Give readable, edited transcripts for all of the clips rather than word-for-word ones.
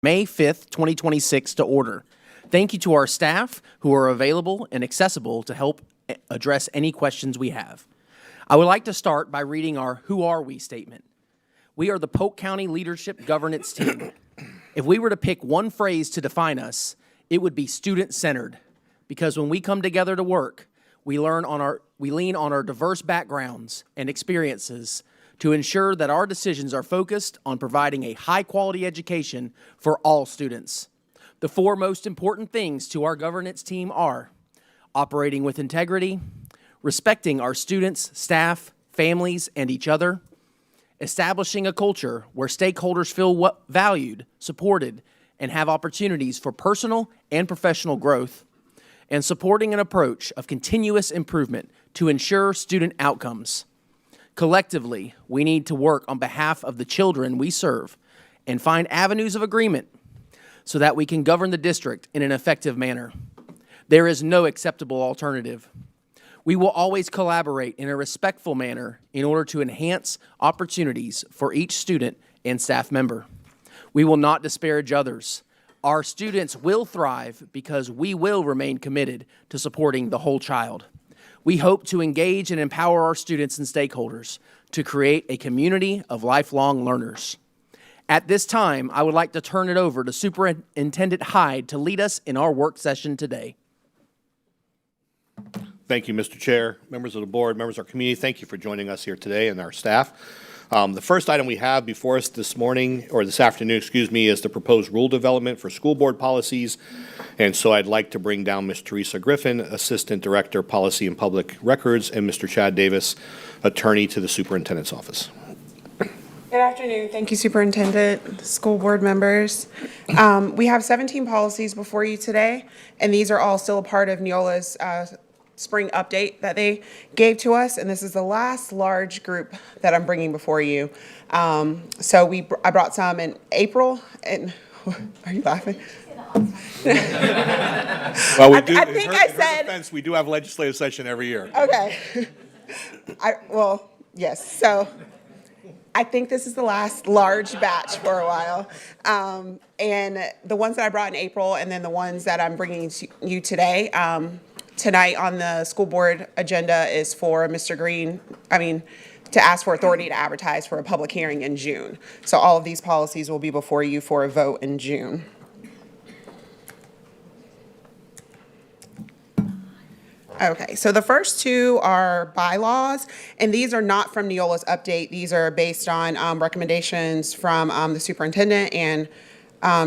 May 5th, 2026 to order. Thank you to our staff who are available and accessible to help address any questions we have. I would like to start by reading our Who Are We statement. We are the Polk County Leadership Governance Team. If we were to pick one phrase to define us, it would be student-centered, because when we come together to work, we lean on our diverse backgrounds and experiences to ensure that our decisions are focused on providing a high-quality education for all students. The four most important things to our governance team are operating with integrity, respecting our students, staff, families, and each other, establishing a culture where stakeholders feel valued, supported, and have opportunities for personal and professional growth, and supporting an approach of continuous improvement to ensure student outcomes. Collectively, we need to work on behalf of the children we serve and find avenues of agreement so that we can govern the district in an effective manner. There is no acceptable alternative. We will always collaborate in a respectful manner in order to enhance opportunities for each student and staff member. We will not disparage others. Our students will thrive because we will remain committed to supporting the whole child. We hope to engage and empower our students and stakeholders to create a community of lifelong learners. At this time, I would like to turn it over to Superintendent Hyde to lead us in our work session today. Thank you, Mr. Chair, members of the board, members of our community. Thank you for joining us here today and our staff. The first item we have before us this morning, or this afternoon, excuse me, is the proposed rule development for school board policies. And so I'd like to bring down Ms. Teresa Griffin, Assistant Director, Policy and Public Records, and Mr. Chad Davis, Attorney to the Superintendent's Office. Good afternoon. Thank you, Superintendent, school board members. We have 17 policies before you today, and these are all still a part of Neola's spring update that they gave to us, and this is the last large group that I'm bringing before you. So I brought some in April, and are you laughing? Well, we do. I think I said. Defense, we do have legislative session every year. Okay. Well, yes. So I think this is the last large batch for a while. And the ones that I brought in April, and then the ones that I'm bringing to you today. Tonight on the school board agenda is for Mr. Green, to ask for authority to advertise for a public hearing in June. So all of these policies will be before you for a vote in June. Okay, so the first two are bylaws, and these are not from Neola's update. These are based on recommendations from the superintendent and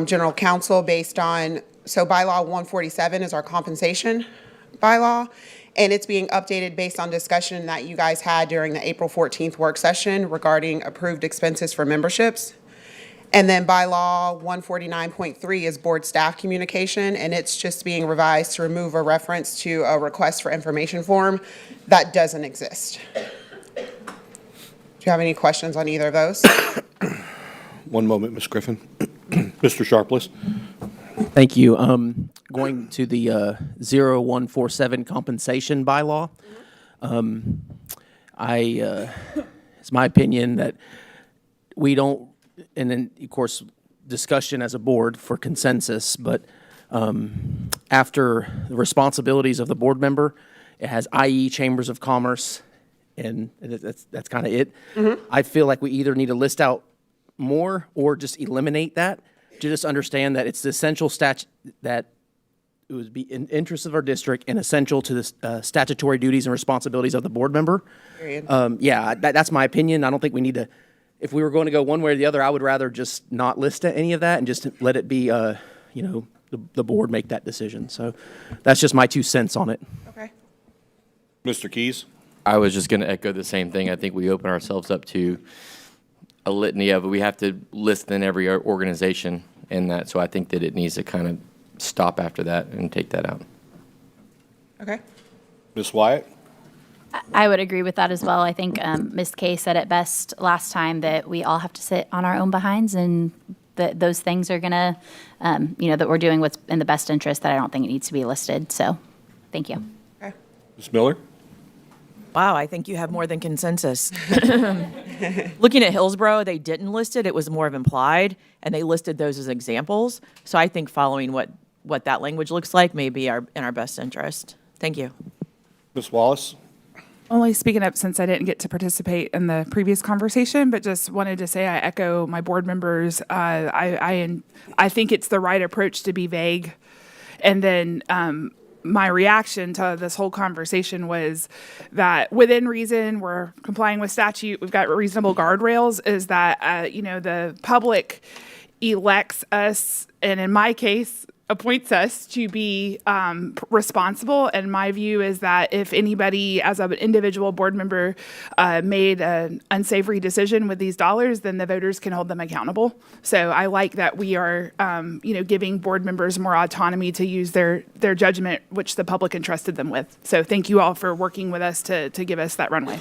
general counsel based on, so bylaw 147 is our compensation bylaw, and it's being updated based on discussion that you guys had during the April 14th work session regarding approved expenses for memberships. And then bylaw 149.3 is board staff communication, and it's just being revised to remove a reference to a request for information form that doesn't exist. Do you have any questions on either of those? One moment, Ms. Griffin. Mr. Sharpless. Thank you. Going to the 0147 compensation bylaw. It's my opinion that we don't, and then of course discussion as a board for consensus, but after the responsibilities of the board member, it has IE Chambers of Commerce, and that's kind of it. Mm-hmm. I feel like we either need to list out more or just eliminate that, to just understand that it's the essential that it would be in interest of our district and essential to the statutory duties and responsibilities of the board member. Period. That's my opinion. I don't think we need to, if we were going to go one way or the other, I would rather just not list any of that and just let it be, the board make that decision. So that's just my 2 cents on it. Okay. Mr. Keys. I was just going to echo the same thing. I think we open ourselves up to a litany of it. We have to list in every organization in that, so I think that it needs to kind of stop after that and take that out. Okay. Ms. Wyatt? I would agree with that as well. I think Ms. Kay said it best last time, that we all have to sit on our own behinds, and that those things are going to, that we're doing what's in the best interest, that I don't think it needs to be listed. So thank you. Okay. Ms. Miller? Wow, I think you have more than consensus. Looking at Hillsborough, they didn't list it. It was more of implied, and they listed those as examples. So I think following what that language looks like may be in our best interest. Thank you. Ms. Wallace? Only speaking up since I didn't get to participate in the previous conversation, but just wanted to say I echo my board members. I think it's the right approach to be vague. And then my reaction to this whole conversation was that within reason, we're complying with statute, we've got reasonable guardrails, is that, the public elects us, and in my case, appoints us to be responsible. And my view is that if anybody, as an individual board member, made an unsavory decision with these dollars, then the voters can hold them accountable. So I like that we are, giving board members more autonomy to use their judgment, which the public entrusted them with. So thank you all for working with us to give us that runway.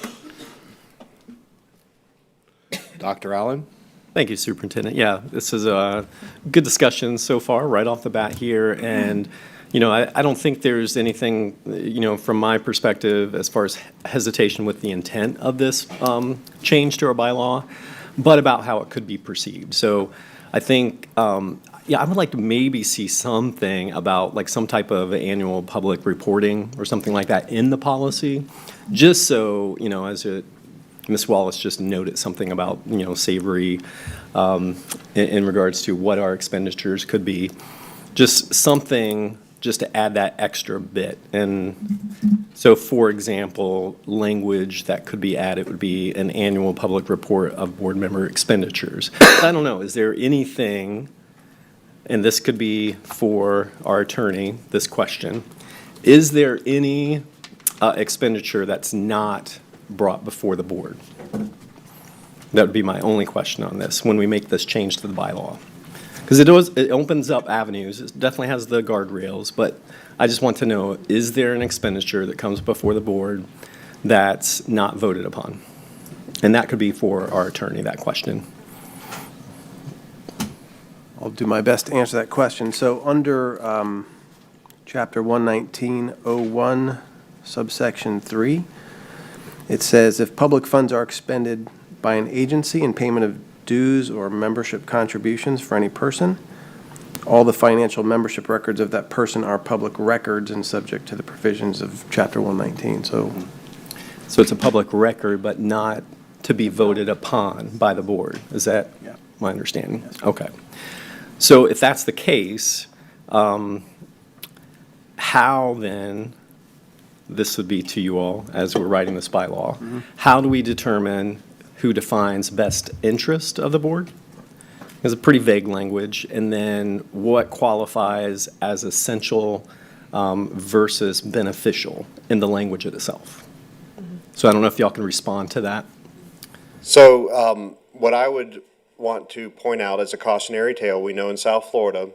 Dr. Allen? Thank you, Superintendent. Yeah, this is a good discussion so far, right off the bat here. And, I don't think there's anything, from my perspective, as far as hesitation with the intent of this change to our bylaw, but about how it could be perceived. So I think, I would like to maybe see something about like some type of annual public reporting or something like that in the policy, just so, as Ms. Wallace just noted something about, savory in regards to what our expenditures could be. Just something just to add that extra bit. And so, for example, language that could be added would be an annual public report of board member expenditures. I don't know, is there anything, and this could be for our attorney, this question, is there any expenditure that's not brought before the board? That would be my only question on this when we make this change to the bylaw. Because it opens up avenues, it definitely has the guardrails, but I just want to know, is there an expenditure that comes before the board that's not voted upon? And that could be for our attorney, that question. I'll do my best to answer that question. So under Chapter 119.01, subsection 3, it says, if public funds are expended by an agency in payment of dues or membership contributions for any person, all the financial membership records of that person are public records and subject to the provisions of Chapter 119. So it's a public record, but not to be voted upon by the board. Is that my understanding? Yes. Okay. So if that's the case, how then, this would be to you all as we're writing this bylaw, how do we determine who defines best interest of the board? It's a pretty vague language. And then what qualifies as essential versus beneficial in the language itself? So I don't know if y'all can respond to that. So what I would want to point out as a cautionary tale, we know in South Florida,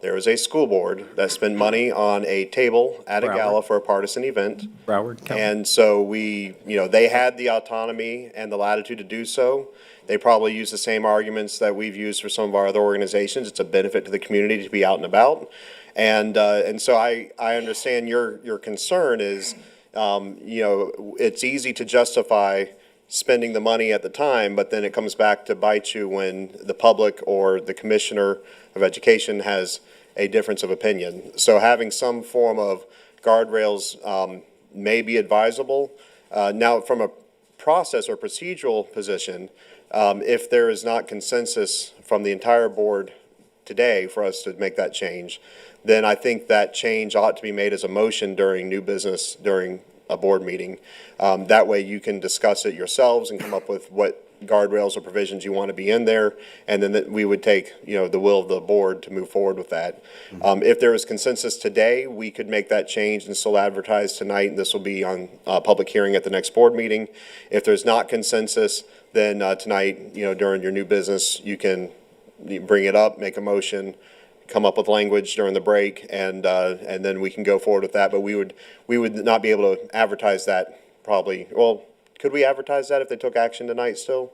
there is a school board that spent money on a table at a Broward. gala for a partisan event. Broward County. And so they had the autonomy and the latitude to do so. They probably use the same arguments that we've used for some of our other organizations. It's a benefit to the community to be out and about. And so I understand your concern is, it's easy to justify spending the money at the time, but then it comes back to bite you when the public or the commissioner of education has a difference of opinion. So having some form of guardrails may be advisable. Now, from a process or procedural position, if there is not consensus from the entire board today for us to make that change, then I think that change ought to be made as a motion during new business, during a board meeting. That way you can discuss it yourselves and come up with what guardrails or provisions you want to be in there, and then we would take, the will of the board to move forward with that. If there is consensus today, we could make that change and still advertise tonight, and this will be on public hearing at the next board meeting. If there's not consensus, then tonight, during your new business, you can bring it up, make a motion, come up with language during the break, and then we can go forward with that. But we would not be able to advertise that probably. Well, could we advertise that if they took action tonight still?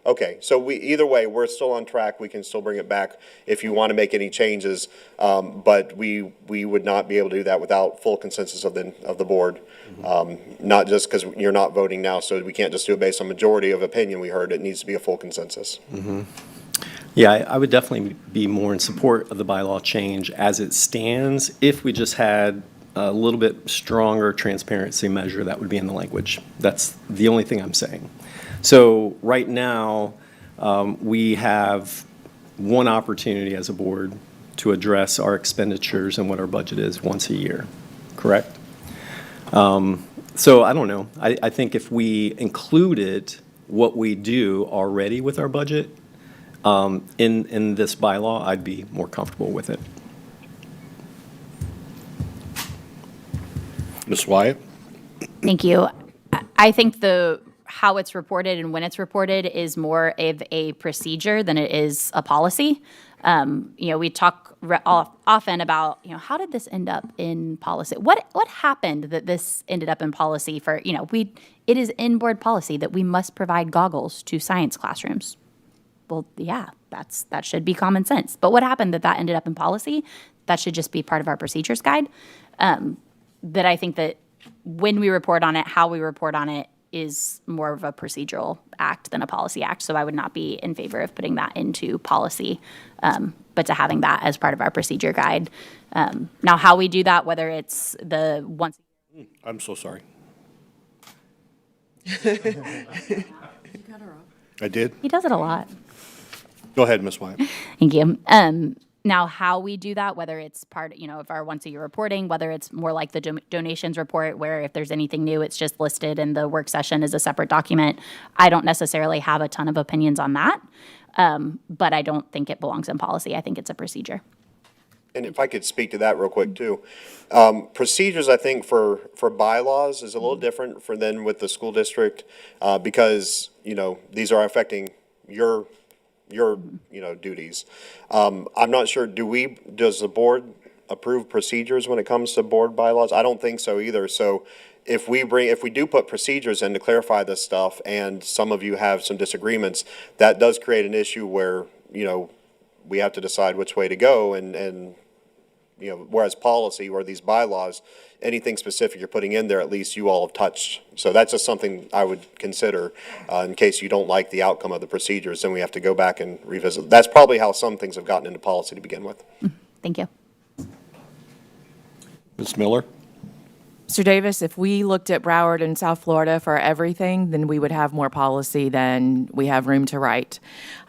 Okay, so either way, we're still on track. We can still bring it back if you want to make any changes. But we would not be able to do that without full consensus of the board. Not just because you're not voting now, so we can't just do it based on majority of opinion we heard. It needs to be a full consensus. Yeah, I would definitely be more in support of the bylaw change as it stands. If we just had a little bit stronger transparency measure, that would be in the language. That's the only thing I'm saying. So right now, we have one opportunity as a board to address our expenditures and what our budget is once a year, correct? So I don't know. I think if we included what we do already with our budget in this bylaw, I'd be more comfortable with it. Ms. Wyatt? Thank you. I think how it's reported and when it's reported is more of a procedure than it is a policy. We talk often about, how did this end up in policy? What happened that this ended up in policy for, it is in board policy that we must provide goggles to science classrooms. Well, yeah, that should be common sense. But what happened that ended up in policy? That should just be part of our procedures guide. That I think that when we report on it, how we report on it is more of a procedural act than a policy act. So I would not be in favor of putting that into policy, but to having that as part of our procedure guide. Now, how we do that, whether it's the once. I'm so sorry. I did? He does it a lot. Go ahead, Ms. Wyatt. Thank you. Now, how we do that, whether it's part, of our once-a-year reporting, whether it's more like the donations report, where if there's anything new, it's just listed and the work session is a separate document. I don't necessarily have a ton of opinions on that, but I don't think it belongs in policy. I think it's a procedure. And if I could speak to that real quick too. Procedures, I think, for bylaws is a little different than with the school district, because, these are affecting your duties. I'm not sure, does the board approve procedures when it comes to board bylaws? I don't think so either. So if we do put procedures in to clarify this stuff and some of you have some disagreements, that does create an issue where, we have to decide which way to go and whereas policy or these bylaws, anything specific you're putting in there, at least you all have touched. So that's just something I would consider in case you don't like the outcome of the procedures, then we have to go back and revisit. That's probably how some things have gotten into policy to begin with. Thank you. Ms. Miller? Mr. Davis, if we looked at Broward and South Florida for everything, then we would have more policy than we have room to write.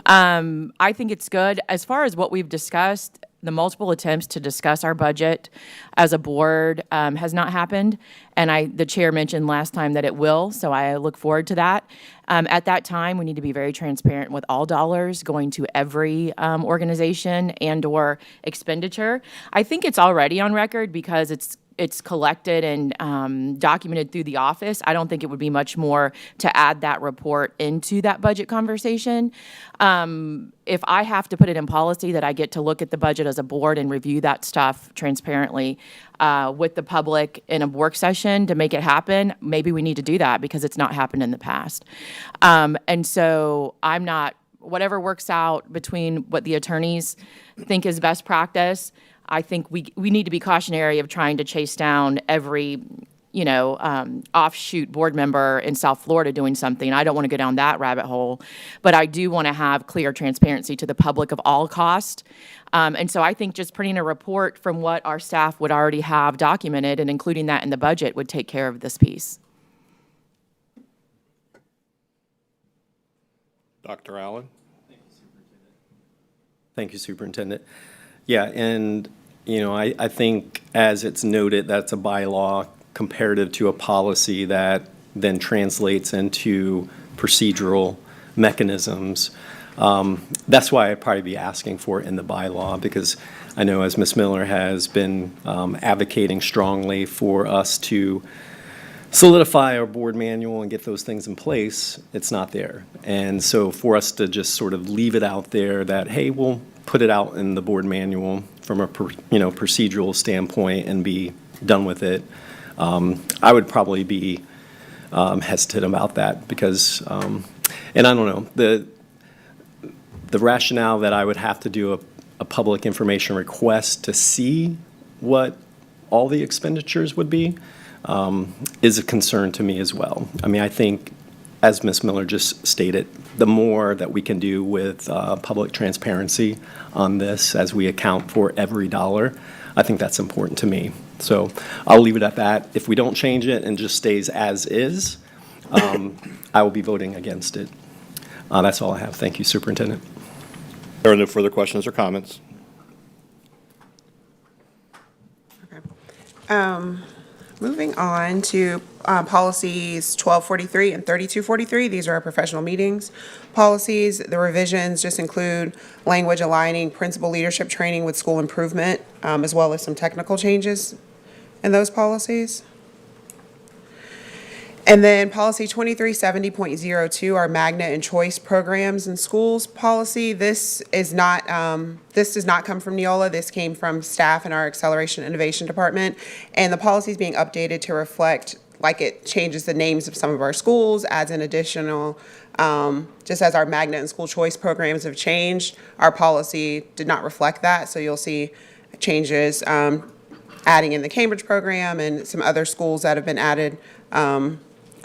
I think it's good. As far as what we've discussed, the multiple attempts to discuss our budget as a board has not happened. And the chair mentioned last time that it will, so I look forward to that. At that time, we need to be very transparent with all dollars going to every organization and or expenditure. I think it's already on record because it's collected and documented through the office. I don't think it would be much more to add that report into that budget conversation. If I have to put it in policy that I get to look at the budget as a board and review that stuff transparently with the public in a work session to make it happen, maybe we need to do that because it's not happened in the past. And so whatever works out between what the attorneys think is best practice, I think we need to be cautionary of trying to chase down every, offshoot board member in South Florida doing something. I don't want to go down that rabbit hole, but I do want to have clear transparency to the public of all cost. And so I think just putting a report from what our staff would already have documented and including that in the budget would take care of this piece. Dr. Allen? Thank you, Superintendent. Yeah, and, I think as it's noted, that's a bylaw comparative to a policy that then translates into procedural mechanisms. That's why I'd probably be asking for it in the bylaw, because I know as Ms. Miller has been advocating strongly for us to solidify our board manual and get those things in place, it's not there. And so for us to just sort of leave it out there that, hey, we'll put it out in the board manual from a procedural standpoint and be done with it, I would probably be hesitant about that because, and I don't know, the rationale that I would have to do a public information request to see what all the expenditures would be is a concern to me as well. I mean, I think, as Ms. Miller just stated, the more that we can do with public transparency on this as we account for every dollar, I think that's important to me. So I'll leave it at that. If we don't change it and just stays as is, I will be voting against it. That's all I have. Thank you, Superintendent. There are no further questions or comments. Moving on to policies 1243 and 3243. These are our professional meetings policies. The revisions just include language aligning principal leadership training with school improvement, as well as some technical changes in those policies. And then policy 2370.02, our magnet and choice programs in schools policy. This does not come from Neola. This came from staff in our Acceleration Innovation Department. And the policy is being updated to reflect, like it changes the names of some of our schools, adds an additional, just as our magnet and school choice programs have changed, our policy did not reflect that. So you'll see changes adding in the Cambridge program and some other schools that have been added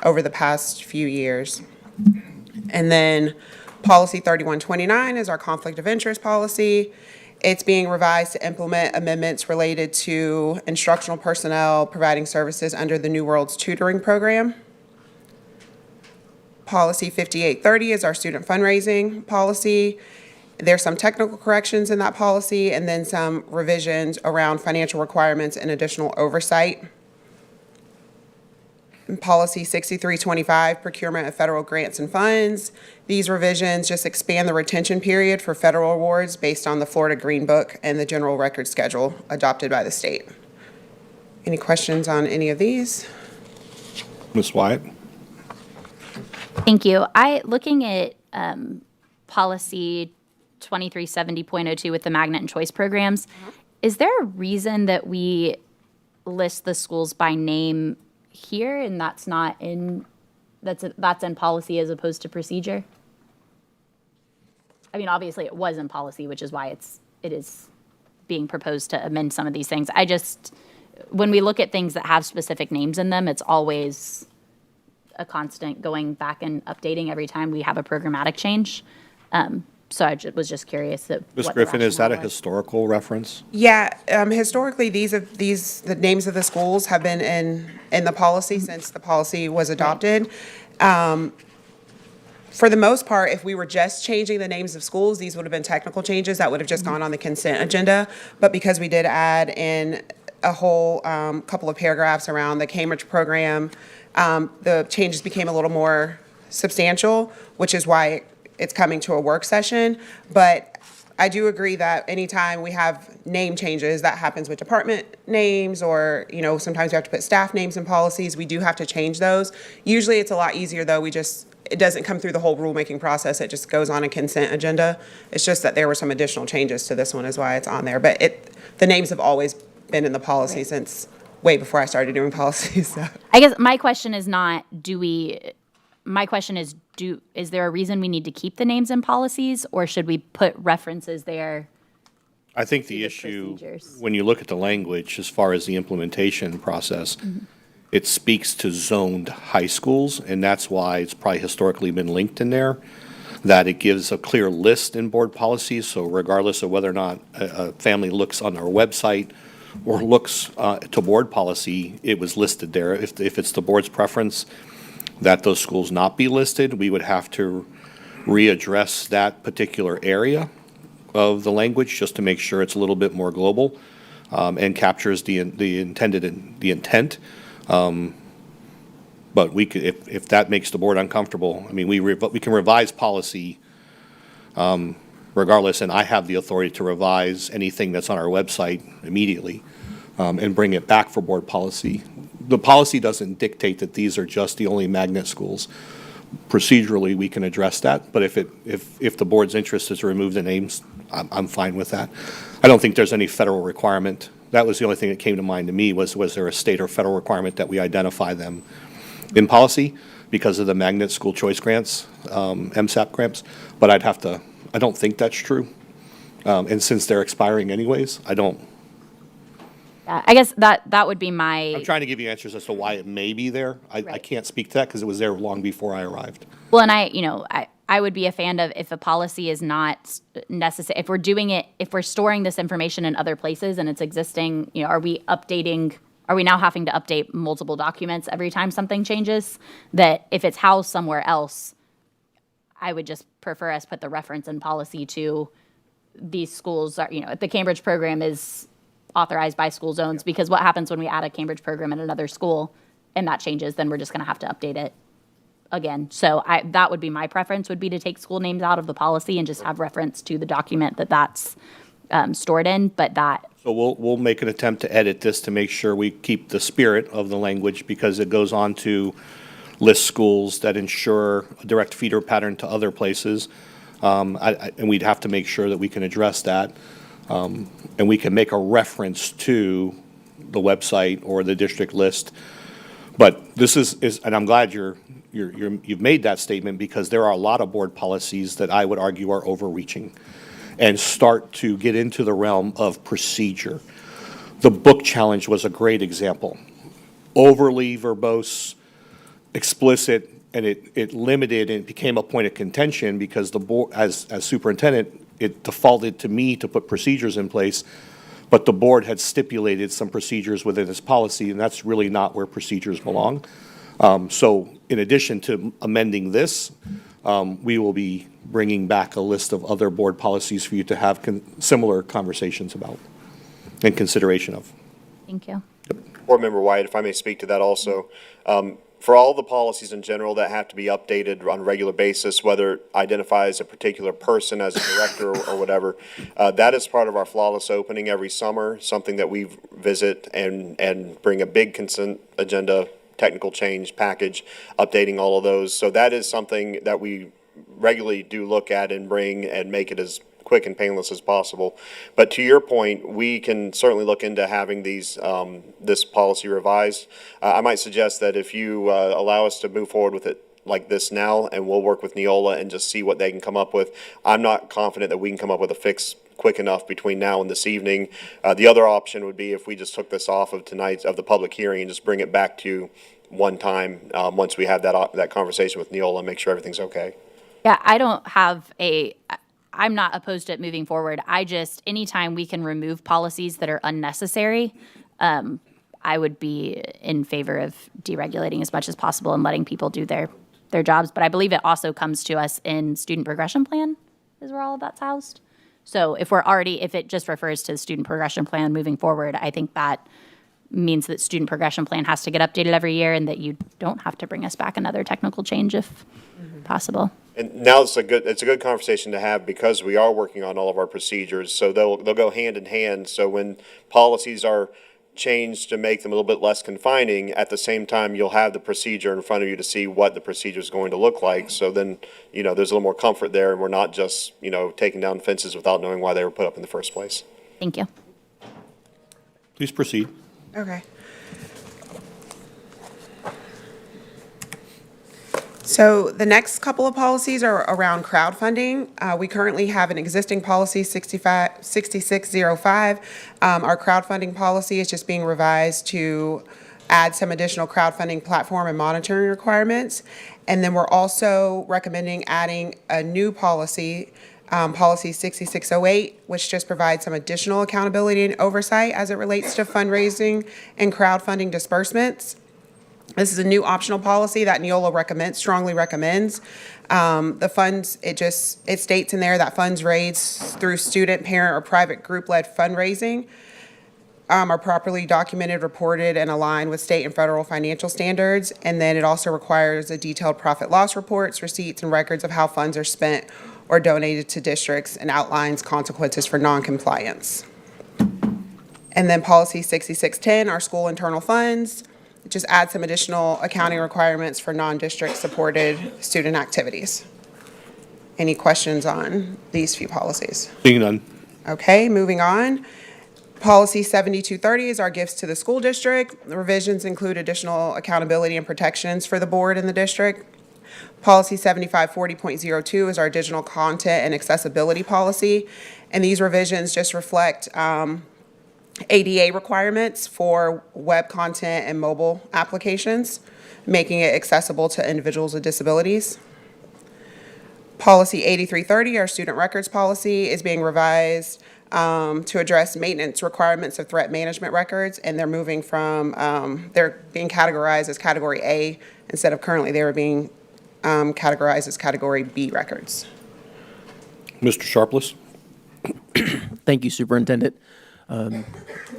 over the past few years. And then policy 3129 is our conflict of interest policy. It's being revised to implement amendments related to instructional personnel providing services under the New Worlds Tutoring Program. Policy 5830 is our student fundraising policy. There's some technical corrections in that policy and then some revisions around financial requirements and additional oversight. Policy 6325, procurement of federal grants and funds. These revisions just expand the retention period for federal awards based on the Florida Green Book and the general record schedule adopted by the state. Any questions on any of these? Ms. Wyatt? Thank you. Looking at policy 2370.02 with the magnet and choice programs, is there a reason that we list the schools by name here and that's in policy as opposed to procedure? I mean, obviously it was in policy, which is why it is being proposed to amend some of these things. When we look at things that have specific names in them, it's always a constant going back and updating every time we have a programmatic change. So I was just curious that. Ms. Griffin, is that a historical reference? Yeah, historically, the names of the schools have been in the policy since the policy was adopted. For the most part, if we were just changing the names of schools, these would have been technical changes that would have just gone on the consent agenda. But because we did add in a whole couple of paragraphs around the Cambridge program, the changes became a little more substantial, which is why it's coming to a work session. But I do agree that anytime we have name changes, that happens with department names or, sometimes we have to put staff names in policies. We do have to change those. Usually it's a lot easier though. It doesn't come through the whole rulemaking process. It just goes on a consent agenda. It's just that there were some additional changes to this one is why it's on there. But the names have always been in the policy since way before I started doing policies. So. I guess my question is is there a reason we need to keep the names in policies, or should we put references there? I think the issue, procedures. when you look at the language, as far as the implementation process, it speaks to zoned high schools, and that's why it's probably historically been linked in there, that it gives a clear list in board policies, so regardless of whether or not a family looks on our website or looks to board policy, it was listed there. If it's the board's preference that those schools not be listed, we would have to readdress that particular area of the language just to make sure it's a little bit more global and captures the intent. But we could, if that makes the board uncomfortable, I mean, we can revise policy regardless, and I have the authority to revise anything that's on our website immediately and bring it back for board policy. The policy doesn't dictate that these are just the only magnet schools. Procedurally, we can address that, but if the board's interest is to remove the names, I'm fine with that. I don't think there's any federal requirement. That was the only thing that came to mind to me was there a state or federal requirement that we identify them in policy because of the magnet school choice grants, MSAP grants, but I'd have to I don't think that's true. And since they're expiring anyways, I don't, I guess that would be my. I'm trying to give you answers as to why it may be there. I Right. can't speak to that because it was there long before I arrived. Well, and I would be a fan of if a policy is not necessary, if we're doing it, if we're storing this information in other places and it's existing, are we now having to update multiple documents every time something changes? That if it's housed somewhere else, I would just prefer us put the reference in policy to these schools are, the Cambridge program is authorized by school zones, because what happens when we add a Cambridge program in another school and that changes, then we're just going to have to update it again. So that would be my preference, would be to take school names out of the policy and just have reference to the document that's stored in, but that. So we'll make an attempt to edit this to make sure we keep the spirit of the language, because it goes on to list schools that ensure a direct feeder pattern to other places. And we'd have to make sure that we can address that. And we can make a reference to the website or the district list. But this is, and I'm glad you've made that statement, because there are a lot of board policies that I would argue are overreaching and start to get into the realm of procedure. The book challenge was a great example. Overly verbose, explicit, and it limited and became a point of contention because the board, as superintendent, it defaulted to me to put procedures in place, but the board had stipulated some procedures within its policy, and that's really not where procedures belong. So in addition to amending this, we will be bringing back a list of other board policies for you to have similar conversations about and consideration of. Thank you. Board Member White, if I may speak to that also. For all the policies in general that have to be updated on a regular basis, whether it identifies a particular person as a director or whatever, that is part of our flawless opening every summer, something that we visit and bring a big consent agenda, technical change package, updating all of those. So that is something that we regularly do look at and bring and make it as quick and painless as possible. But to your point, we can certainly look into having these this policy revised. I might suggest that if you allow us to move forward with it like this now, and we'll work with Neola and just see what they can come up with. I'm not confident that we can come up with a fix quick enough between now and this evening. The other option would be if we just took this off of the public hearing and just bring it back to one time once we have that conversation with Neola and make sure everything's okay. Yeah, I'm not opposed to it moving forward. Anytime we can remove policies that are unnecessary, I would be in favor of deregulating as much as possible and letting people do their jobs. But I believe it also comes to us in student progression plan is where all of that's housed. So if it just refers to student progression plan moving forward, I think that means that student progression plan has to get updated every year and that you don't have to bring us back another technical change if possible. And now it's a good conversation to have because we are working on all of our procedures. So they'll go hand in hand. So when policies are changed to make them a little bit less confining, at the same time you'll have the procedure in front of you to see what the procedure is going to look like. So then, there's a little more comfort there, and we're not just, taking down fences without knowing why they were put up in the first place. Thank you. Please proceed. Okay. So the next couple of policies are around crowdfunding. We currently have an existing policy, 6605. Our crowdfunding policy is just being revised to add some additional crowdfunding platform and monitoring requirements. And then we're also recommending adding a new policy, policy 6608, which just provides some additional accountability and oversight as it relates to fundraising and crowdfunding disbursements. This is a new optional policy that Neola strongly recommends. The funds, it states in there that funds raised through student, parent, or private group-led fundraising are properly documented, reported, and aligned with state and federal financial standards. And then it also requires a detailed profit loss reports, receipts, and records of how funds are spent or donated to districts, and outlines consequences for noncompliance. And then policy 6610, our school internal funds, just add some additional accounting requirements for non-district supported student activities. Any questions on these few policies? Seeing none. Okay, moving on. Policy 7230 is our gifts to the school district. The revisions include additional accountability and protections for the board and the district. Policy 7540.02 is our digital content and accessibility policy. And these revisions just reflect ADA requirements for web content and mobile applications, making it accessible to individuals with disabilities. Policy 8330, our student records policy, is being revised to address maintenance requirements of threat management records, and they're moving from, they're being categorized as Category A instead of currently they were being categorized as Category B records. Mr. Sharpless? Thank you, Superintendent.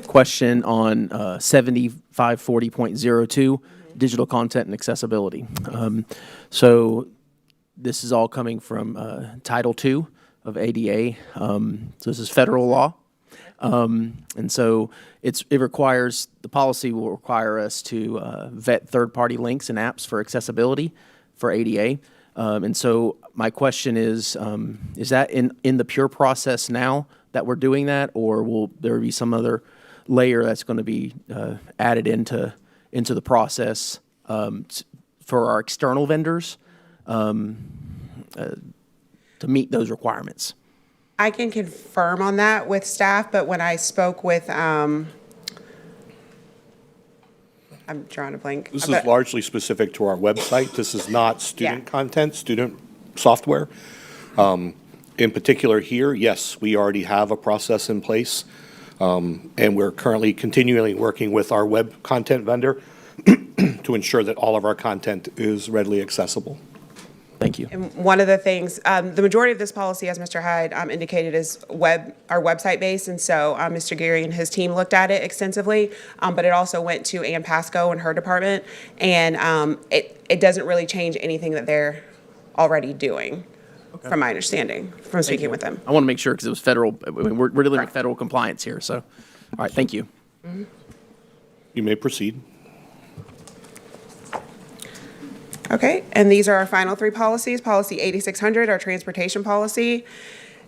Question on 7540.02, digital content and accessibility. So this is all coming from Title II of ADA. So this is federal law. And so it requires, the policy will require us to vet third-party links and apps for accessibility for ADA. And so my question is that in the pure process now that we're doing that, or will there be some other layer that's going to be added into the process for our external vendors to meet those requirements? I can confirm on that with staff, but when I spoke with, I'm drawing a blank. This is largely specific to our website. This is not student Yeah. content, student software. In particular here, yes, we already have a process in place, and we're currently continually working with our web content vendor to ensure that all of our content is readily accessible. Thank you. And one of the things, the majority of this policy, as Mr. Hyde indicated, is our website based, and so Mr. Geary and his team looked at it extensively, but it also went to Ann Pasco and her department, and it doesn't really change anything that they're already doing, from my understanding, from speaking with them. I want to make sure because it was federal, I mean, we're dealing with federal compliance here, so, all right, thank you. You may proceed. Okay, and these are our final three policies. Policy 8600, our transportation policy,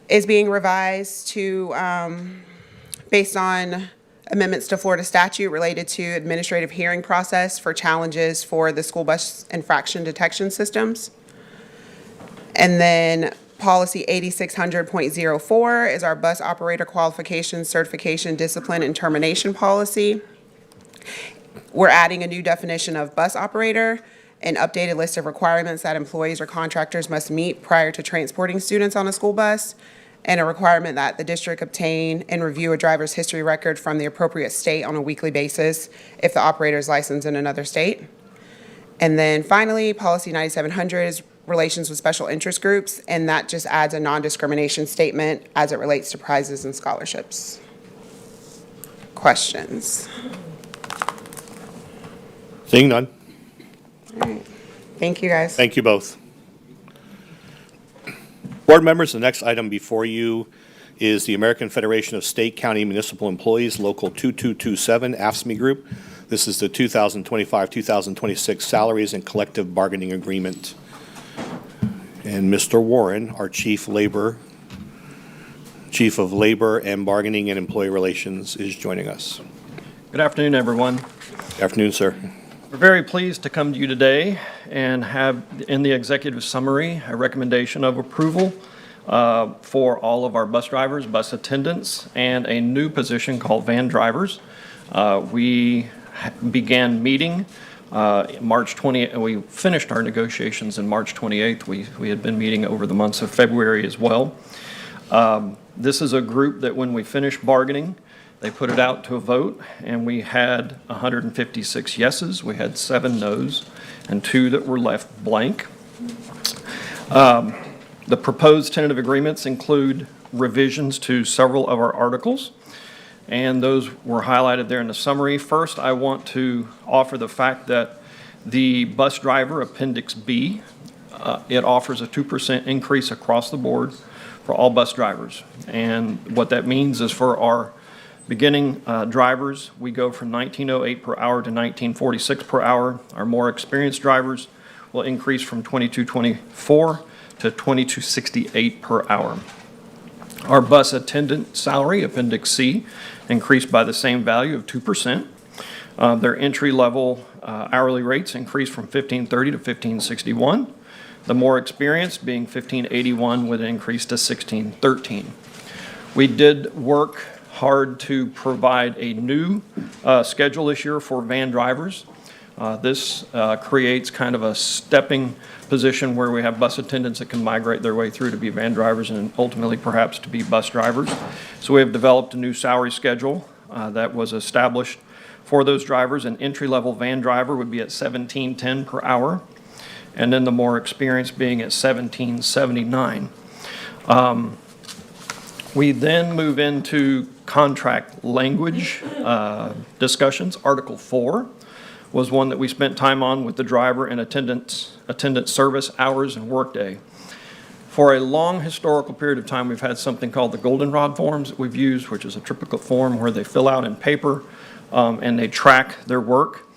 is being revised to, based on amendments to Florida statute related to administrative hearing process for challenges for the school bus infraction detection systems. And then policy 8600.04 is our bus operator qualification, certification, discipline, and termination policy. We're adding a new definition of bus operator, an updated list of requirements that employees or contractors must meet prior to transporting students on a school bus, and a requirement that the district obtain and review a driver's history record from the appropriate state on a weekly basis if the operator is licensed in another state. And then finally, policy 9700 is relations with special interest groups, and that just adds a non-discrimination statement as it relates to prizes and scholarships. Questions? Seeing none. All right. Thank you, guys. Thank you both. Board members, the next item before you is the American Federation of State, County, Municipal Employees, Local 2227, AFSCME Group. This is the 2025-2026 Salaries and Collective Bargaining Agreement. And Mr. Warren, our Chief of Labor and Bargaining and Employee Relations, is joining us. Good afternoon, everyone. Good afternoon, sir. We're very pleased to come to you today and have in the executive summary a recommendation of approval for all of our bus drivers, bus attendants, and a new position called van drivers. We began meeting March 20th, and we finished our negotiations in March 28th. We had been meeting over the months of February as well. This is a group that when we finished bargaining, they put it out to a vote, and we had 156 yeses. We had 7 noes and 2 that were left blank. The proposed tentative agreements include revisions to several of our articles, and those were highlighted there in the summary. First, I want to offer the fact that the bus driver Appendix B, it offers a 2% increase across the board for all bus drivers. And what that means is for our beginning drivers, we go from $19.08 per hour to $19.46 per hour. Our more experienced drivers will increase from $22.24 to $22.68 per hour. Our bus attendant salary, Appendix C, increased by the same value of 2%. Their entry-level hourly rates increased from $15.30 to $15.61. The more experienced being 1581 with an increase to 1613. We did work hard to provide a new schedule this year for van drivers. This creates kind of a stepping position where we have bus attendants that can migrate their way through to be van drivers and ultimately perhaps to be bus drivers. So we have developed a new salary schedule that was established for those drivers. An entry-level van driver would be at $17.10 per hour, and then the more experienced being at $17.79. We then move into contract language discussions. Article 4 was one that we spent time on with the driver and attendant service hours and workday. For a long historical period of time, we've had something called the goldenrod forms that we've used, which is a triplicate form where they fill out in paper and they track their work.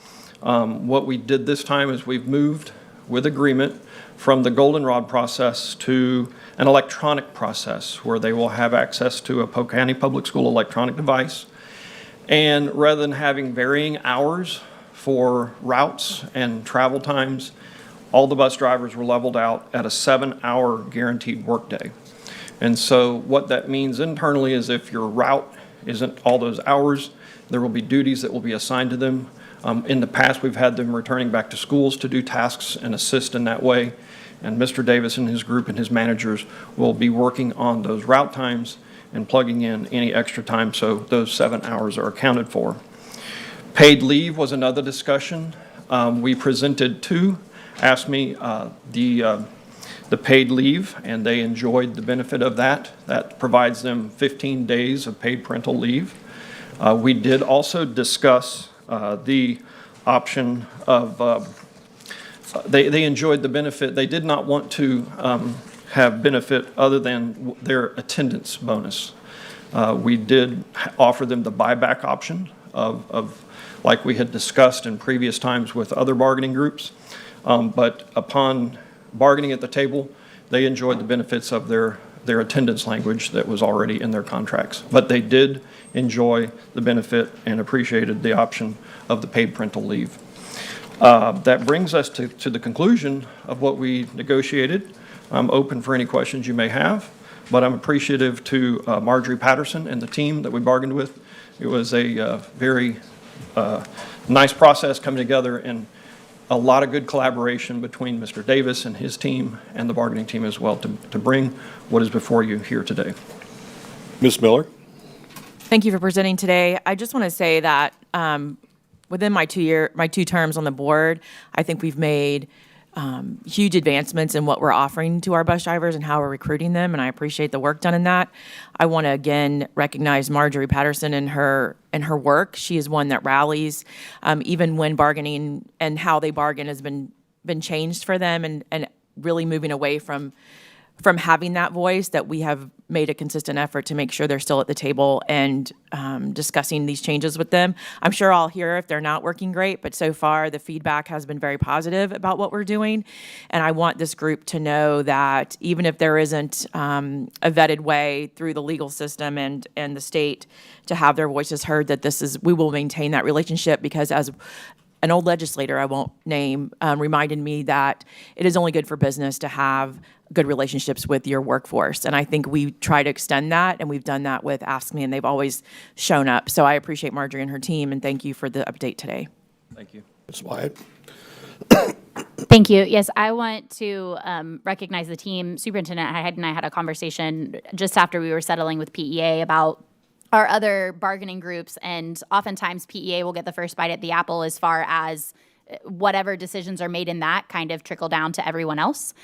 What we did this time is we've moved with agreement from the goldenrod process to an electronic process where they will have access to a Polk County Public School electronic device. And rather than having varying hours for routes and travel times, all the bus drivers were leveled out at a 7-hour guaranteed workday. And so what that means internally is if your route isn't all those hours, there will be duties that will be assigned to them. In the past, we've had them returning back to schools to do tasks and assist in that way. And Mr. Davis and his group and his managers will be working on those route times and plugging in any extra time so those 7 hours are accounted for. Paid leave was another discussion. We presented to AFSCME the paid leave, and they enjoyed the benefit of that. That provides them 15 days of paid parental leave. We did also discuss the option of, they enjoyed the benefit. They did not want to have benefit other than their attendance bonus. We did offer them the buyback option of like we had discussed in previous times with other bargaining groups. But upon bargaining at the table, they enjoyed the benefits of their attendance language that was already in their contracts. But they did enjoy the benefit and appreciated the option of the paid parental leave. That brings us to the conclusion of what we negotiated. I'm open for any questions you may have, but I'm appreciative to Marjorie Patterson and the team that we bargained with. It was a very nice process coming together and a lot of good collaboration between Mr. Davis and his team and the bargaining team as well to bring what is before you here today. Ms. Miller? Thank you for presenting today. I just want to say that within my 2 terms on the board, I think we've made huge advancements in what we're offering to our bus drivers and how we're recruiting them, and I appreciate the work done in that. I want to again recognize Marjorie Patterson and her work. She is one that rallies, even when bargaining and how they bargain has been changed for them, and really moving away from having that voice, that we have made a consistent effort to make sure they're still at the table and discussing these changes with them. I'm sure I'll hear if they're not working great, but so far the feedback has been very positive about what we're doing. And I want this group to know that even if there isn't a vetted way through the legal system and the state to have their voices heard, that we will maintain that relationship, because as an old legislator I won't name reminded me that it is only good for business to have good relationships with your workforce. And I think we try to extend that, and we've done that with AFSCME, and they've always shown up. So I appreciate Marjorie and her team, and thank you for the update today. Thank you. Ms. Wyatt? Thank you. Yes, I want to recognize the team. Superintendent Hyde and I had a conversation just after we were settling with PEA about our other bargaining groups, and oftentimes PEA will get the first bite at the apple as far as whatever decisions are made in that kind of trickle down to everyone else.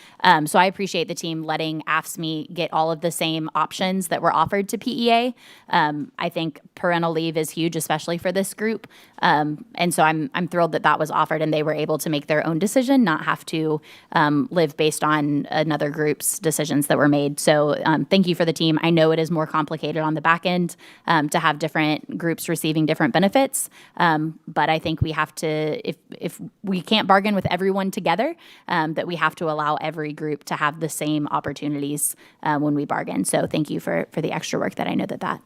So I appreciate the team letting AFSCME get all of the same options that were offered to PEA. I think parental leave is huge, especially for this group. And so I'm thrilled that that was offered and they were able to make their own decision, not have to live based on another group's decisions that were made. So thank you for the team. I know it is more complicated on the back end to have different groups receiving different benefits. But I think we have to, if we can't bargain with everyone together, that we have to allow every group to have the same opportunities when we bargain. So thank you for the extra work that I know that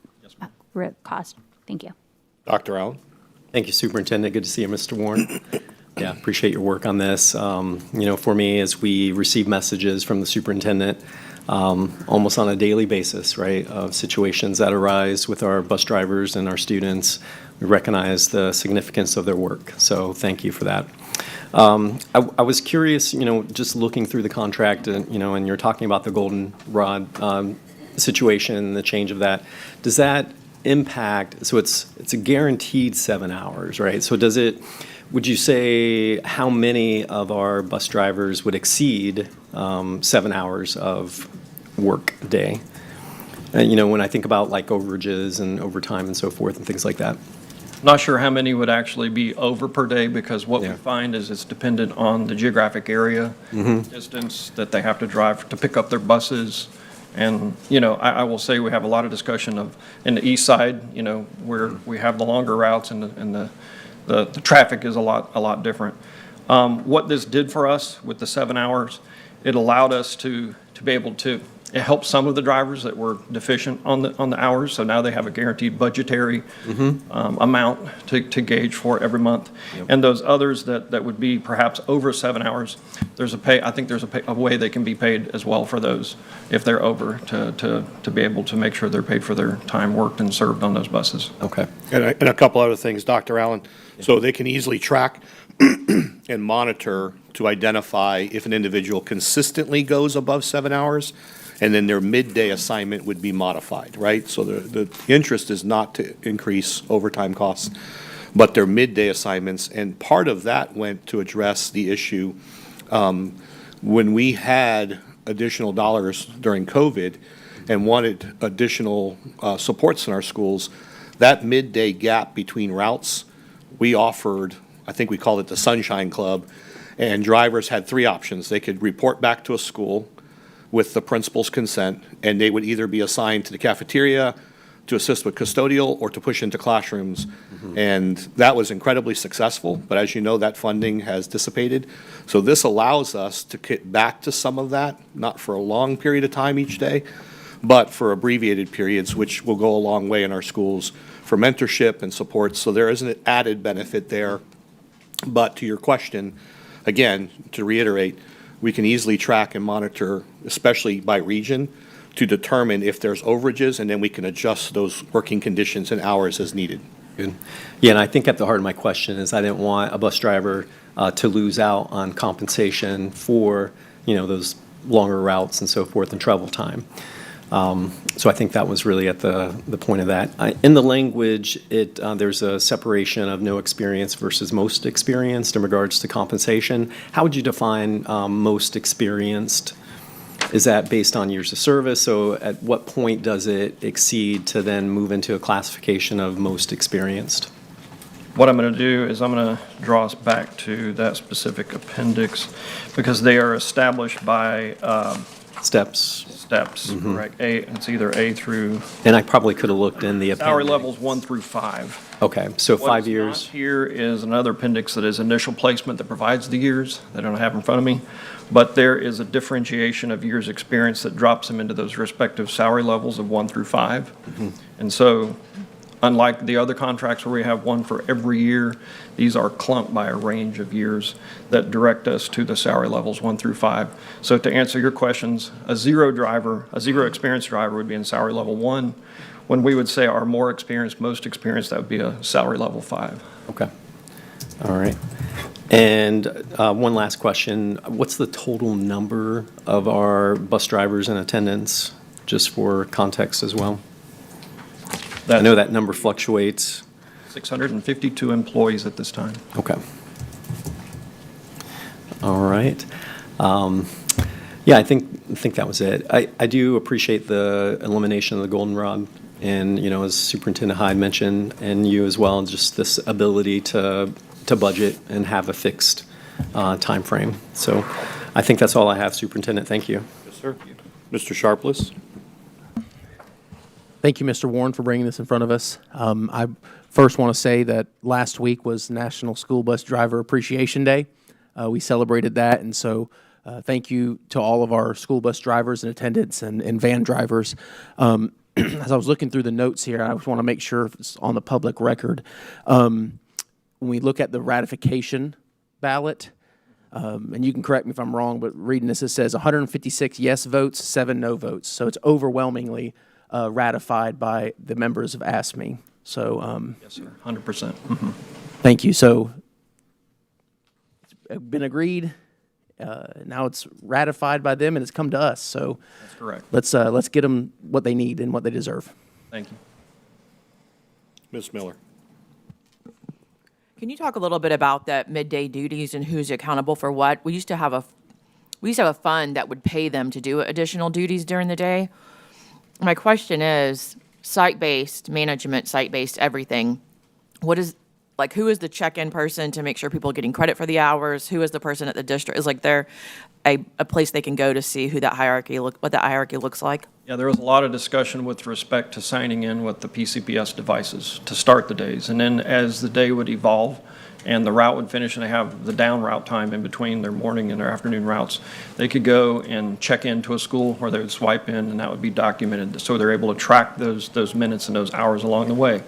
caused. Thank you. Dr. Allen? Thank you, Superintendent. Good to see you, Mr. Warren. Yeah, appreciate your work on this. For me, as we receive messages from the superintendent, almost on a daily basis, right, of situations that arise with our bus drivers and our students, we recognize the significance of their work. So thank you for that. I was curious, just looking through the contract, and you're talking about the goldenrod situation, the change of that. Does that impact, so it's a guaranteed 7 hours, right? So would you say how many of our bus drivers would exceed 7 hours of work day? When I think about like overages and overtime and so forth and things like that. Not sure how many would actually be over per day, because what we Yeah. find is it's dependent on the geographic area, distance that they have to drive to pick up their buses. And, I will say we have a lot of discussion in the east side, where we have the longer routes and the traffic is a lot different. What this did for us with the 7 hours, it allowed us to be able to, it helped some of the drivers that were deficient on the hours, so now they have a guaranteed budgetary amount to gauge for every month. And those others that would be perhaps over 7 hours, I think there's a way they can be paid as well for those if they're over, to be able to make sure they're paid for their time worked and served on those buses. Okay. And a couple other things, Dr. Allen. So they can easily track and monitor to identify if an individual consistently goes above 7 hours, and then their midday assignment would be modified, right? So the interest is not to increase overtime costs, but their midday assignments. And part of that went to address the issue when we had additional dollars during COVID and wanted additional supports in our schools. That midday gap between routes, we offered, I think we called it the Sunshine Club, and drivers had three options. They could report back to a school with the principal's consent, and they would either be assigned to the cafeteria to assist with custodial or to push into classrooms. And that was incredibly successful, but as you know, that funding has dissipated. So this allows us to get back to some of that, not for a long period of time each day, but for abbreviated periods, which will go a long way in our schools for mentorship and support. So there is an added benefit there. But to your question, again, to reiterate, we can easily track and monitor, especially by region, to determine if there's overages, and then we can adjust those working conditions and hours as needed. Good. Yeah, and I think at the heart of my question is I didn't want a bus driver to lose out on compensation for, those longer routes and so forth and travel time. So I think that was really at the point of that. In the language, there's a separation of no experience versus most experienced in regards to compensation. How would you define most experienced? Is that based on years of service? So at what point does it exceed to then move into a classification of most experienced? What I'm going to do is I'm going to draw us back to that specific appendix, because they are established by Steps. correct? It's either A through, And I probably could have looked in the appendix. salary levels 1 through 5. Okay, so What 5 is years. not here is another appendix that is initial placement that provides the years that I don't have in front of me. But there is a differentiation of years' experience that drops them into those respective salary levels of 1 through 5. And so, unlike the other contracts where we have one for every year, these are clumped by a range of years that direct us to the salary levels 1 through 5. So to answer your questions, a zero experienced driver would be in salary level 1. When we would say our more experienced, most experienced, that would be a salary level 5. Okay. All right. And one last question. What's the total number of our bus drivers in attendance, just for context as well? I know that number fluctuates. 652 employees at this time. Okay. All right. Yeah, I think that was it. I do appreciate the elimination of the goldenrod, and as Superintendent Hyde mentioned, and you as well, just this ability to budget and have a fixed time frame. So I think that's all I have, Superintendent. Thank you. Yes, sir. Mr. Sharpless? Thank you, Mr. Warren, for bringing this in front of us. I first want to say that last week was National School Bus Driver Appreciation Day. We celebrated that, and so thank you to all of our school bus drivers and attendants and van drivers. As I was looking through the notes here, I just want to make sure it's on the public record. When we look at the ratification ballot, and you can correct me if I'm wrong, but reading this, it says 156 yes votes, 7 no votes. So it's overwhelmingly ratified by the members of ASME. So Yes, sir, 100%. thank you. So it's been agreed. Now it's ratified by them, and it's come to us. So That's correct. let's get them what they need and what they deserve. Thank you. Ms. Miller. Can you talk a little bit about that midday duties and who's accountable for what? We used to have a fund that would pay them to do additional duties during the day. My question is, site-based management, site-based everything, what is, like, who is the check-in person to make sure people are getting credit for the hours? Who is the person at the district? Is like there a place they can go to see who what that hierarchy looks like? Yeah, there was a lot of discussion with respect to signing in with the PCPS devices to start the days. And then as the day would evolve and the route would finish and they have the down route time in between their morning and their afternoon routes, they could go and check into a school where they would swipe in and that would be documented. So they're able to track those minutes and those hours along the way.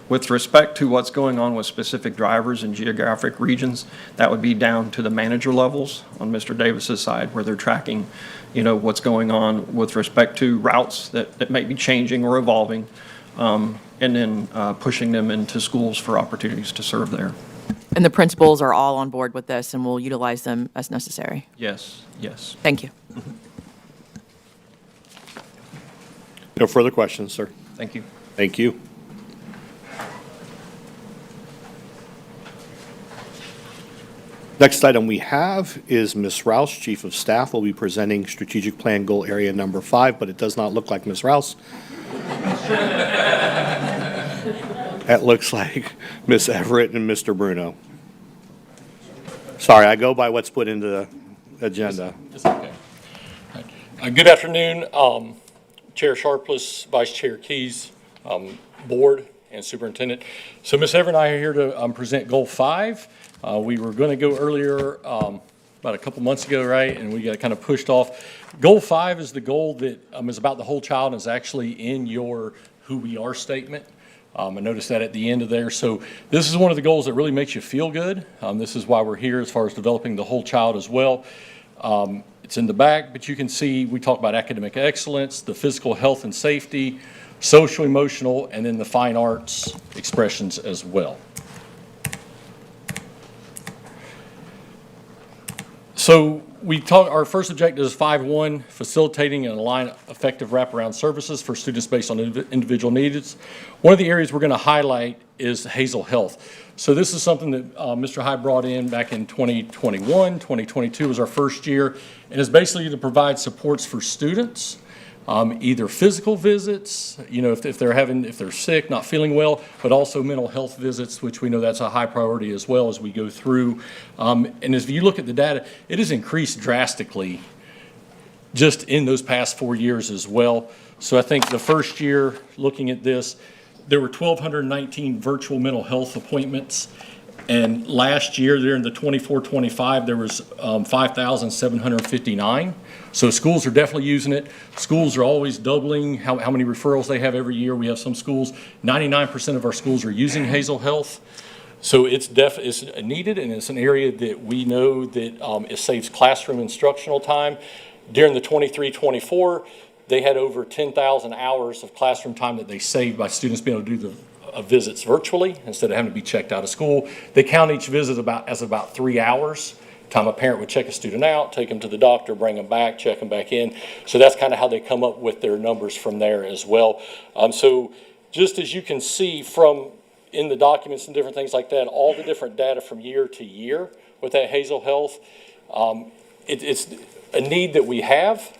With respect to what's going on with specific drivers in geographic regions, that would be down to the manager levels on Mr. Davis's side, where they're tracking, what's going on with respect to routes that may be changing or evolving, and then pushing them into schools for opportunities to serve there. And the principals are all on board with this and will utilize them as necessary? Yes, yes. Thank you. No further questions, sir. Thank you. Thank you. Next item we have is Ms. Rouse, Chief of Staff, will be presenting Strategic Plan Goal Area Number 5, but it does not look like Ms. Rouse. That looks like Ms. Everett and Mr. Bruno. Sorry, I go by what's put into the agenda. It's okay. Good afternoon, Chair Sharpless, Vice Chair Keys, Board, and Superintendent. So Ms. Everett and I are here to present Goal 5. We were going to go earlier, about a couple months ago, right, and we got kind of pushed off. Goal 5 is the goal that is about the whole child and is actually in your Who We Are statement. I noticed that at the end of there. So this is one of the goals that really makes you feel good. This is why we're here as far as developing the whole child as well. It's in the back, but you can see we talk about academic excellence, the physical health and safety, social, emotional, and then the fine arts expressions as well. So our first objective is 5.1, facilitating and align effective wraparound services for students based on individual needs. One of the areas we're going to highlight is Hazel Health. So this is something that Mr. High brought in back in 2021. 2022 was our first year, and is basically to provide supports for students, either physical visits, if they're sick, not feeling well, but also mental health visits, which we know that's a high priority as well as we go through. And as you look at the data, it has increased drastically just in those past 4 years as well. So I think the first year, looking at this, there were 1,219 virtual mental health appointments. And last year, during the 24-25, there was 5,759. So schools are definitely using it. Schools are always doubling how many referrals they have every year. We have some schools, 99% of our schools are using Hazel Health. So it's needed, and it's an area that we know that it saves classroom instructional time. During the 23-24, they had over 10,000 hours of classroom time that they saved by students being able to do the visits virtually instead of having to be checked out of school. They count each visit as about 3 hours. Time a parent would check a student out, take them to the doctor, bring them back, check them back in. So that's kind of how they come up with their numbers from there as well. So just as you can see from in the documents and different things like that, all the different data from year to year with that Hazel Health, it's a need that we have.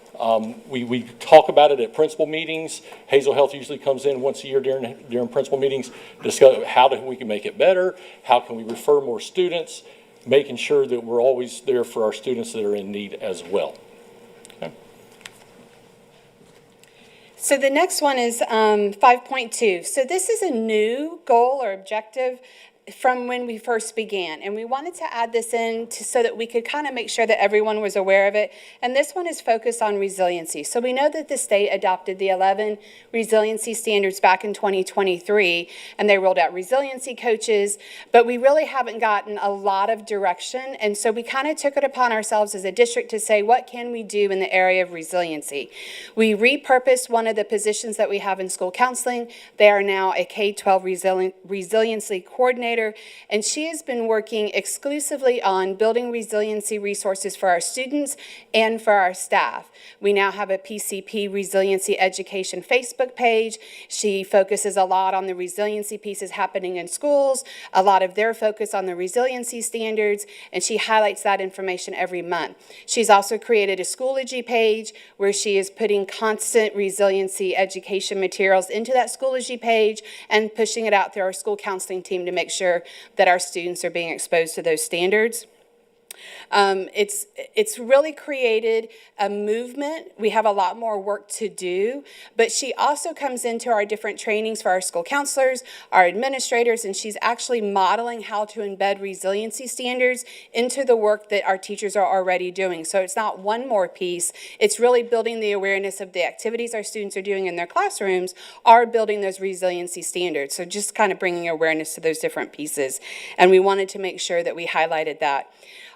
We talk about it at principal meetings. Hazel Health usually comes in once a year during principal meetings, discuss how we can make it better, how can we refer more students, making sure that we're always there for our students that are in need as well. Okay. So the next one is 5.2. So this is a new goal or objective from when we first began. And we wanted to add this in so that we could kind of make sure that everyone was aware of it. And this one is focused on resiliency. So we know that the state adopted the 11 resiliency standards back in 2023, and they rolled out resiliency coaches, but we really haven't gotten a lot of direction. And so we kind of took it upon ourselves as a district to say, what can we do in the area of resiliency? We repurposed one of the positions that we have in school counseling. They are now a K-12 resiliency coordinator, and she has been working exclusively on building resiliency resources for our students and for our staff. We now have a PCP Resiliency Education Facebook page. She focuses a lot on the resiliency pieces happening in schools, a lot of their focus on the resiliency standards, and she highlights that information every month. She's also created a Schoology page where she is putting constant resiliency education materials into that Schoology page and pushing it out through our school counseling team to make sure that our students are being exposed to those standards. It's really created a movement. We have a lot more work to do, but she also comes into our different trainings for our school counselors, our administrators, and she's actually modeling how to embed resiliency standards into the work that our teachers are already doing. So it's not one more piece. It's really building the awareness of the activities our students are doing in their classrooms are building those resiliency standards. So just kind of bringing awareness to those different pieces. And we wanted to make sure that we highlighted that.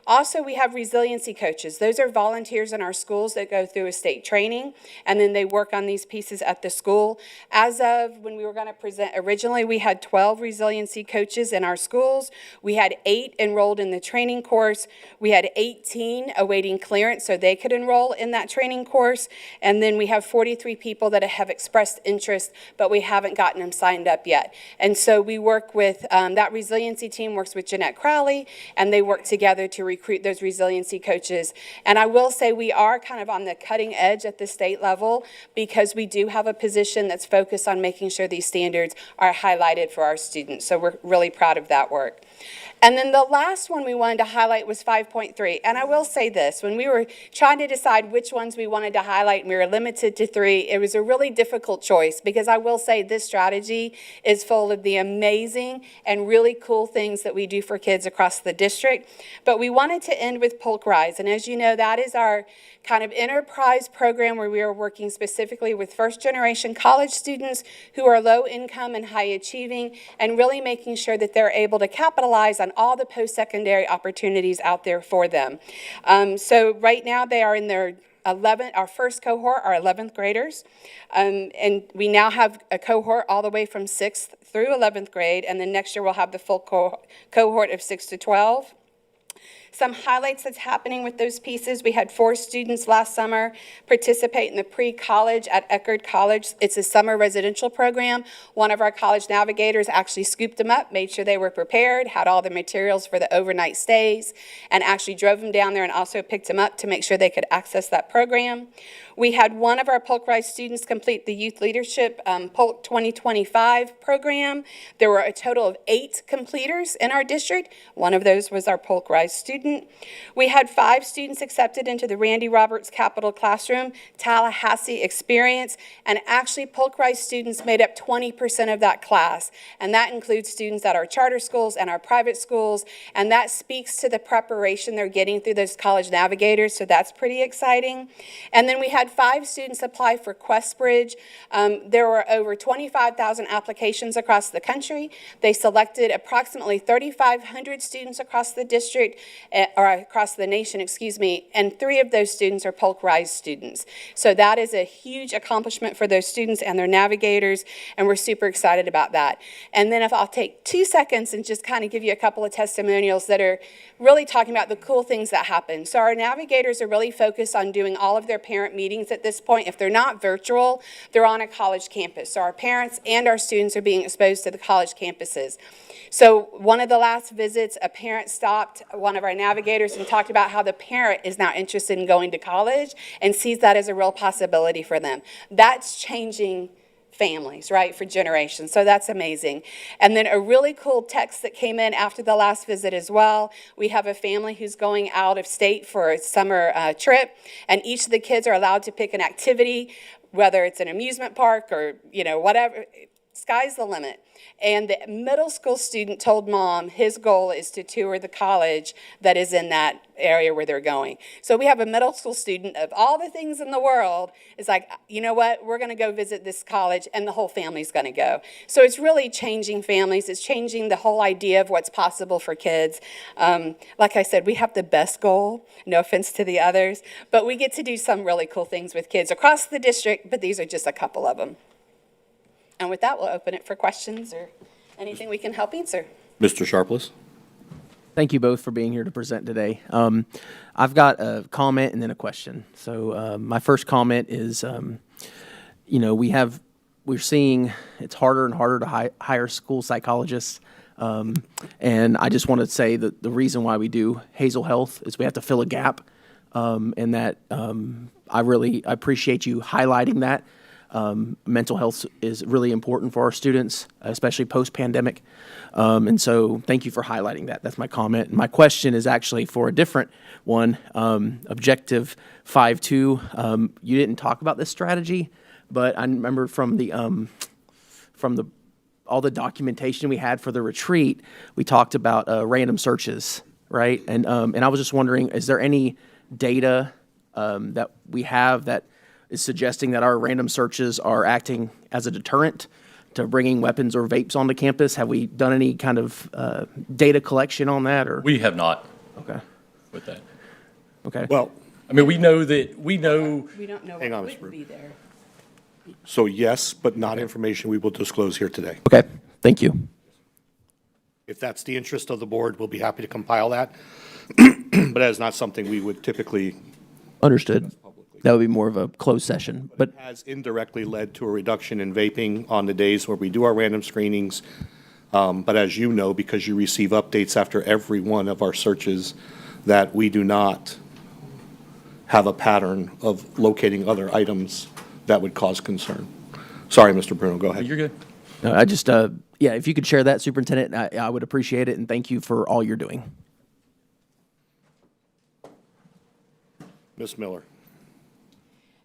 Also, we have resiliency coaches. Those are volunteers in our schools that go through a state training, and then they work on these pieces at the school. As of when we were going to present originally, we had 12 resiliency coaches in our schools. We had 8 enrolled in the training course. We had 18 awaiting clearance so they could enroll in that training course. And then we have 43 people that have expressed interest, but we haven't gotten them signed up yet. And so we work with, that resiliency team works with Jeanette Crowley, and they work together to recruit those resiliency coaches. And I will say we are kind of on the cutting edge at the state level because we do have a position that's focused on making sure these standards are highlighted for our students. So we're really proud of that work. And then the last one we wanted to highlight was 5.3. And I will say this, when we were trying to decide which ones we wanted to highlight and we were limited to 3, it was a really difficult choice because I will say this strategy is full of the amazing and really cool things that we do for kids across the district. But we wanted to end with Polk Rise. And as you know, that is our kind of enterprise program where we are working specifically with first-generation college students who are low income and high achieving and really making sure that they're able to capitalize on all the post-secondary opportunities out there for them. So right now they are in their our first cohort are 11th graders, and we now have a cohort all the way from 6th through 11th grade, and then next year we'll have the full cohort of 6 to 12. Some highlights that's happening with those pieces. We had 4 students last summer participate in the pre-college at Eckerd College. It's a summer residential program. One of our college navigators actually scooped them up, made sure they were prepared, had all the materials for the overnight stays, and actually drove them down there and also picked them up to make sure they could access that program. We had one of our Polk Rise students complete the Youth Leadership Polk 2025 program. There were a total of 8 completers in our district. One of those was our Polk Rise student. We had 5 students accepted into the Randy Roberts Capital Classroom Tallahassee experience, and actually Polk Rise students made up 20% of that class, and that includes students at our charter schools and our private schools, and that speaks to the preparation they're getting through those college navigators, so that's pretty exciting. And then we had 5 students apply for QuestBridge. There were over 25,000 applications across the country. They selected approximately 3,500 students across the district, or across the nation, excuse me, and 3 of those students are Polk Rise students. So that is a huge accomplishment for those students and their navigators, and we're super excited about that. And then if I'll take 2 seconds and just kind of give you a couple of testimonials that are really talking about the cool things that happen. So our navigators are really focused on doing all of their parent meetings at this point. If they're not virtual, they're on a college campus. So our parents and our students are being exposed to the college campuses. So one of the last visits, a parent stopped one of our navigators and talked about how the parent is now interested in going to college and sees that as a real possibility for them. That's changing families, right, for generations. So that's amazing. And then a really cool text that came in after the last visit as well. We have a family who's going out of state for a summer trip, and each of the kids are allowed to pick an activity, whether it's an amusement park or, you know, whatever. It's sky's the limit. And the middle school student told mom his goal is to tour the college that is in that area where they're going. So we have a middle school student, of all the things in the world, is like, you know what, we're going to go visit this college, and the whole family's going to go. So it's really changing families. It's changing the whole idea of what's possible for kids. Like I said, we have the best goal, no offense to the others, but we get to do some really cool things with kids across the district, but these are just a couple of them. And with that, we'll open it for questions or anything we can help answer. Mr. Sharpless? Thank you both for being here to present today. I've got a comment and then a question. So my first comment is, we're seeing it's harder and harder to hire school psychologists. And I just want to say that the reason why we do Hazel Health is we have to fill a gap. And that I appreciate you highlighting that. Mental health is really important for our students, especially post-pandemic. And so thank you for highlighting that. That's my comment. My question is actually for a different one, Objective 5.2. You didn't talk about this strategy, but I remember from all the documentation we had for the retreat, we talked about random searches, right? And I was just wondering, is there any data that we have that is suggesting that our random searches are acting as a deterrent to bringing weapons or vapes onto campus? Have we done any kind of data collection on that, or? We have not. Okay. With that. Okay. Well, I mean, we know. We don't know Hang on, what Ms. would Brew. be there. so yes, but not information we will disclose here today. Okay. Thank you. If that's the interest of the board, we'll be happy to compile that. But that is not something we would typically. Understood. That would be more of a closed session, but Has indirectly led to a reduction in vaping on the days where we do our random screenings. But as you know, because you receive updates after every one of our searches, that we do not have a pattern of locating other items that would cause concern. Sorry, Mr. Bruno, go ahead. You're good. I just, if you could share that, Superintendent, I would appreciate it, and thank you for all you're doing. Ms. Miller.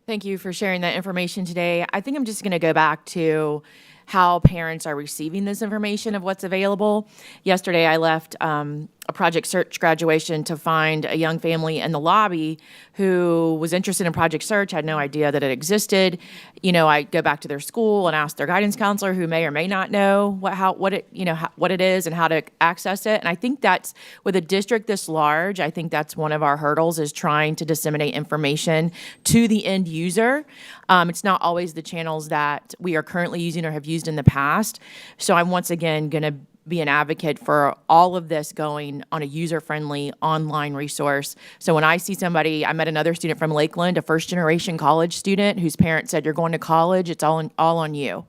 Thank you for sharing that information today. I think I'm just going to go back to how parents are receiving this information of what's available. Yesterday, I left a Project Search graduation to find a young family in the lobby who was interested in Project Search, had no idea that it existed. I go back to their school and ask their guidance counselor, who may or may not know what it is and how to access it. And I think that's, with a district this large, I think that's one of our hurdles, is trying to disseminate information to the end user. It's not always the channels that we are currently using or have used in the past. So I'm once again going to be an advocate for all of this going on a user-friendly online resource. So when I see somebody, I met another student from Lakeland, a first-generation college student whose parents said, "You're going to college, it's all on you."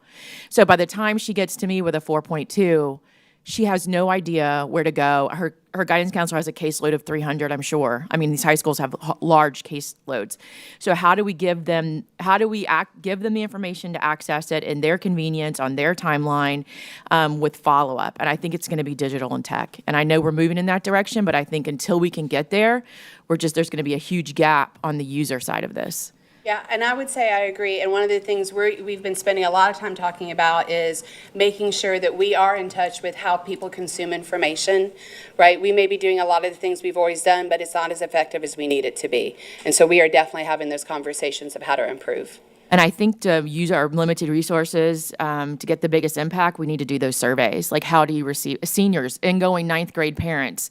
So by the time she gets to me with a 4.2, she has no idea where to go. Her guidance counselor has a caseload of 300, I'm sure. I mean, these high schools have large caseloads. So how do we give them the information to access it in their convenience, on their timeline, with follow-up? And I think it's going to be digital and tech. And I know we're moving in that direction, but I think until we can get there, there's going to be a huge gap on the user side of this. Yeah, and I would say I agree. And one of the things we've been spending a lot of time talking about is making sure that we are in touch with how people consume information, right? We may be doing a lot of the things we've always done, but it's not as effective as we need it to be. And so we are definitely having those conversations of how to improve. And I think to use our limited resources to get the biggest impact, we need to do those surveys. Like, how do you receive seniors, ingoing ninth grade parents?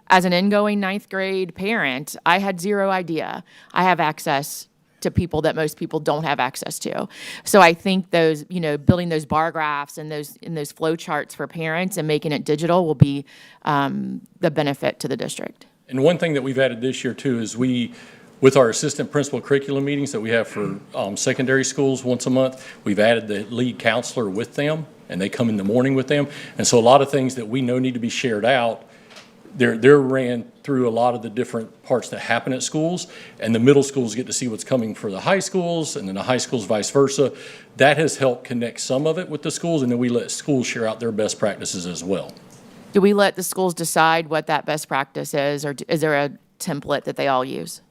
As an ingoing ninth grade parent, I had zero idea. I have access to people that most people don't have access to. So I think those, building those bar graphs and those flow charts for parents and making it digital will be the benefit to the district. And one thing that we've added this year too is with our assistant principal curriculum meetings that we have for secondary schools once a month, we've added the lead counselor with them, and they come in the morning with them. And so a lot of things that we know need to be shared out, they're ran through a lot of the different parts that happen at schools, and the middle schools get to see what's coming for the high schools, and then the high schools vice versa. That has helped connect some of it with the schools, and then we let schools share out their best practices as well. Do we let the schools decide what that best practice is, or is there a template that they all use?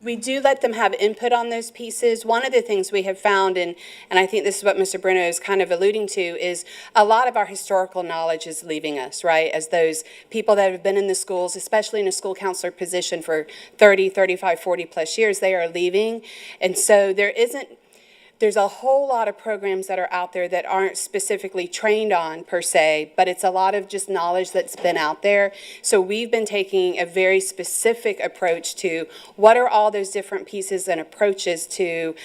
We do let them have input on those pieces. One of the things we have found, and I think this is what Mr. Bruno is kind of alluding to, is a lot of our historical knowledge is leaving us, right? As those people that have been in the schools, especially in a school counselor position for 30, 35, 40 plus years, they are leaving. And so there's a whole lot of programs that are out there that aren't specifically trained on per se, but it's a lot of just knowledge that's been out there. So we've been taking a very specific approach to what are all those different pieces and approaches to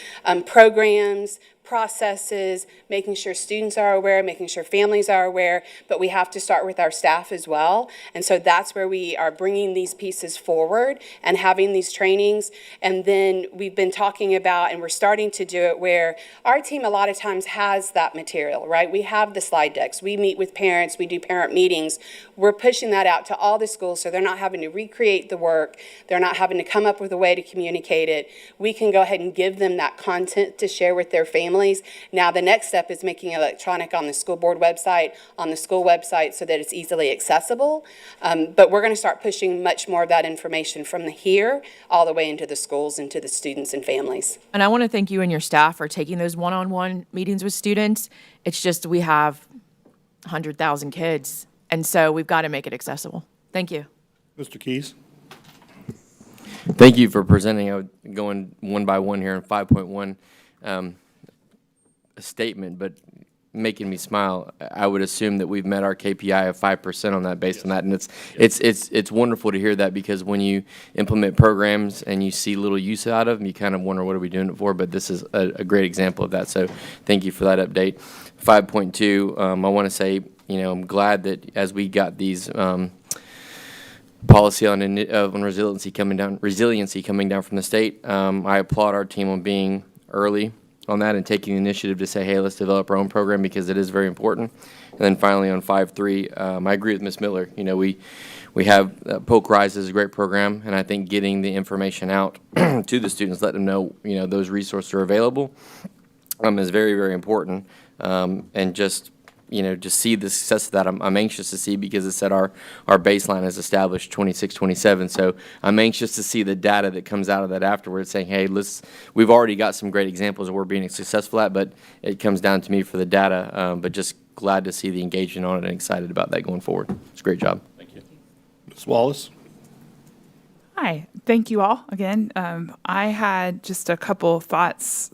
programs, processes, making sure students are aware, making sure families are aware, but we have to start with our staff as well. And so that's where we are bringing these pieces forward and having these trainings. And then we've been talking about, and we're starting to do it, where our team a lot of times has that material, right? We have the slide decks. We meet with parents. We do parent meetings. We're pushing that out to all the schools so they're not having to recreate the work. They're not having to come up with a way to communicate it. We can go ahead and give them that content to share with their families. Now, the next step is making it electronic on the school board website, on the school website, so that it's easily accessible. But we're going to start pushing much more of that information from here all the way into the schools and to the students and families. And I want to thank you and your staff for taking those one-on-one meetings with students. It's just we have 100,000 kids, and so we've got to make it accessible. Thank you. Mr. Keys? Thank you for presenting. I would going one by one here in 5.1. A statement, but making me smile. I would assume that we've met our KPI of 5% on that, based on that, and it's wonderful to hear that, because when you implement programs and you see little use out of them, you kind of wonder, what are we doing it for? But this is a great example of that. So thank you for that update. 5.2. I want to say, I'm glad that as we got these policy on resiliency coming down from the state, I applaud our team on being early on that and taking the initiative to say, hey, let's develop our own program, because it is very important. And then finally on 5.3, I agree with Ms. Miller. We have Polk Rise is a great program, and I think getting the information out to the students, let them know, those resources are available, is very, very important. And just see the success of that. I'm anxious to see, because it said our baseline is established 26, 27. So I'm anxious to see the data that comes out of that afterwards, saying, hey, we've already got some great examples of where we're being successful at, but it comes down to me for the data. But just glad to see the engagement on it and excited about that going forward. It's a great job. Thank you. Ms. Wallace? Hi, thank you all again. I had just a couple thoughts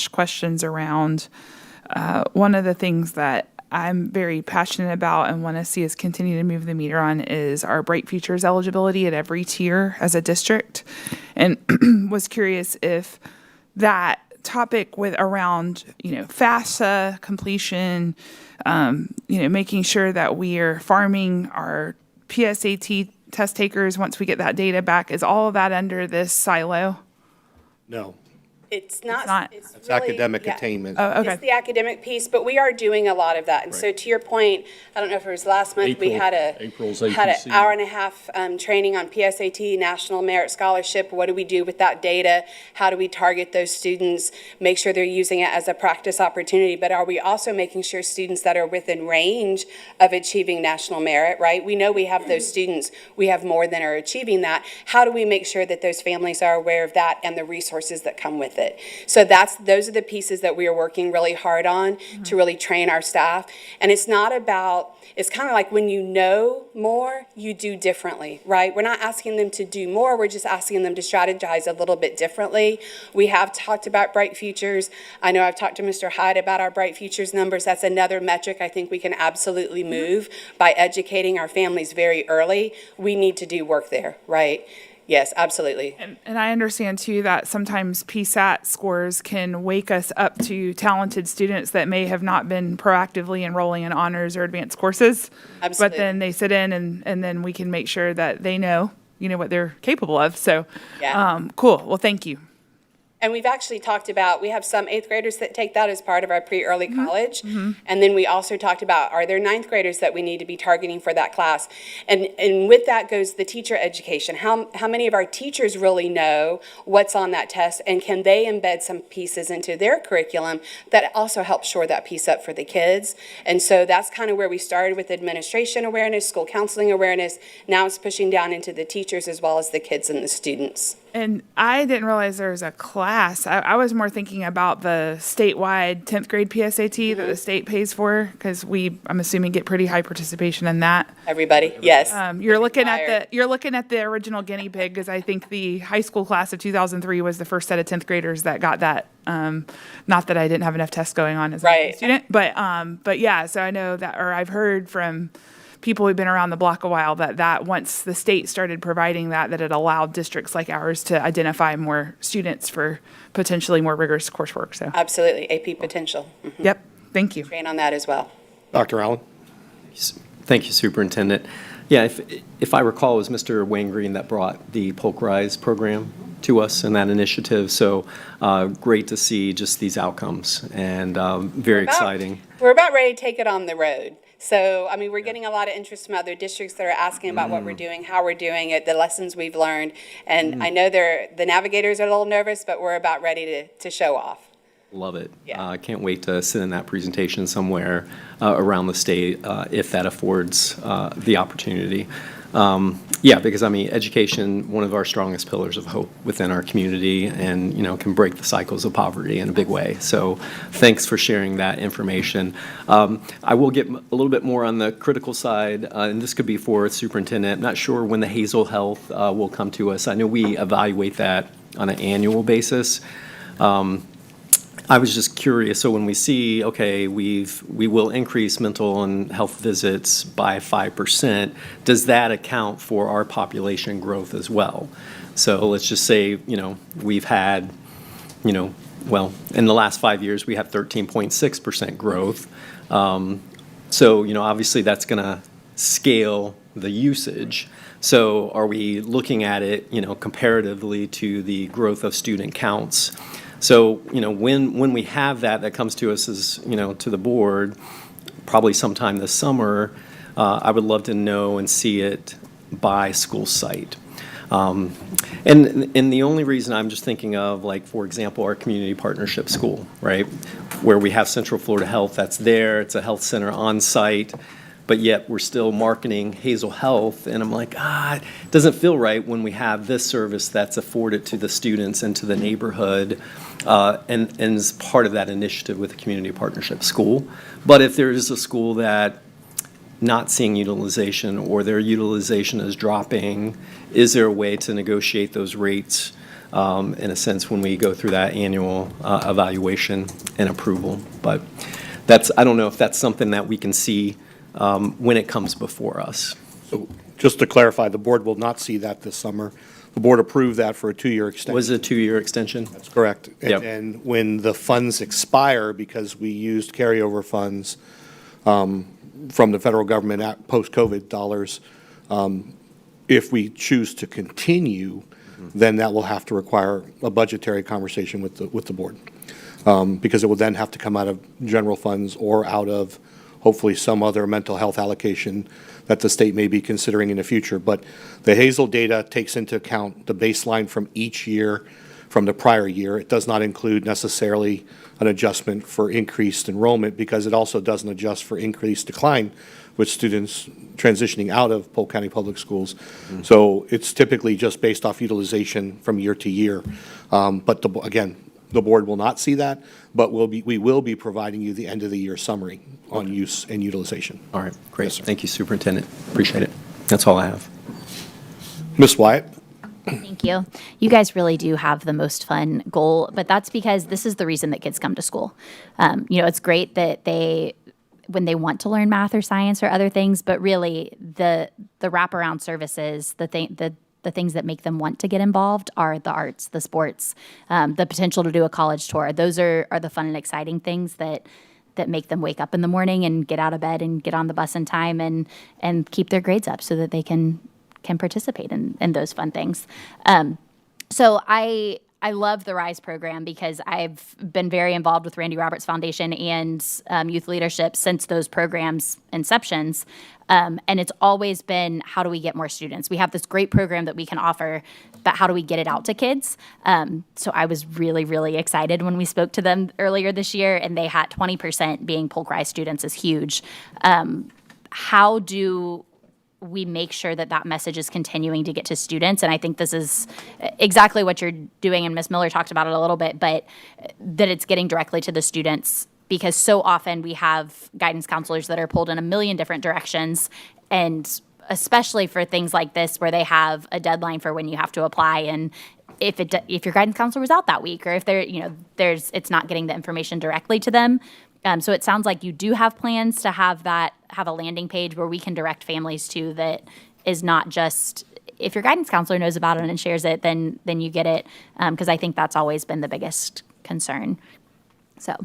/ questions around one of the things that I'm very passionate about and want to see us continue to move the meter on is our Bright Futures eligibility at every tier as a district. And was curious if that topic around FAFSA completion, making sure that we are farming our PSAT test takers once we get that data back, is all of that under this silo? No. It's not. It's It's really- academic yeah. attainment. Oh, okay. It's the academic piece, but we are doing a lot of that. And so to your point, I don't know if it was last month, we had April's an APC. hour and a half training on PSAT, National Merit Scholarship. What do we do with that data? How do we target those students? Make sure they're using it as a practice opportunity, but are we also making sure students that are within range of achieving national merit, right? We know we have those students, we have more than are achieving that. How do we make sure that those families are aware of that and the resources that come with it? So those are the pieces that we are working really hard on to really train our staff. And it's not about, it's kind of like when you know more, you do differently, right? We're not asking them to do more, we're just asking them to strategize a little bit differently. We have talked about Bright Futures. I know I've talked to Mr. Hyde about our Bright Futures numbers. That's another metric I think we can absolutely move by educating our families very early. We need to do work there, right? Yes, absolutely. And I understand too that sometimes PSAT scores can wake us up to talented students that may have not been proactively enrolling in honors or advanced courses. Absolutely. But then they sit in and then we can make sure that they know, what they're capable of. So, Yeah. cool. Well, thank you. And we've actually talked about, we have some 8th graders that take that as part of our pre-early college. And then we also talked about, are there 9th graders that we need to be targeting for that class? And with that goes the teacher education. How many of our teachers really know what's on that test, and can they embed some pieces into their curriculum that also help shore that piece up for the kids? And so that's kind of where we started with administration awareness, school counseling awareness. Now it's pushing down into the teachers as well as the kids and the students. And I didn't realize there was a class. I was more thinking about the statewide 10th grade PSAT that the state pays for, because I'm assuming, get pretty high participation in that. Everybody, yes. You're looking at the original guinea pig, because I think the high school class of 2003 was the first set of 10th graders that got that. Not that I didn't have enough tests going on as a Right. student, but yeah. So I know that, or I've heard from people who've been around the block a while, that once the state started providing that it allowed districts like ours to identify more students for potentially more rigorous coursework. So Absolutely, AP potential. yep. Thank you. Train on that as well. Dr. Allen? Thank you, Superintendent. Yeah, if I recall, it was Mr. Wayne Green that brought the Polk Rise program to us in that initiative. So great to see just these outcomes, and very exciting. We're about ready to take it on the road. So, I mean, we're getting a lot of interest from other districts that are asking about what we're doing, how we're doing it, the lessons we've learned. And I know the navigators are a little nervous, but we're about ready to show off. Love it. Yeah. I can't wait to sit in that presentation somewhere around the state if that affords the opportunity. Yeah, because I mean, education, one of our strongest pillars of hope within our community, and can break the cycles of poverty in a big way. So thanks for sharing that information. I will get a little bit more on the critical side, and this could be for Superintendent. I'm not sure when the Hazel Health will come to us. I know we evaluate that on an annual basis. I was just curious, so when we see, okay, we will increase mental and health visits by 5%, does that account for our population growth as well? So let's just say, we've had, well, in the last 5 years, we have 13.6% growth. So, obviously that's going to scale the usage. So are we looking at it, comparatively to the growth of student counts? So, when we have that comes to us as, to the board, probably sometime this summer, I would love to know and see it by school site. And the only reason I'm just thinking of, like, for example, our community partnership school, right? Where we have Central Florida Health, that's there, it's a health center on site, but yet we're still marketing Hazel Health, and I'm like, it doesn't feel right when we have this service that's afforded to the students and to the neighborhood, and is part of that initiative with the community partnership school. But if there is a school that not seeing utilization, or their utilization is dropping, is there a way to negotiate those rates, in a sense, when we go through that annual evaluation and approval? But I don't know if that's something that we can see when it comes before us. So just to clarify, the board will not see that this summer. The board approved that for a 2-year extension. Was it a 2-year extension? That's correct. Yep. And when the funds expire, because we used carryover funds from the federal government post-COVID dollars, if we choose to continue, then that will have to require a budgetary conversation with the board. Because it will then have to come out of general funds or out of hopefully some other mental health allocation that the state may be considering in the future. But the Hazel data takes into account the baseline from each year from the prior year. It does not include necessarily an adjustment for increased enrollment, because it also doesn't adjust for increased decline with students transitioning out of Polk County Public Schools. So it's typically just based off utilization from year to year. But again, the board will not see that, but we will be providing you the end of the year summary on use and utilization. All right, great. Yes, sir. Thank you, Superintendent. Appreciate it. That's all I have. Ms. Wyatt? Thank you. You guys really do have the most fun goal, but that's because this is the reason that kids come to school. It's great that when they want to learn math or science or other things, but really the wraparound services, the things that make them want to get involved are the arts, the sports, the potential to do a college tour. Those are the fun and exciting things that make them wake up in the morning and get out of bed and get on the bus in time and keep their grades up so that they can participate in those fun things. So I love the RISE program because I've been very involved with Randy Roberts Foundation and youth leadership since those programs' inceptions. And it's always been, how do we get more students? We have this great program that we can offer, but how do we get it out to kids? So I was really, really excited when we spoke to them earlier this year, and they had 20% being Polk Rise students is huge. How do we make sure that that message is continuing to get to students. And I think this is exactly what you're doing, and Ms. Miller talked about it a little bit, but that it's getting directly to the students, because so often we have guidance counselors that are pulled in a million different directions, and especially for things like this where they have a deadline for when you have to apply, and if your guidance counselor was out that week, or if it's not getting the information directly to them. So it sounds like you do have plans to have a landing page where we can direct families to, that is not just, if your guidance counselor knows about it and shares it, then you get it, because I think that's always been the biggest concern. So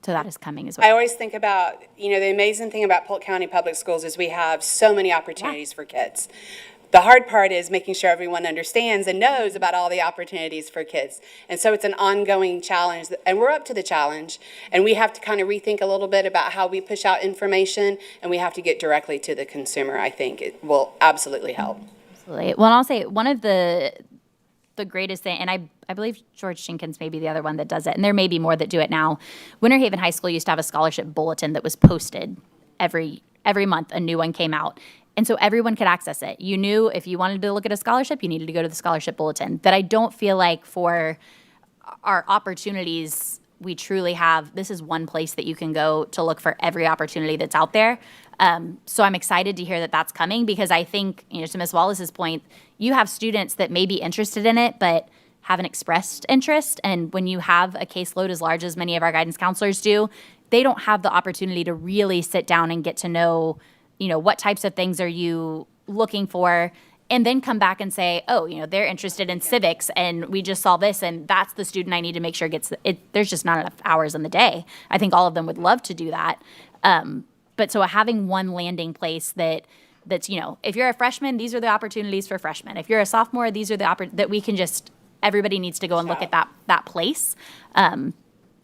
that is coming as well. I always think about, the amazing thing about Polk County Public Schools is we have so many opportunities for kids. The hard part is making sure everyone understands and knows about all the opportunities for kids. And so it's an ongoing challenge, and we're up to the challenge. And we have to kind of rethink a little bit about how we push out information, and we have to get directly to the consumer. I think it will absolutely help. Absolutely. Well, and I'll say one of the greatest thing, and I believe George Jenkins may be the other one that does it, and there may be more that do it now. Winter Haven High School used to have a scholarship bulletin that was posted every month. A new one came out. And so everyone could access it. You knew if you wanted to look at a scholarship, you needed to go to the scholarship bulletin. That I don't feel like for our opportunities, we truly have, this is one place that you can go to look for every opportunity that's out there. So I'm excited to hear that that's coming, because I think, to Ms. Wallace's point, you have students that may be interested in it, but haven't expressed interest. And when you have a caseload as large as many of our guidance counselors do, they don't have the opportunity to really sit down and get to know, what types of things are you looking for, and then come back and say, oh, they're interested in civics, and we just saw this, and that's the student I need to make sure gets it. There's just not enough hours in the day. I think all of them would love to do that. But so having one landing place that's, if you're a freshman, these are the opportunities for freshmen. If you're a sophomore, these are that we can just, everybody needs to go and look at that place.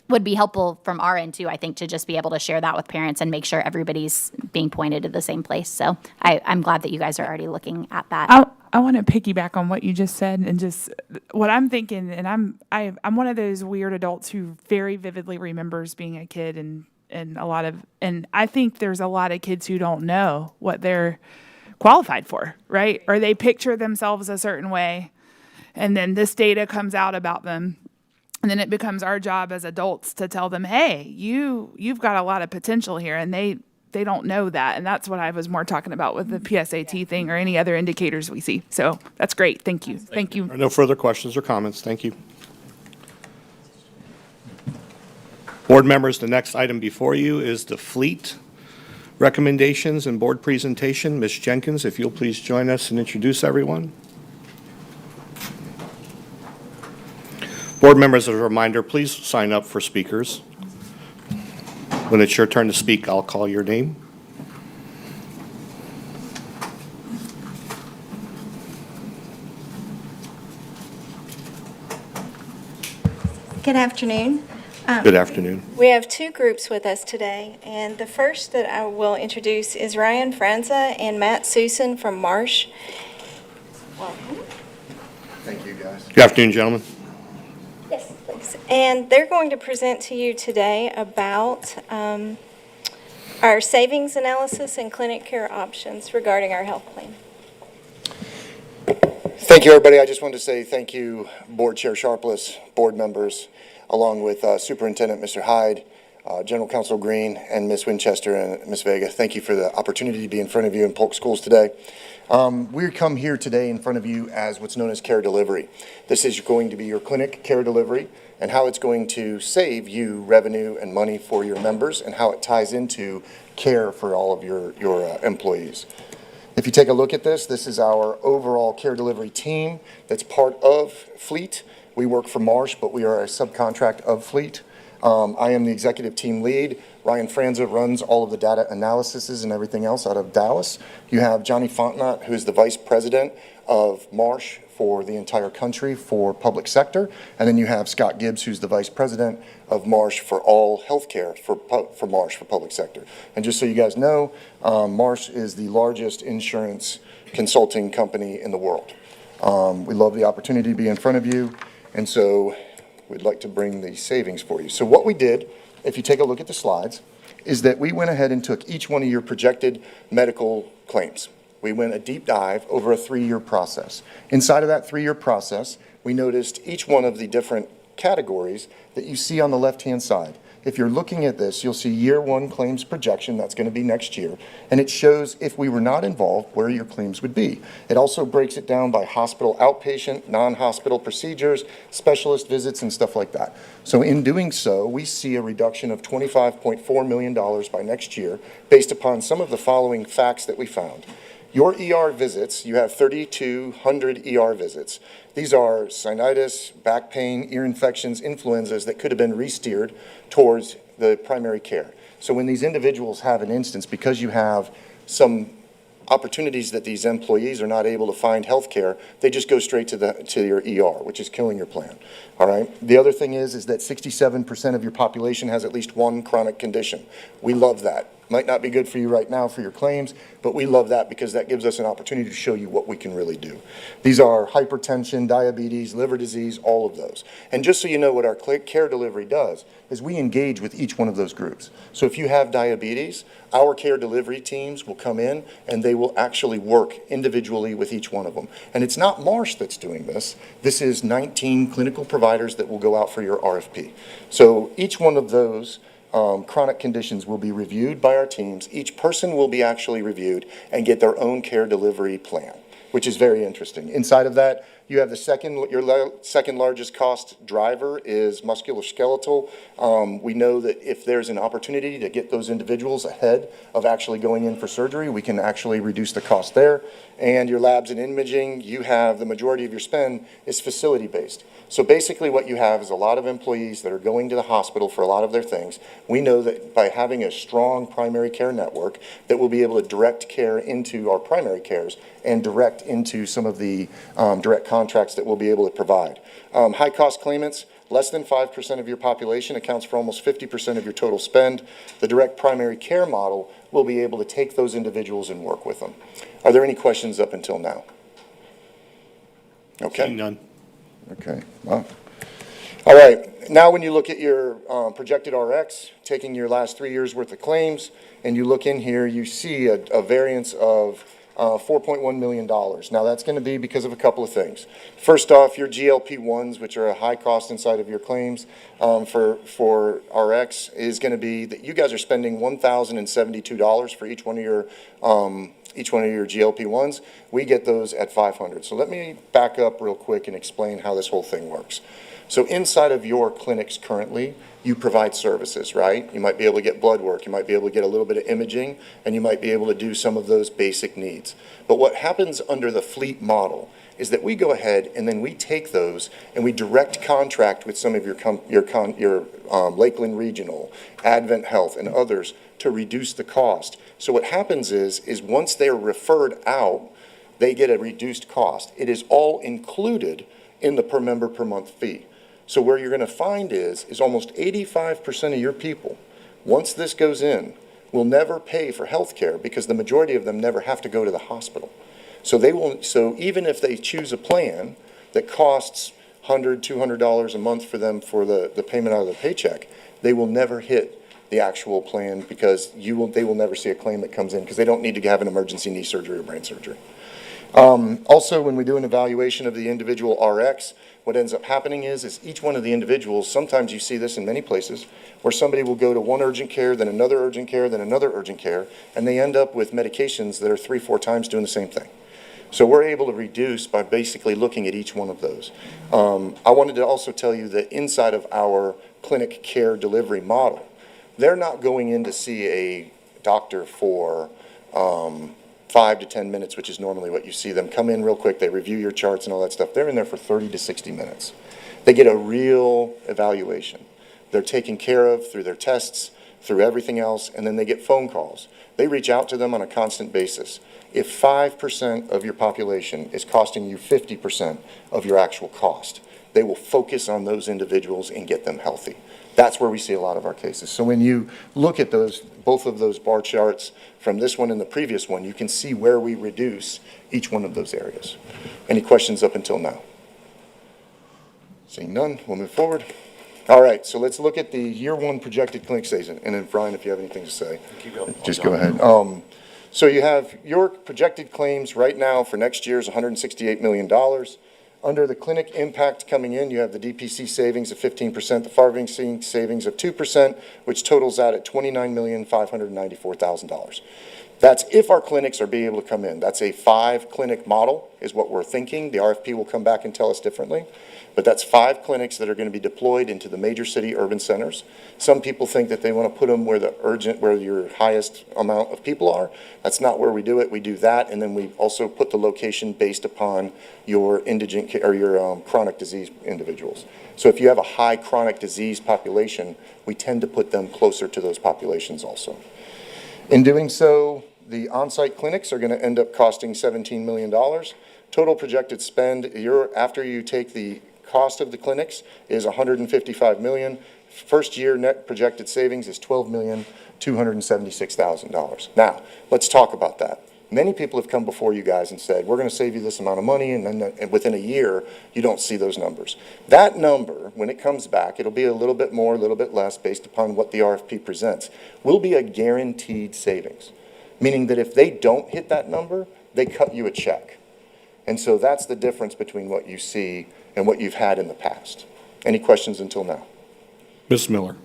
Would be helpful from our end too, I think, to just be able to share that with parents and make sure everybody's being pointed to the same place. So I'm glad that you guys are already looking at that. I want to piggyback on what you just said, and just what I'm thinking. And I'm one of those weird adults who very vividly remembers being a kid, and I think there's a lot of kids who don't know what they're qualified for, right? Or they picture themselves a certain way, and then this data comes out about them. And then it becomes our job as adults to tell them, hey, you've got a lot of potential here, and they don't know that. And that's what I was more talking about with the PSAT thing or any other indicators we see. So that's great. Thank you. Thank you. No further questions or comments. Thank you. Board members, the next item before you is the fleet recommendations and board presentation. Ms. Jenkins, if you'll please join us and introduce everyone. Board members, as a reminder, please sign up for speakers. When it's your turn to speak, I'll call your name. Good afternoon. Good afternoon. We have two groups with us today, and the first that I will introduce is Ryan Franza and Matt Susan from Marsh. Welcome. Thank you, guys. Good afternoon, gentlemen. Yes, please. And they're going to present to you today about our savings analysis and clinic care options regarding our health plan. Thank you, everybody. I just wanted to say thank you, Board Chair Sharpless, board members, along with Superintendent Mr. Hyde, General Counsel Green, and Ms. Winchester and Ms. Vega. Thank you for the opportunity to be in front of you in Polk Schools today. We come here today in front of you as what's known as care delivery. This is going to be your clinic care delivery and how it's going to save you revenue and money for your members and how it ties into care for all of your employees. If you take a look at this, this is our overall care delivery team that's part of Fleet. We work for Marsh, but we are a subcontract of Fleet. I am the executive team lead. Ryan Franza runs all of the data analyses and everything else out of Dallas. You have Johnny Fontenot, who is the vice president of Marsh for the entire country for public sector. And then you have Scott Gibbs, who's the vice president of Marsh for all healthcare for Marsh for public sector. And just so you guys know, Marsh is the largest insurance consulting company in the world. We love the opportunity to be in front of you. And so we'd like to bring the savings for you. So what we did, if you take a look at the slides, is that we went ahead and took each one of your projected medical claims. we went a deep dive over a 3-year process. Inside of that 3-year process, we noticed each one of the different categories that you see on the left-hand side. If you're looking at this, you'll see year 1 claims projection, that's going to be next year, and it shows if we were not involved, where your claims would be. It also breaks it down by hospital outpatient, non-hospital procedures, specialist visits, and stuff like that. So in doing so, we see a reduction of $25.4 million by next year based upon some of the following facts that we found. Your ER visits, you have 3,200 ER visits. These are sinusitis, back pain, ear infections, influenzas that could have been re-steered towards the primary care. So when these individuals have an instance, because you have some opportunities that these employees are not able to find health care, they just go straight to your ER, which is killing your plan. All right. The other thing is that 67% of your population has at least one chronic condition. We love that. Might not be good for you right now for your claims, but we love that because that gives us an opportunity to show you what we can really do. These are hypertension, diabetes, liver disease, all of those. And just so you know what our care delivery does is we engage with each one of those groups. So if you have diabetes, our care delivery teams will come in and they will actually work individually with each one of them. And it's not Marsh that's doing this. This is 19 clinical providers that will go out for your RFP. So each one of those chronic conditions will be reviewed by our teams. Each person will be actually reviewed and get their own care delivery plan, which is very interesting. Inside of that, you have your second largest cost driver is musculoskeletal. We know that if there's an opportunity to get those individuals ahead of actually going in for surgery, we can actually reduce the cost there. And your labs and imaging, you have the majority of your spend is facility-based. So basically what you have is a lot of employees that are going to the hospital for a lot of their things. We know that by having a strong primary care network that we'll be able to direct care into our primary cares and direct into some of the direct contracts that we'll be able to provide. High-cost claimants, less than 5% of your population accounts for almost 50% of your total spend. The direct primary care model will be able to take those individuals and work with them. Are there any questions up until now? Okay. Seeing none. Okay. Well, all right. Now when you look at your projected RX, taking your last 3 years worth of claims, and you look in here, you see a variance of $4.1 million. Now that's going to be because of a couple of things. First off, your GLP-1s, which are a high cost inside of your claims for RX, is going to be that you guys are spending $1,072 for each one of your GLP-1s. We get those at $500. So let me back up real quick and explain how this whole thing works. So inside of your clinics currently, you provide services, right? You might be able to get blood work, you might be able to get a little bit of imaging, and you might be able to do some of those basic needs. But what happens under the fleet model is that we go ahead and then we take those and we direct contract with some of your Lakeland Regional, Advent Health, and others to reduce the cost. So what happens is once they're referred out, they get a reduced cost. It is all included in the per member per month fee. So where you're going to find is almost 85% of your people, once this goes in, will never pay for health care because the majority of them never have to go to the hospital. So they will. So even if they choose a plan that costs $100, $200 a month for them for the payment out of the paycheck, they will never hit the actual plan because they will never see a claim that comes in because they don't need to have an emergency knee surgery or brain surgery. Also, when we do an evaluation of the individual RX, what ends up happening is each one of the individuals, sometimes you see this in many places, where somebody will go to one urgent care, then another urgent care, then another urgent care, and they end up with medications that are 3-4 times doing the same thing. So we're able to reduce by basically looking at each one of those. I wanted to also tell you that inside of our clinic care delivery model, they're not going in to see a doctor for 5 to 10 minutes, which is normally what you see them come in real quick. They review your charts and all that stuff. They're in there for 30 to 60 minutes. They get a real evaluation. They're taken care of through their tests, through everything else, and then they get phone calls. They reach out to them on a constant basis. If 5% of your population is costing you 50% of your actual cost, they will focus on those individuals and get them healthy. That's where we see a lot of our cases. So when you look at both of those bar charts from this one and the previous one, you can see where we reduce each one of those areas. Any questions up until now? Seeing none, we'll move forward. All right, so let's look at the year one projected clinic season. And then Brian, if you have anything to say, just go ahead. So you have your projected claims right now for next year is $168 million. Under the clinic impact coming in, you have the DPC savings of 15%, the pharmacy savings of 2%, which totals out at $29,594,000. That's if our clinics are being able to come in. That's a 5-clinic model is what we're thinking. The RFP will come back and tell us differently. But that's 5 clinics that are going to be deployed into the major city urban centers. Some people think that they want to put them where where your highest amount of people are. That's not where we do it. We do that, and then we also put the location based upon your indigent or your chronic disease individuals. So if you have a high chronic disease population, we tend to put them closer to those populations also. In doing so, the on-site clinics are going to end up costing $17 million. Total projected spend after you take the cost of the clinics is $155 million. First year net projected savings is $12,276,000. Now, let's talk about that. Many people have come before you guys and said, we're going to save you this amount of money, and then within a year, you don't see those numbers. That number, when it comes back, it'll be a little bit more, a little bit less, based upon what the RFP presents, will be a guaranteed savings, meaning that if they don't hit that number, they cut you a check. And so that's the difference between what you see and what you've had in the past. Any questions until now? Ms. Miller.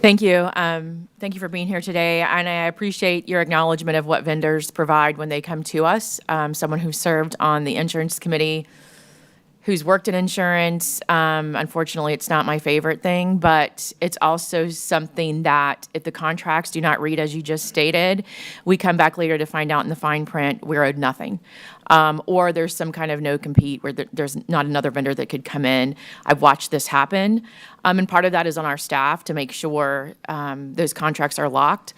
Thank you. Thank you for being here today, and I appreciate your acknowledgement of what vendors provide when they come to us. Someone who served on the insurance committee, who's worked in insurance. Unfortunately, it's not my favorite thing, but it's also something that if the contracts do not read as you just stated, we come back later to find out in the fine print we're owed nothing. Or there's some kind of no compete where there's not another vendor that could come in. I've watched this happen. And part of that is on our staff to make sure those contracts are locked.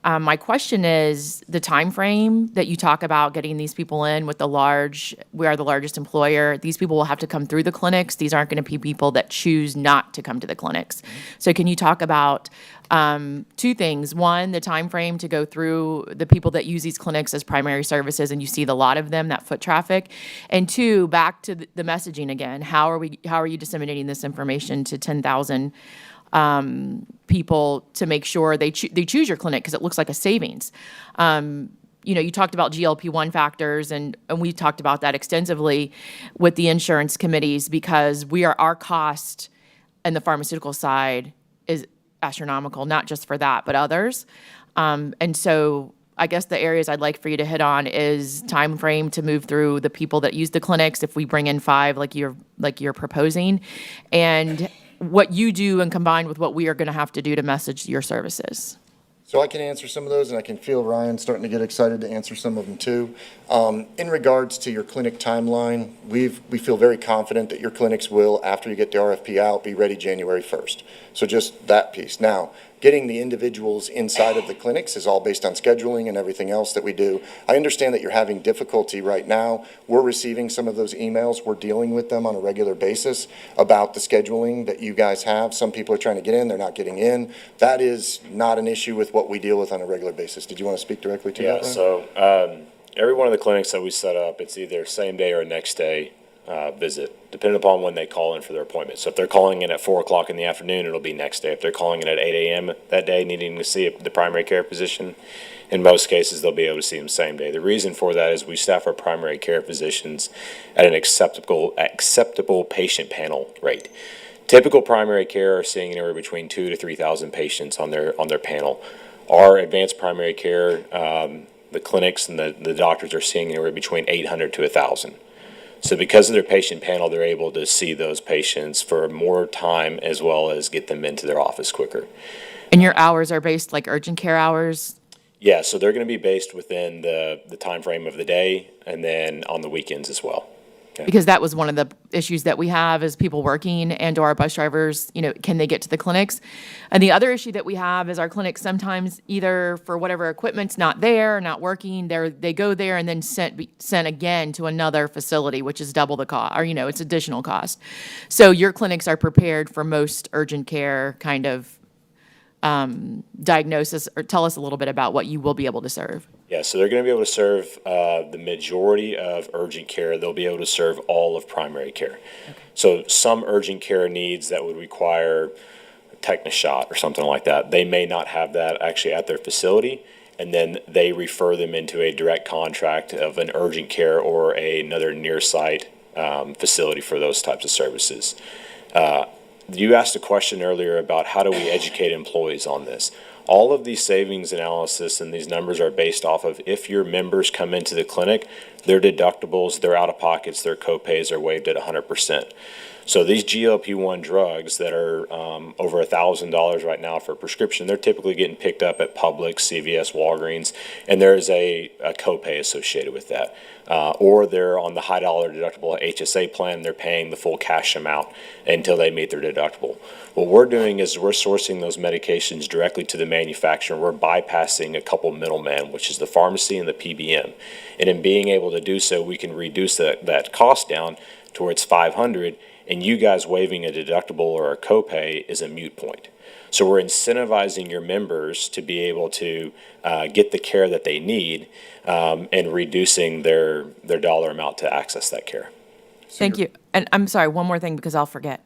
My question is the time frame that you talk about getting these people in with we are the largest employer. These people will have to come through the clinics. These aren't going to be people that choose not to come to the clinics. So can you talk about 2 things? One, the time frame to go through the people that use these clinics as primary services, and you see the lot of them, that foot traffic. And 2, back to the messaging again. How are you disseminating this information to 10,000 people to make sure they choose your clinic because it looks like a savings? You talked about GLP-1 factors, and we talked about that extensively with the insurance committees because our cost in the pharmaceutical side is astronomical, not just for that, but others. And so I guess the areas I'd like for you to hit on is time frame to move through the people that use the clinics if we bring in 5 like you're proposing, and what you do and combined with what we are going to have to do to message your services. So I can answer some of those, and I can feel Ryan starting to get excited to answer some of them too. In regards to your clinic timeline, we feel very confident that your clinics will, after you get the RFP out, be ready January 1st. So just that piece. Now, getting the individuals inside of the clinics is all based on scheduling and everything else that we do. I understand that you're having difficulty right now. We're receiving some of those emails. We're dealing with them on a regular basis about the scheduling that you guys have. Some people are trying to get in, they're not getting in. That is not an issue with what we deal with on a regular basis. Did you want to speak directly to that? Yeah, so every one of the clinics that we set up, it's either same day or next day visit, depending upon when they call in for their appointment. So if they're calling in at 4 o'clock in the afternoon, it'll be next day. If they're calling in at 8 a.m. that day, needing to see the primary care physician, in most cases, they'll be able to see them same day. The reason for that is we staff our primary care physicians at an acceptable patient panel rate. Typical primary care are seeing anywhere between 2,000 to 3,000 patients on their panel. Our advanced primary care, the clinics and the doctors are seeing anywhere between 800 to 1,000. So because of their patient panel, they're able to see those patients for more time as well as get them into their office quicker. And your hours are based like urgent care hours? Yeah, so they're going to be based within the time frame of the day and then on the weekends as well. Okay. Because that was one of the issues that we have is people working and or our bus drivers, can they get to the clinics? And the other issue that we have is our clinics sometimes either for whatever equipment's not there, not working, they go there and then sent again to another facility, which is double the cost, or it's additional cost. So your clinics are prepared for most urgent care kind of diagnosis, or tell us a little bit about what you will be able to serve. Yeah, so they're going to be able to serve the majority of urgent care. They'll be able to serve all of primary care. Okay. So some urgent care needs that would require a tetanus shot or something like that, they may not have that actually at their facility, and then they refer them into a direct contract of an urgent care or another near-site facility for those types of services. You asked a question earlier about how do we educate employees on this. All of these savings analysis and these numbers are based off of if your members come into the clinic, their deductibles, their out-of-pockets, their co-pays are waived at 100%. So these GLP-1 drugs that are over $1,000 right now for prescription, they're typically getting picked up at Publix, CVS, Walgreens, and there's a copay associated with that. Or they're on the high dollar deductible HSA plan, they're paying the full cash amount until they meet their deductible. What we're doing is we're sourcing those medications directly to the manufacturer. We're bypassing a couple middlemen, which is the pharmacy and the PBM. And in being able to do so, we can reduce that cost down towards $500, and you guys waiving a deductible or a copay is a moot point. So we're incentivizing your members to be able to get the care that they need and reducing their dollar amount to access that care. Thank you. And I'm sorry, one more thing because I'll forget.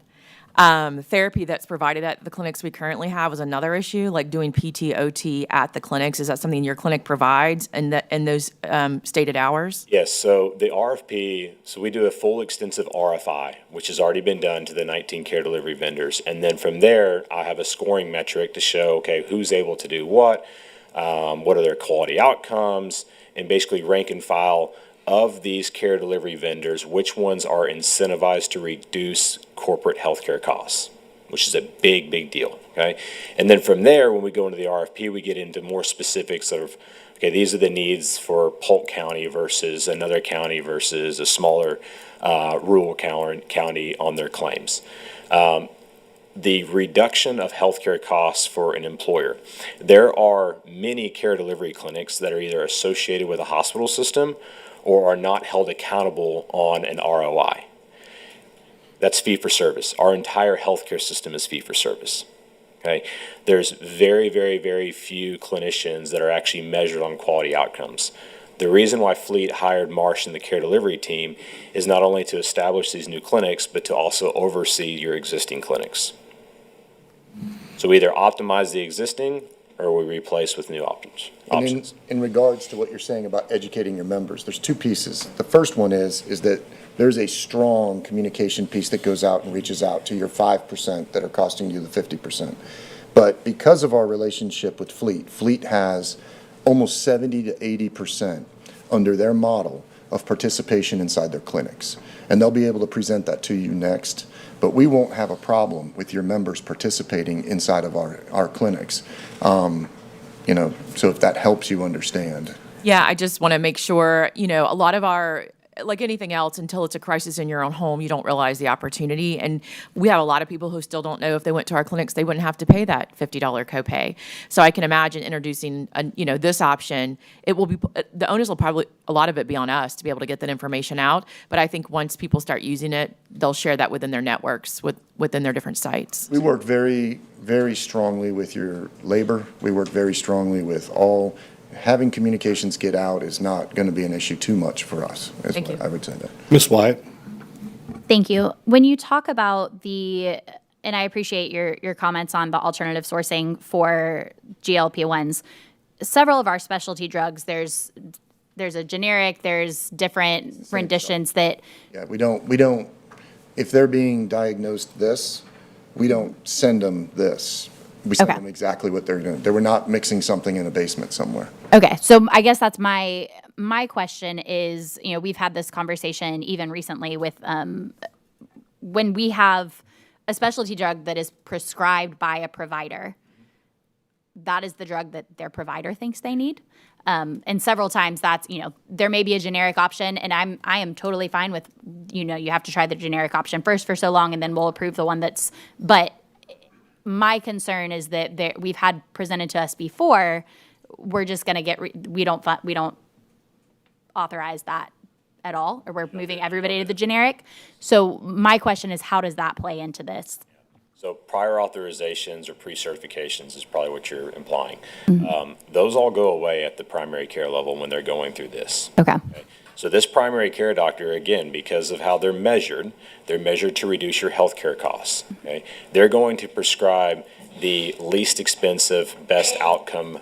Therapy that's provided at the clinics we currently have is another issue, like doing PT, OT at the clinics. Is that something your clinic provides in those stated hours? Yes, so the RFP, so we do a full extensive RFI, which has already been done to the 19 care delivery vendors. And then from there, I have a scoring metric to show, okay, who's able to do what are their quality outcomes, and basically rank and file of these care delivery vendors, which ones are incentivized to reduce corporate healthcare costs, which is a big, big deal, okay? And then from there, when we go into the RFP, we get into more specifics of, okay, these are the needs for Polk County versus another county versus a smaller rural county on their claims. The reduction of healthcare costs for an employer. There are many care delivery clinics that are either associated with a hospital system or are not held accountable on an ROI. That's fee for service. Our entire healthcare system is fee for service. Okay? There's very, very, very few clinicians that are actually measured on quality outcomes. The reason why Fleet hired Marsh and the care delivery team is not only to establish these new clinics, but to also oversee your existing clinics. So we either optimize the existing or we replace with new options. And in regards to what you're saying about educating your members, there's two pieces. The first one is that there's a strong communication piece that goes out and reaches out to your 5% that are costing you the 50%. But because of our relationship with Fleet has almost 70 to 80% under their model of participation inside their clinics. And they'll be able to present that to you next. But we won't have a problem with your members participating inside of our clinics. So if that helps you understand. Yeah, I just want to make sure, a lot of our, like anything else, until it's a crisis in your own home, you don't realize the opportunity. And we have a lot of people who still don't know if they went to our clinics, they wouldn't have to pay that $50 copay. So I can imagine introducing, this option. It will be, the onus will probably, a lot of it be on us to be able to get that information out. But I think once people start using it, they'll share that within their networks, within their different sites. We work very, very strongly with your labor. We work very strongly with all. Having communications get out is not going to be an issue too much for us. Thank you. I would say that. Ms. Wyatt? Thank you. When you talk about and I appreciate your comments on the alternative sourcing for GLP-1s, several of our specialty drugs, there's a generic, there's different renditions that. Yeah, we don't, if they're being diagnosed this, we don't send them this. We send them exactly what they're doing. They were not mixing something in a basement somewhere. Okay, so I guess that's my question is, we've had this conversation even recently with when we have a specialty drug that is prescribed by a provider, that is the drug that their provider thinks they need. And several times that's, there may be a generic option, and I am totally fine with, you have to try the generic option first for so long, and then we'll approve the one but my concern is that we've had presented to us before, we're just going to we don't authorize that at all, or we're moving everybody to the generic. So my question is, how does that play into this? So prior authorizations or pre-certifications is probably what you're implying. Those all go away at the primary care level when they're going through this. Okay. So this primary care doctor, again, because of how they're measured to reduce your healthcare costs. Okay? They're going to prescribe the least expensive, best outcome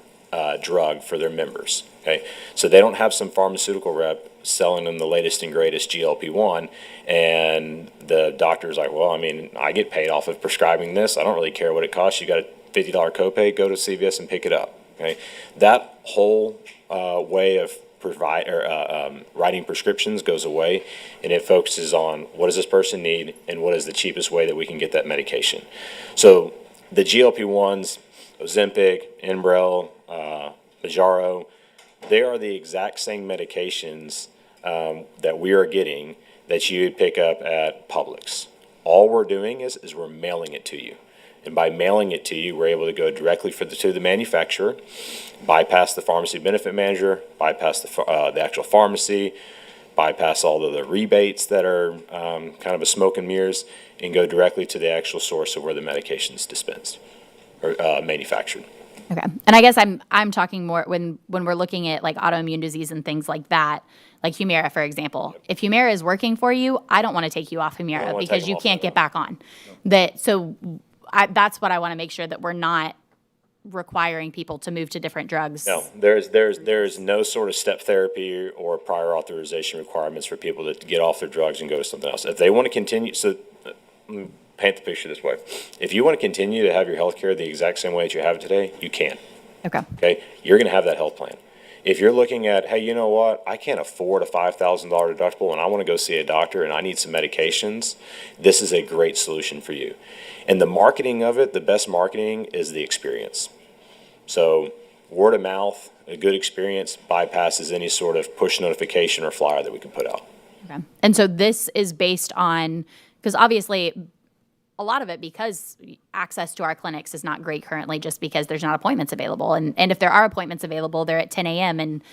drug for their members, okay? So they don't have some pharmaceutical rep selling them the latest and greatest GLP-1, and the doctor's like, well, I mean, I get paid off of prescribing this. I don't really care what it costs. You got a $50 copay, go to CVS and pick it up, okay? That whole way of writing prescriptions goes away, and it focuses on what does this person need and what is the cheapest way that we can get that medication. So the GLP-1s, Ozempic, Enbrel, Mounjaro, they are the exact same medications that we are getting that you would pick up at Publix. All we're doing is we're mailing it to you. And by mailing it to you, we're able to go directly to the manufacturer, bypass the pharmacy benefit manager, bypass the actual pharmacy, bypass all of the rebates that are kind of a smoke and mirrors, and go directly to the actual source of where the medication is dispensed or manufactured. Okay. And I guess I'm talking more when we're looking at like autoimmune disease and things like that, like Humira, for example. If Humira is working for you, I don't want to take you off Humira because you can't get back on. That's what I want to make sure that we're not requiring people to move to different drugs. No, there's no sort of step therapy or prior authorization requirements for people to get off their drugs and go to something else. If they want to continue, so let me paint the picture this way. If you want to continue to have your health care the exact same way that you have it today, you can. Okay. Okay? You're going to have that health plan. If you're looking at, hey, you know what? I can't afford a $5,000 deductible and I want to go see a doctor and I need some medications, this is a great solution for you. And the marketing of it, the best marketing is the experience. So word of mouth, a good experience bypasses any sort of push notification or flyer that we can put out. Okay. And so this is based on, because obviously a lot of it, because access to our clinics is not great currently just because there's not appointments available. And if there are appointments available, they're at 10 a.m. and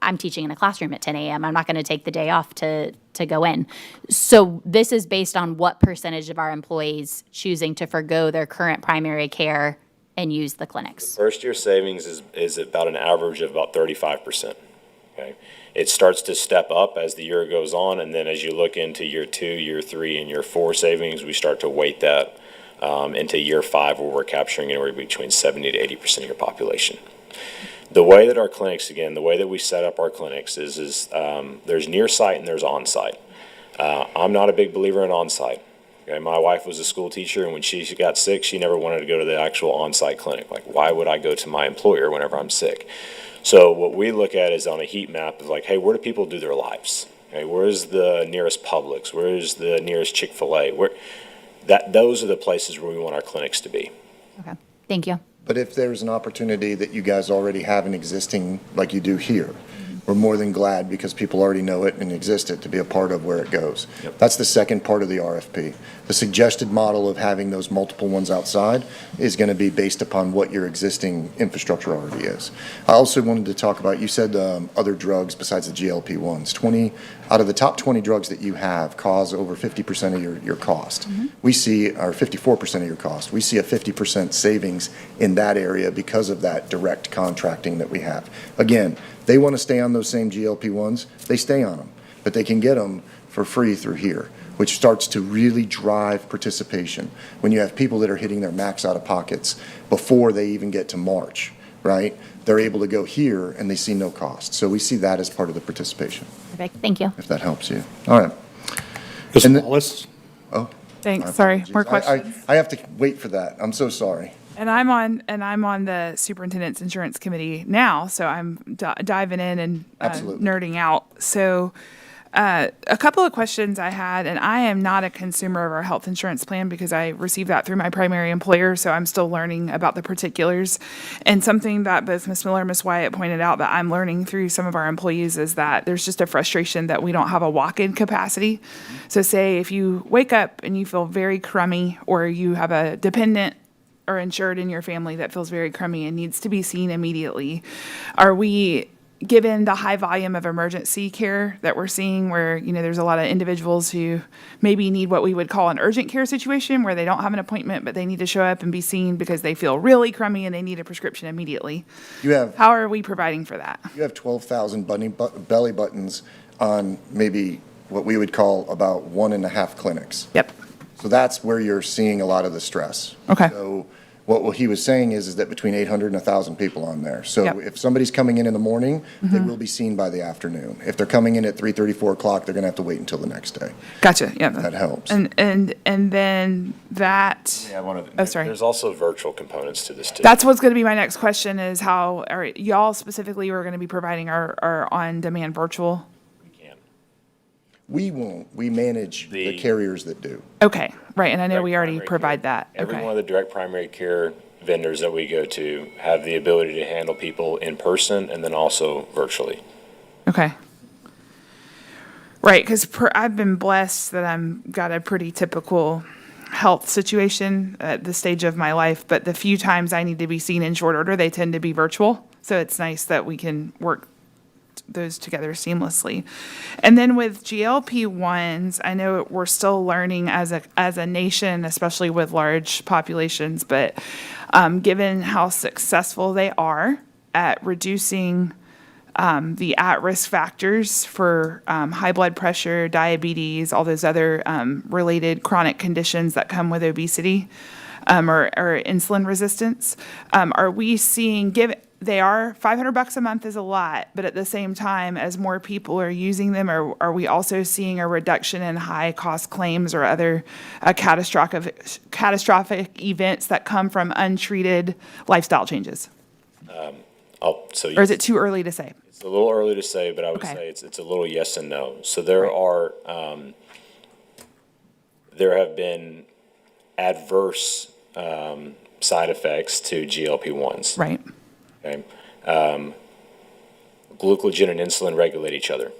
I'm teaching in a classroom at 10 a.m. I'm not going to take the day off to go in. So this is based on what percentage of our employees choosing to forgo their current primary care and use the clinics? First year savings is about an average of about 35%. Okay? It starts to step up as the year goes on, and then as you look into year 2, year 3, and year 4 savings, we start to weight that into year 5, where we're capturing anywhere between 70 to 80% of your population. The way that our clinics, again, the way that we set up our clinics is there's near site and there's on site. I'm not a big believer in on site. Okay, my wife was a school teacher, and when she got sick, she never wanted to go to the actual on-site clinic. Like, why would I go to my employer whenever I'm sick? So what we look at is on a heat map of like, hey, where do people do their lives? Okay, where's the nearest Publix? Where's the nearest Chick-fil-A? Those are the places where we want our clinics to be. Okay, thank you. But if there's an opportunity that you guys already have an existing, like you do here, we're more than glad, because people already know it and exist it, to be a part of where it goes. Yep. That's the second part of the RFP. The suggested model of having those multiple ones outside is going to be based upon what your existing infrastructure already is. I also wanted to talk about, you said other drugs besides the GLP-1s. 20 out of the top 20 drugs that you have cause over 50% of your cost. Mm-hmm. We see, or 54% of your cost. We see a 50% savings in that area because of that direct contracting that we have. Again, they want to stay on those same GLP-1s, they stay on them, but they can get them for free through here, which starts to really drive participation. When you have people that are hitting their max out of pockets before they even get to March, right? They're able to go here and they see no cost. So we see that as part of the participation, Perfect, thank you. if that helps you. All right. Mr. then- Wallace? Oh. Thanks, my sorry, apologies. more questions? I have to wait for that. I'm so sorry. And I'm on the superintendent's insurance committee now, so I'm diving in and Absolutely. nerding out. So a couple of questions I had, and I am not a consumer of our health insurance plan because I received that through my primary employer, so I'm still learning about the particulars. And something that both Ms. Miller and Ms. Wyatt pointed out that I'm learning through some of our employees is that there's just a frustration that we don't have a walk-in capacity. So say if you wake up and you feel very crummy, or you have a dependent or insured in your family that feels very crummy and needs to be seen immediately, are we, given the high volume of emergency care that we're seeing, where there's a lot of individuals who maybe need what we would call an urgent care situation, where they don't have an appointment but they need to show up and be seen because they feel really crummy and they need a prescription immediately? How are we providing for that? You have 12,000 belly buttons on maybe what we would call about 1.5 clinics. Yep. So that's where you're seeing a lot of the stress. Okay. So What he was saying is that between 800 and 1,000 people on there. So Yep. if somebody's coming in the morning, they will be seen by the afternoon. If they're coming in at 3:30, 4 o'clock, they're going to have to wait until the next day. Gotcha, yeah. That helps. And then that, Yeah, one of oh, sorry. There's also virtual components to this too. That's what's going to be my next question is how, are y'all specifically are going to be providing our on-demand virtual? We won't. We manage the carriers that do. Okay, right, and I know Direct we already primary provide care. that. Every Okay. one of the direct primary care vendors that we go to have the ability to handle people in person and then also virtually. Okay. Right, because I've been blessed that got a pretty typical health situation at this stage of my life, but the few times I need to be seen in short order, they tend to be virtual. So it's nice that we can work those together seamlessly. And then with GLP-1s, I know we're still learning as a nation, especially with large populations, but given how successful they are at reducing the at-risk factors for high blood pressure, diabetes, all those other related chronic conditions that come with obesity or insulin resistance, are we seeing, they are $500 a month is a lot, but at the same time, as more people are using them, are we also seeing a reduction in high cost claims or other catastrophic events that come from untreated lifestyle changes? Or is it too early to say? It's a little early to say, but I would Okay. say it's a little yes and no. So there are, there have been adverse side effects to GLP-1s. Right. Okay. Glucagon and insulin regulate each other.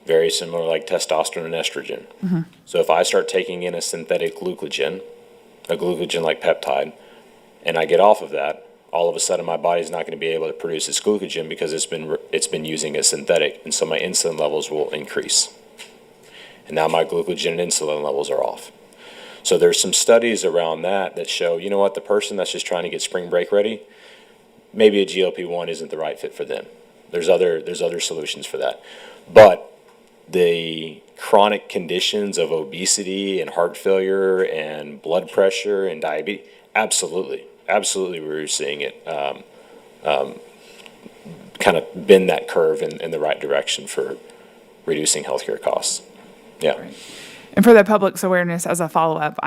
Very similar like testosterone and estrogen. So if I start taking in a synthetic glucagon, a glucagon-like peptide, and I get off of that, all of a sudden my body's not going to be able to produce this glucagon because it's been using a synthetic, and so my insulin levels will increase. And now my glucagon and insulin levels are off. So there's some studies around that show, you know what, the person that's just trying to get spring break ready, maybe a GLP-1 isn't the right fit for them. There's other solutions for that. But the chronic conditions of obesity and heart failure and blood pressure and diabetes, absolutely we're seeing it kind of bend that curve in the right direction for reducing healthcare costs. Yeah. And for the public's awareness, as a follow-up,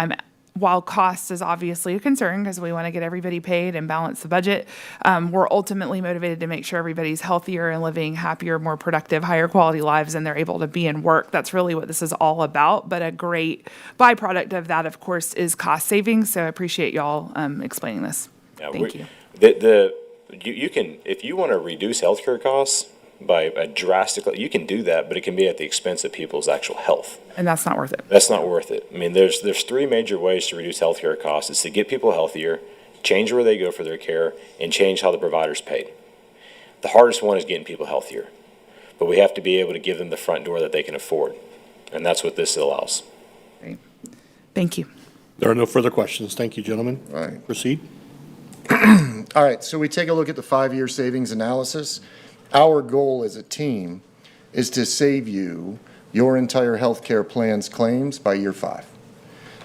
while cost is obviously a concern because we want to get everybody paid and balance the budget, we're ultimately motivated to make sure everybody's healthier and living happier, more productive, higher quality lives, and they're able to be in work. That's really what this is all about. But a great byproduct of that, of course, is cost savings. So I appreciate y'all explaining this. Yeah, Thank you. You can, if you want to reduce healthcare costs by a drastically, you can do that, but it can be at the expense of people's actual health. And that's not worth it. That's not worth it. I mean, there's three major ways to reduce healthcare costs. It's to get people healthier, change where they go for their care, and change how the provider's paid. The hardest one is getting people healthier, but we have to be able to give them the front door that they can afford, and that's what this allows. Great. Thank you. There are no further questions. Thank you, gentlemen. All right. Proceed. All right, so we take a look at the 5-year savings analysis. Our goal as a team is to save you your entire healthcare plan's claims by year 5.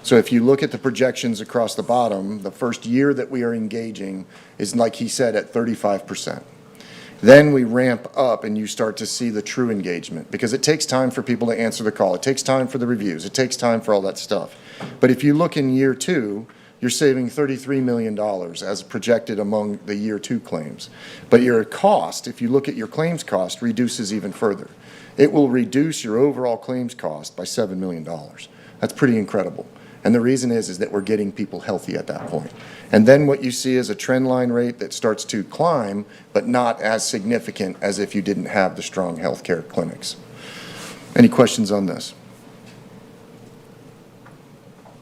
So if you look at the projections across the bottom, the first year that we are engaging is, like he said, at 35%. Then we ramp up and you start to see the true engagement because it takes time for people to answer the call. It takes time for the reviews. It takes time for all that stuff. But if you look in year 2, you're saving $33 million as projected among the year 2 claims. But your cost, if you look at your claims cost, reduces even further. It will reduce your overall claims cost by $7 million. That's pretty incredible. And the reason is that we're getting people healthy at that point. And then what you see is a trend line rate that starts to climb, but not as significant as if you didn't have the strong healthcare clinics. Any questions on this?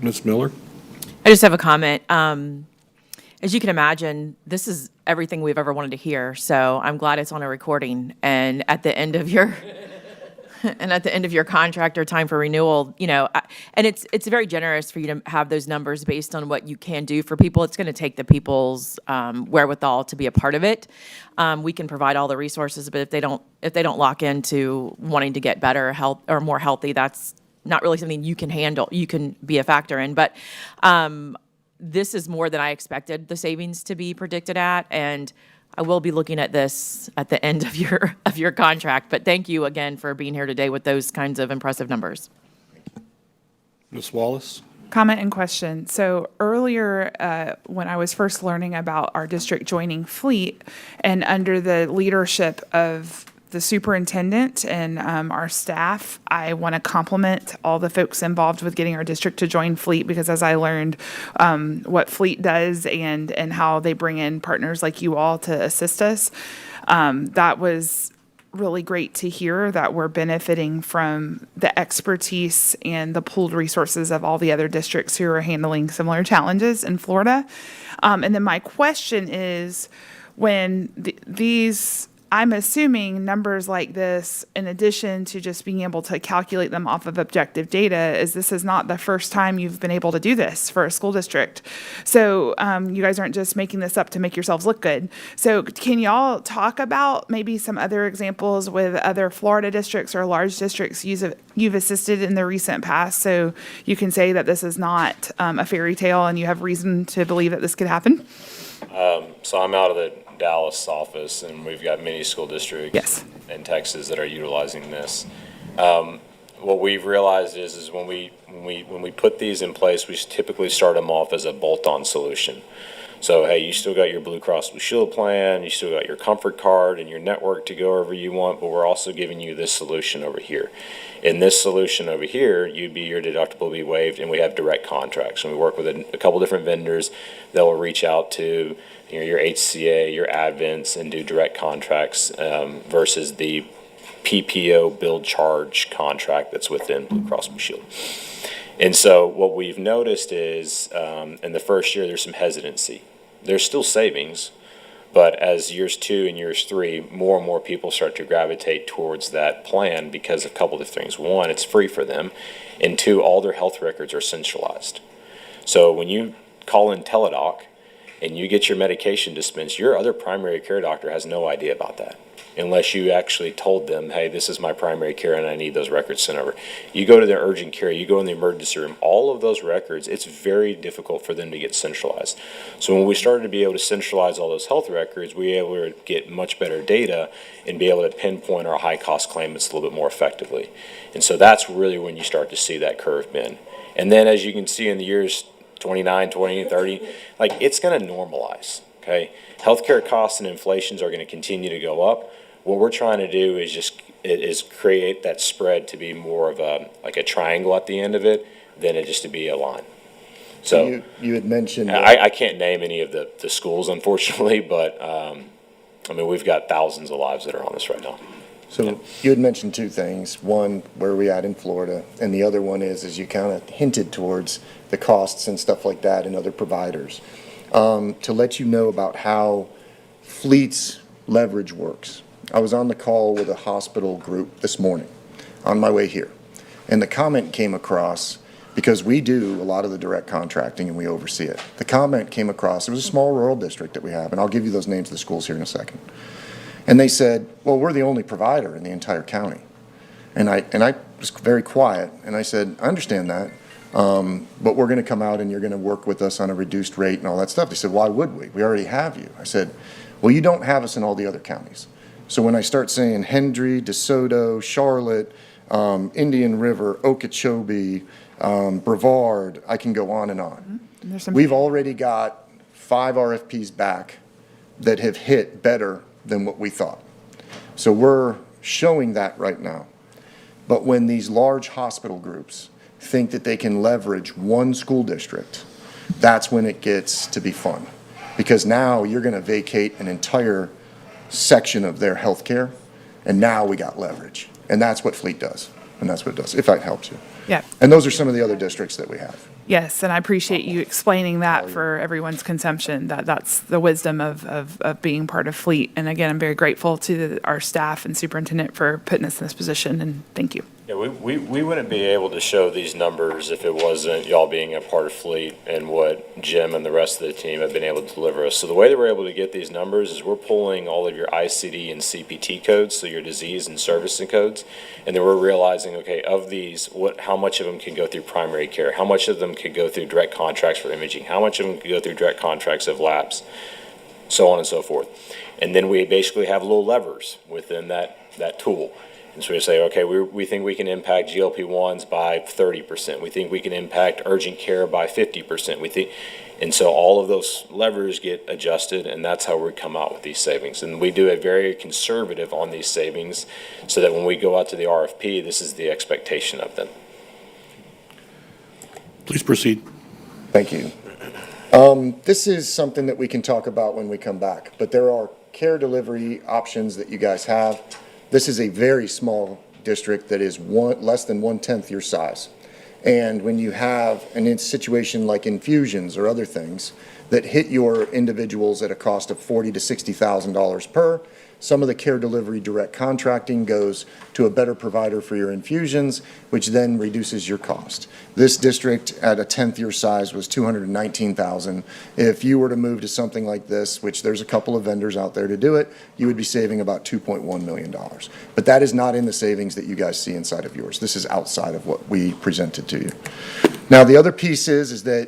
Ms. Miller? I just have a comment. As you can imagine, this is everything we've ever wanted to hear. So I'm glad it's on a recording. And at the end of your contract or time for renewal, and it's very generous for you to have those numbers based on what you can do for people. It's going to take the people's wherewithal to be a part of it. We can provide all the resources, but if they don't lock into wanting to get better health or more healthy, that's not really something you can handle, you can be a factor in. But this is more than I expected the savings to be predicted at, and I will be looking at this at the end of your contract. But thank you again for being here today with those kinds of impressive numbers. Ms. Wallace? Comment and question. So earlier, when I was first learning about our district joining Fleet, and under the leadership of the superintendent and our staff, I want to compliment all the folks involved with getting our district to join Fleet, because as I learned what Fleet does and how they bring in partners like you all to assist us, that was really great to hear that we're benefiting from the expertise and the pooled resources of all the other districts who are handling similar challenges in Florida. And then my question is, when these, I'm assuming numbers like this, in addition to just being able to calculate them off of objective data, this is not the first time you've been able to do this for a school district. So you guys aren't just making this up to make yourselves look good. So can y'all talk about maybe some other examples with other Florida districts or large districts you've assisted in the recent past, so you can say that this is not a fairy tale and you have reason to believe that this could happen? So I'm out of the Dallas office, and we've got many school districts in Texas that are utilizing this. What we've realized is when we put these in place, we typically start them off as a bolt-on solution. So, hey, you still got your Blue Cross Blue Shield plan, you still got your comfort card and your network to go wherever you want, but we're also giving you this solution over here. In this solution over here, your deductible will be waived, and we have direct contracts. And we work with a couple different vendors that will reach out to your HCA, your Advents, and do direct contracts versus the PPO bill charge contract that's within Blue Cross Blue Shield. And so what we've noticed is in the first year, there's some hesitancy. There's still savings, but as years 2 and years 3, more and more people start to gravitate towards that plan because of a couple of things. One, it's free for them, and 2, all their health records are centralized. So when you call in Teladoc and you get your medication dispensed, your other primary care doctor has no idea about that, unless you actually told them, hey, this is my primary care and I need those records sent over. You go to the urgent care, you go in the emergency room, all of those records, it's very difficult for them to get centralized. So when we started to be able to centralize all those health records, we were able to get much better data and be able to pinpoint our high-cost claimants a little bit more effectively. And so that's really when you start to see that curve bend. And then as you can see in the years 29, 20, 30, like it's going to normalize, okay? Healthcare costs and inflations are going to continue to go up. What we're trying to do is create that spread to be more of a triangle at the end of it than it just to be a line. So you had mentioned I can't name any of the schools, unfortunately, but I mean, we've got thousands of lives that are on this right now. So you had mentioned 2 things. One, where are we at in Florida? And the other one is you kind of hinted towards the costs and stuff like that and other providers. To let you know about how Fleet's leverage works. I was on the call with a hospital group this morning on my way here. And the comment came across, because we do a lot of the direct contracting and we oversee it. The comment came across, it was a small rural district that we have, and I'll give you those names of the schools here in a second. And they said, well, we're the only provider in the entire county. And I was very quiet, and I said, I understand that, but we're going to come out and you're going to work with us on a reduced rate and all that stuff. They said, why would we? We already have you. I said, well, you don't have us in all the other counties. So when I start saying Hendry, DeSoto, Charlotte, Indian River, Okeechobee, Brevard, I can go on and on. We've already got 5 RFPs back that have hit better than what we thought. So we're showing that right now. But when these large hospital groups think that they can leverage one school district, that's when it gets to be fun. Because now you're going to vacate an entire section of their health care, and now we got leverage. And that's what Fleet does, and that's what it does, if that helps you. Yeah. And those are some of the other districts that we have. Yes, and I appreciate you explaining that for everyone's consumption, that's the wisdom of being part of Fleet. And again, I'm very grateful to our staff and superintendent for putting us in this position, and thank you. Yeah, we wouldn't be able to show these numbers if it wasn't y'all being a part of Fleet and what Jim and the rest of the team have been able to deliver us. So the way that we're able to get these numbers is we're pulling all of your ICD and CPT codes, so your disease and servicing codes, and then we're realizing, okay, of these, how much of them can go through primary care? How much of them could go through direct contracts for imaging? How much of them could go through direct contracts of labs? So on and so forth. And then we basically have little levers within that tool. And so we say, okay, we think we can impact GLP-1s by 30%. We think we can impact urgent care by 50%. And so all of those levers get adjusted, and that's how we come out with these savings. And we do it very conservative on these savings so that when we go out to the RFP, this is the expectation of them. Please proceed. Thank you. This is something that we can talk about when we come back, but there are care delivery options that you guys have. This is a very small district that is less than 1/10 your size. And when you have a situation like infusions or other things that hit your individuals at a cost of $40,000 to $60,000 per, some of the care delivery direct contracting goes to a better provider for your infusions, which then reduces your cost. This district at a 10th your size was $219,000. If you were to move to something like this, which there's a couple of vendors out there to do it, you would be saving about $2.1 million. But that is not in the savings that you guys see inside of yours. This is outside of what we presented to you. Now, the other piece is that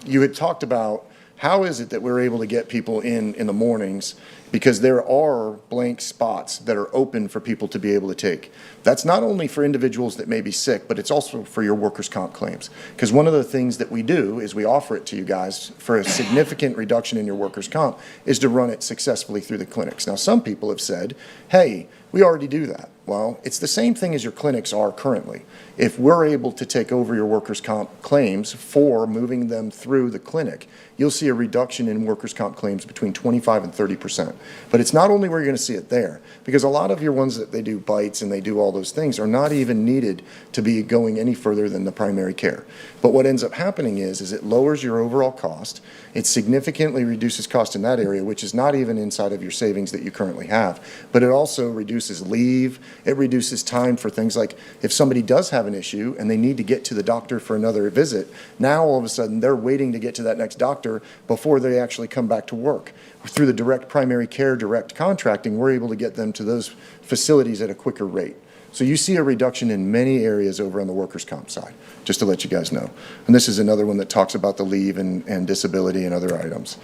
you had talked about how is it that we're able to get people in the mornings, because there are blank spots that are open for people to be able to take. That's not only for individuals that may be sick, but it's also for your workers' comp claims. Because one of the things that we do is we offer it to you guys for a significant reduction in your workers' comp is to run it successfully through the clinics. Now, some people have said, hey, we already do that. Well, it's the same thing as your clinics are currently. If we're able to take over your workers' comp claims for moving them through the clinic, you'll see a reduction in workers' comp claims between 25 and 30%. But it's not only where you're going to see it there, because a lot of your ones that they do bites and they do all those things are not even needed to be going any further than the primary care. But what ends up happening is it lowers your overall cost. It significantly reduces cost in that area, which is not even inside of your savings that you currently have. But it also reduces leave. It reduces time for things like if somebody does have an issue and they need to get to the doctor for another visit, now all of a sudden they're waiting to get to that next doctor before they actually come back to work. Through the direct primary care, direct contracting, we're able to get them to those facilities at a quicker rate. So you see a reduction in many areas over on the workers' comp side, just to let you guys know. And this is another one that talks about the leave and disability and other items.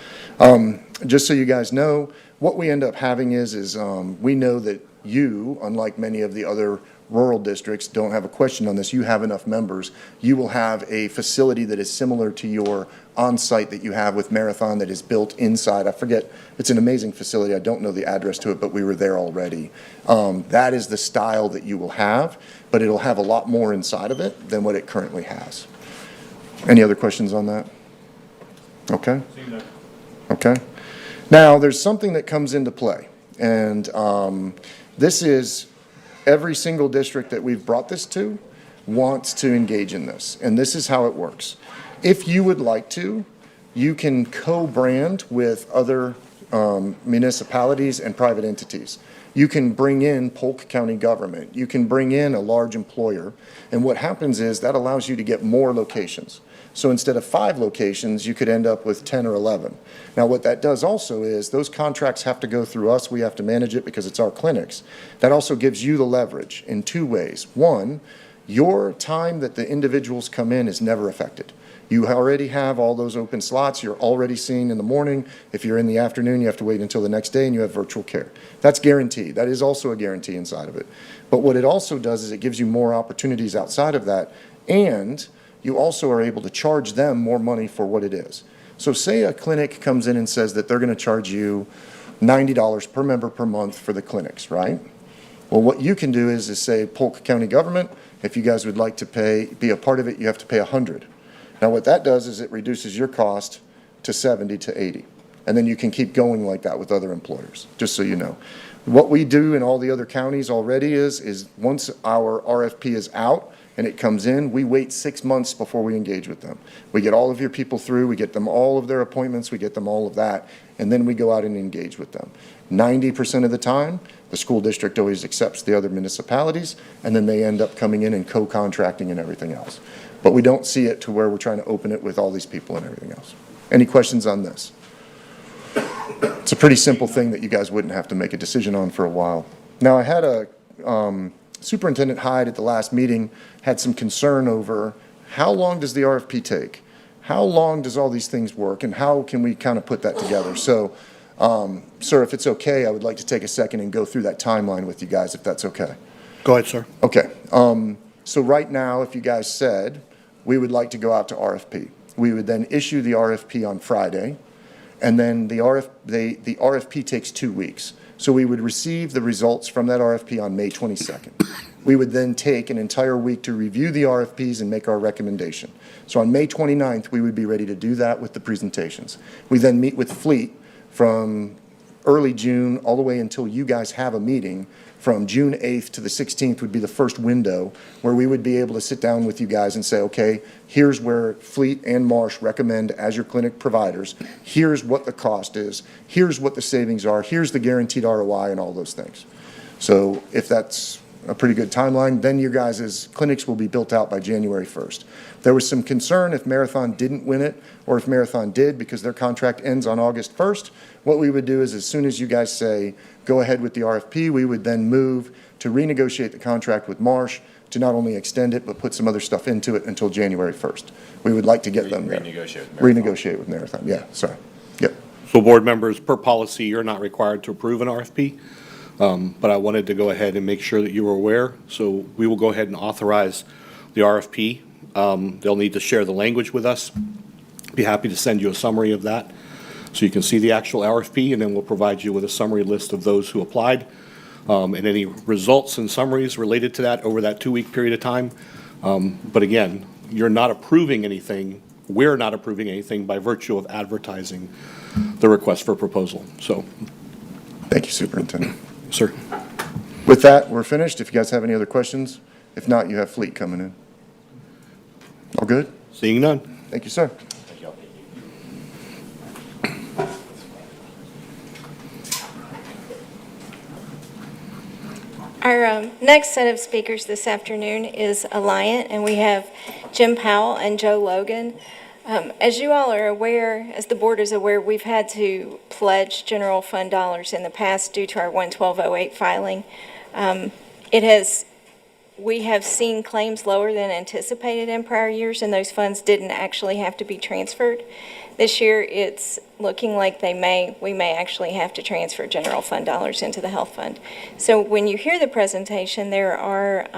Just so you guys know, what we end up having is we know that you, unlike many of the other rural districts, don't have a question on this. You have enough members. You will have a facility that is similar to your on-site that you have with Marathon that is built inside. I forget, it's an amazing facility. I don't know the address to it, but we were there already. That is the style that you will have, but it'll have a lot more inside of it than what it currently has. Any other questions on that? Okay. Okay. Now, there's something that comes into play, and this is every single district that we've brought this to wants to engage in this, and this is how it works. If you would like to, you can co-brand with other municipalities and private entities. You can bring in Polk County government. You can bring in a large employer, and what happens is that allows you to get more locations. So instead of 5 locations, you could end up with 10 or 11. Now, what that does also is those contracts have to go through us. We have to manage it because it's our clinics. That also gives you the leverage in 2 ways. One, your time that the individuals come in is never affected. You already have all those open slots. You're already seeing in the morning. If you're in the afternoon, you have to wait until the next day and you have virtual care. That's guaranteed. That is also a guarantee inside of it. But what it also does is it gives you more opportunities outside of that, and you also are able to charge them more money for what it is. So say a clinic comes in and says that they're going to charge you $90 per member per month for the clinics, right? Well, what you can do is say, Polk County government, if you guys would like to be a part of it, you have to pay $100. Now, what that does is it reduces your cost to $70 to $80. And then you can keep going like that with other employers, just so you know. What we do in all the other counties already is once our RFP is out and it comes in, we wait 6 months before we engage with them. We get all of your people through, we get them all of their appointments, we get them all of that, and then we go out and engage with them. 90% of the time, the school district always accepts the other municipalities, and then they end up coming in and co-contracting and everything else. But we don't see it to where we're trying to open it with all these people and everything else. Any questions on this? It's a pretty simple thing that you guys wouldn't have to make a decision on for a while. Now, I had a Superintendent Hyde at the last meeting had some concern over how long does the RFP take? How long does all these things work, and how can we kind of put that together? So, sir, if it's okay, I would like to take a second and go through that timeline with you guys, if that's okay. Go ahead, sir. Okay. So right now, if you guys said, we would like to go out to RFP, we would then issue the RFP on Friday, and then the RFP takes 2 weeks. So we would receive the results from that RFP on May 22nd. We would then take an entire week to review the RFPs and make our recommendation. So on May 29th, we would be ready to do that with the presentations. We then meet with Fleet from early June all the way until you guys have a meeting. From June 8th to the 16th would be the first window where we would be able to sit down with you guys and say, okay, here's where Fleet and Marsh recommend as your clinic providers. Here's what the cost is. Here's what the savings are. Here's the guaranteed ROI and all those things. So if that's a pretty good timeline, then your guys' clinics will be built out by January 1st. There was some concern if Marathon didn't win it, or if Marathon did, because their contract ends on August 1st. What we would do is, as soon as you guys say, go ahead with the RFP, we would then move to renegotiate the contract with Marsh to not only extend it, but put some other stuff into it until January 1st. We would like to get them there. Renegotiate with Marathon, yeah, sorry. Yep. So board members, per policy, you're not required to approve an RFP, but I wanted to go ahead and make sure that you were aware. So we will go ahead and authorize the RFP. They'll need to share the language with us. Be happy to send you a summary of that so you can see the actual RFP, and then we'll provide you with a summary list of those who applied and any results and summaries related to that over that 2-week period of time. But again, you're not approving anything. We're not approving anything by virtue of advertising the request for proposal. So, thank you, Superintendent. Sir. With that, we're finished. If you guys have any other questions, if not, you have Fleet coming in. All good? Seeing none. Thank you, sir. Our next set of speakers this afternoon is Alliant, and we have Jim Powell and Joe Logan. As you all are aware, as the board is aware, we've had to pledge general fund dollars in the past due to our 11208 filing. We have seen claims lower than anticipated in prior years, and those funds didn't actually have to be transferred. This year, it's looking like we may actually have to transfer general fund dollars into the health fund. So when you hear the presentation, there are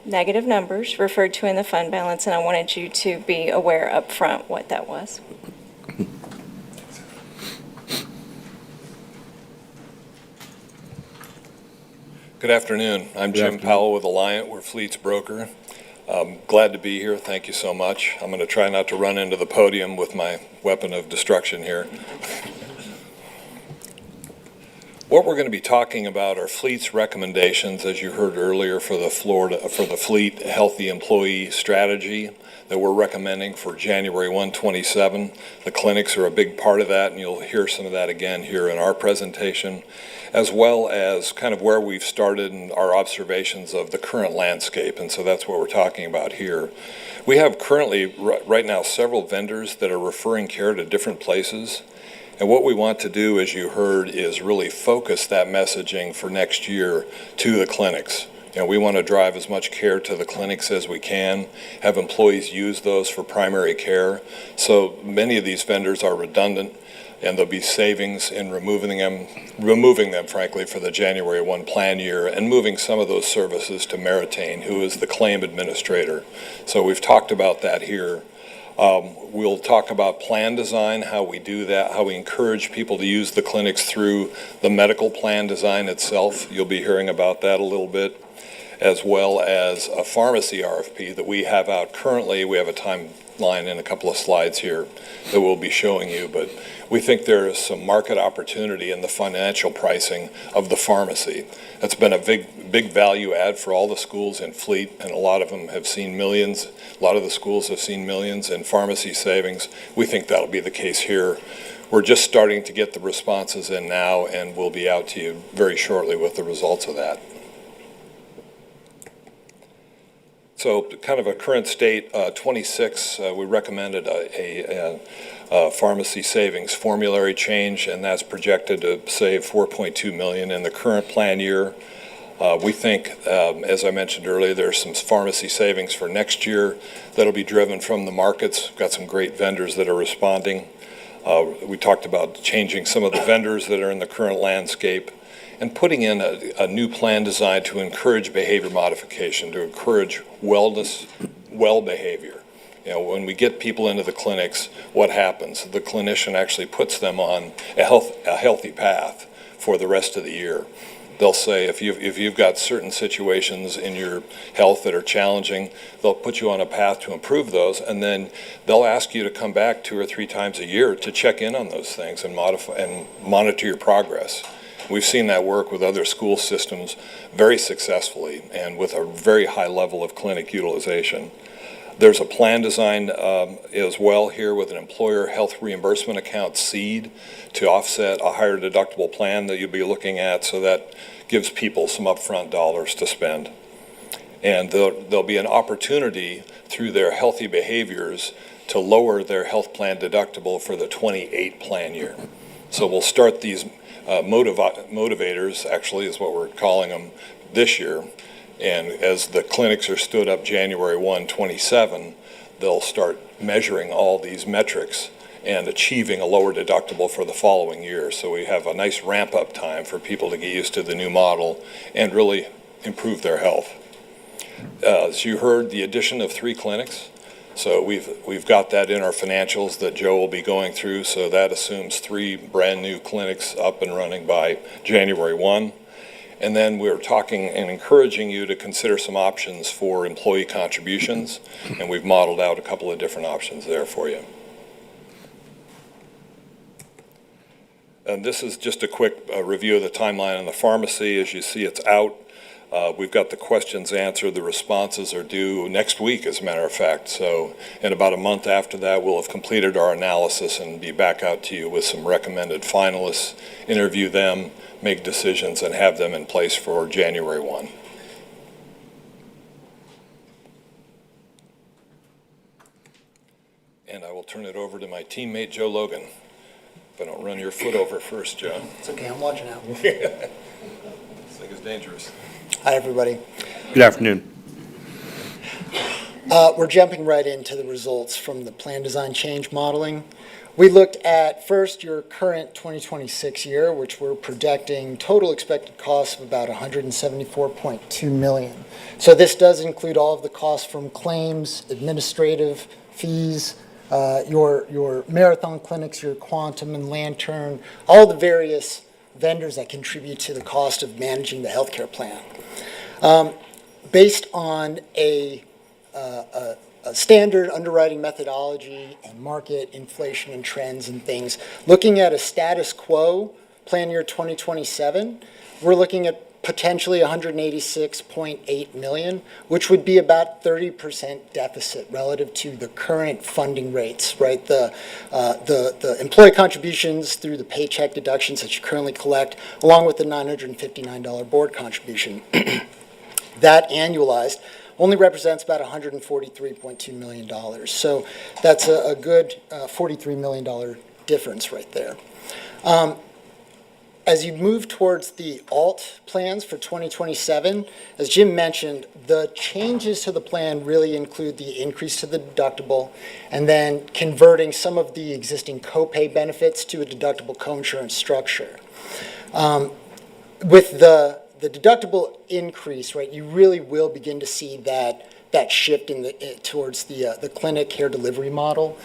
negative numbers referred to in the fund balance, and I wanted you to be aware up front what that was. Good afternoon. I'm Jim Powell with Alliant. We're Fleet's broker. Glad to be here. Thank you so much. I'm going to try not to run into the podium with my weapon of destruction here. What we're going to be talking about are Fleet's recommendations, as you heard earlier, for the Fleet Healthy Employee Strategy that we're recommending for January 127. The clinics are a big part of that, and you'll hear some of that again here in our presentation, as well as kind of where we've started and our observations of the current landscape. And so that's what we're talking about here. We have currently, right now, several vendors that are referring care to different places. And what we want to do, as you heard, is really focus that messaging for next year to the clinics. We want to drive as much care to the clinics as we can, have employees use those for primary care. So many of these vendors are redundant, and there'll be savings in removing them, frankly, for the January 1 plan year, and moving some of those services to Meritain, who is the claim administrator. So we've talked about that here. We'll talk about plan design, how we do that, how we encourage people to use the clinics through the medical plan design itself. You'll be hearing about that a little bit, as well as a pharmacy RFP that we have out currently. We have a outline in a couple of slides here that we'll be showing you, but we think there is some market opportunity in the financial pricing of the pharmacy. That's been a big value add for all the schools in Fleet, and a lot of them have seen millions. A lot of the schools have seen millions in pharmacy savings. We think that'll be the case here. We're just starting to get the responses in now, and we'll be out to you very shortly with the results of that. So kind of a current state, 26, we recommended a pharmacy savings formulary change, and that's projected to save $4.2 million in the current plan year. We think, as I mentioned earlier, there's some pharmacy savings for next year that'll be driven from the markets. We've got some great vendors that are responding. We talked about changing some of the vendors that are in the current landscape and putting in a new plan designed to encourage behavior modification, to encourage wellness, well behavior. You know, when we get people into the clinics, what happens? The clinician actually puts them on a healthy path for the rest of the year. They'll say, if you've got certain situations in your health that are challenging, they'll put you on a path to improve those, and then they'll ask you to come back 2 or 3 times a year to check in on those things and modify and monitor your progress. We've seen that work with other school systems very successfully and with a very high level of clinic utilization. There's a plan design as well here with an employer health reimbursement account seed to offset a higher deductible plan that you'll be looking at, so that gives people some upfront dollars to spend. And there'll be an opportunity through their healthy behaviors to lower their health plan deductible for the 28 plan year. So we'll start these motivators, actually is what we're calling them, this year. And as the clinics are stood up January 1, 27, they'll start measuring all these metrics and achieving a lower deductible for the following year. So we have a nice ramp-up time for people to get used to the new model and really improve their health. As you heard, the addition of 3 clinics. So we've got that in our financials that Joe will be going through. So that assumes 3 brand new clinics up and running by January 1. And then we're talking and encouraging you to consider some options for employee contributions. And we've modeled out a couple of different options there for you. And this is just a quick review of the timeline on the pharmacy. As you see, it's out. We've got the questions answered. The responses are due next week, as a matter of fact. So in about a month after that, we'll have completed our analysis and be back out to you with some recommended finalists, interview them, make decisions, and have them in place for January 1. And I will turn it over to my teammate, Joe Logan. If I don't run your foot over first, Joe. It's okay, I'm watching out. This thing is dangerous. Hi, everybody. Good afternoon. We're jumping right into the results from the plan design change modeling. We looked at first your current 2026 year, which we're projecting total expected costs of about $174.2 million. So this does include all of the costs from claims, administrative fees, your marathon clinics, your Quantum and Lantern, all the various vendors that contribute to the cost of managing the healthcare plan. Based on a standard underwriting methodology and market inflation and trends and things, looking at a status quo plan year 2027, we're looking at potentially $186.8 million, which would be about 30% deficit relative to the current funding rates, right? The employee contributions through the paycheck deductions that you currently collect, along with the $959 board contribution. That annualized only represents about $143.2 million. So that's a good $43 million difference right there. As you move towards the alt plans for 2027, as Jim mentioned, the changes to the plan really include the increase to the deductible and then converting some of the existing copay benefits to a deductible coinsurance structure. With the deductible increase, right, you really will begin to see that shift towards the clinic care delivery model.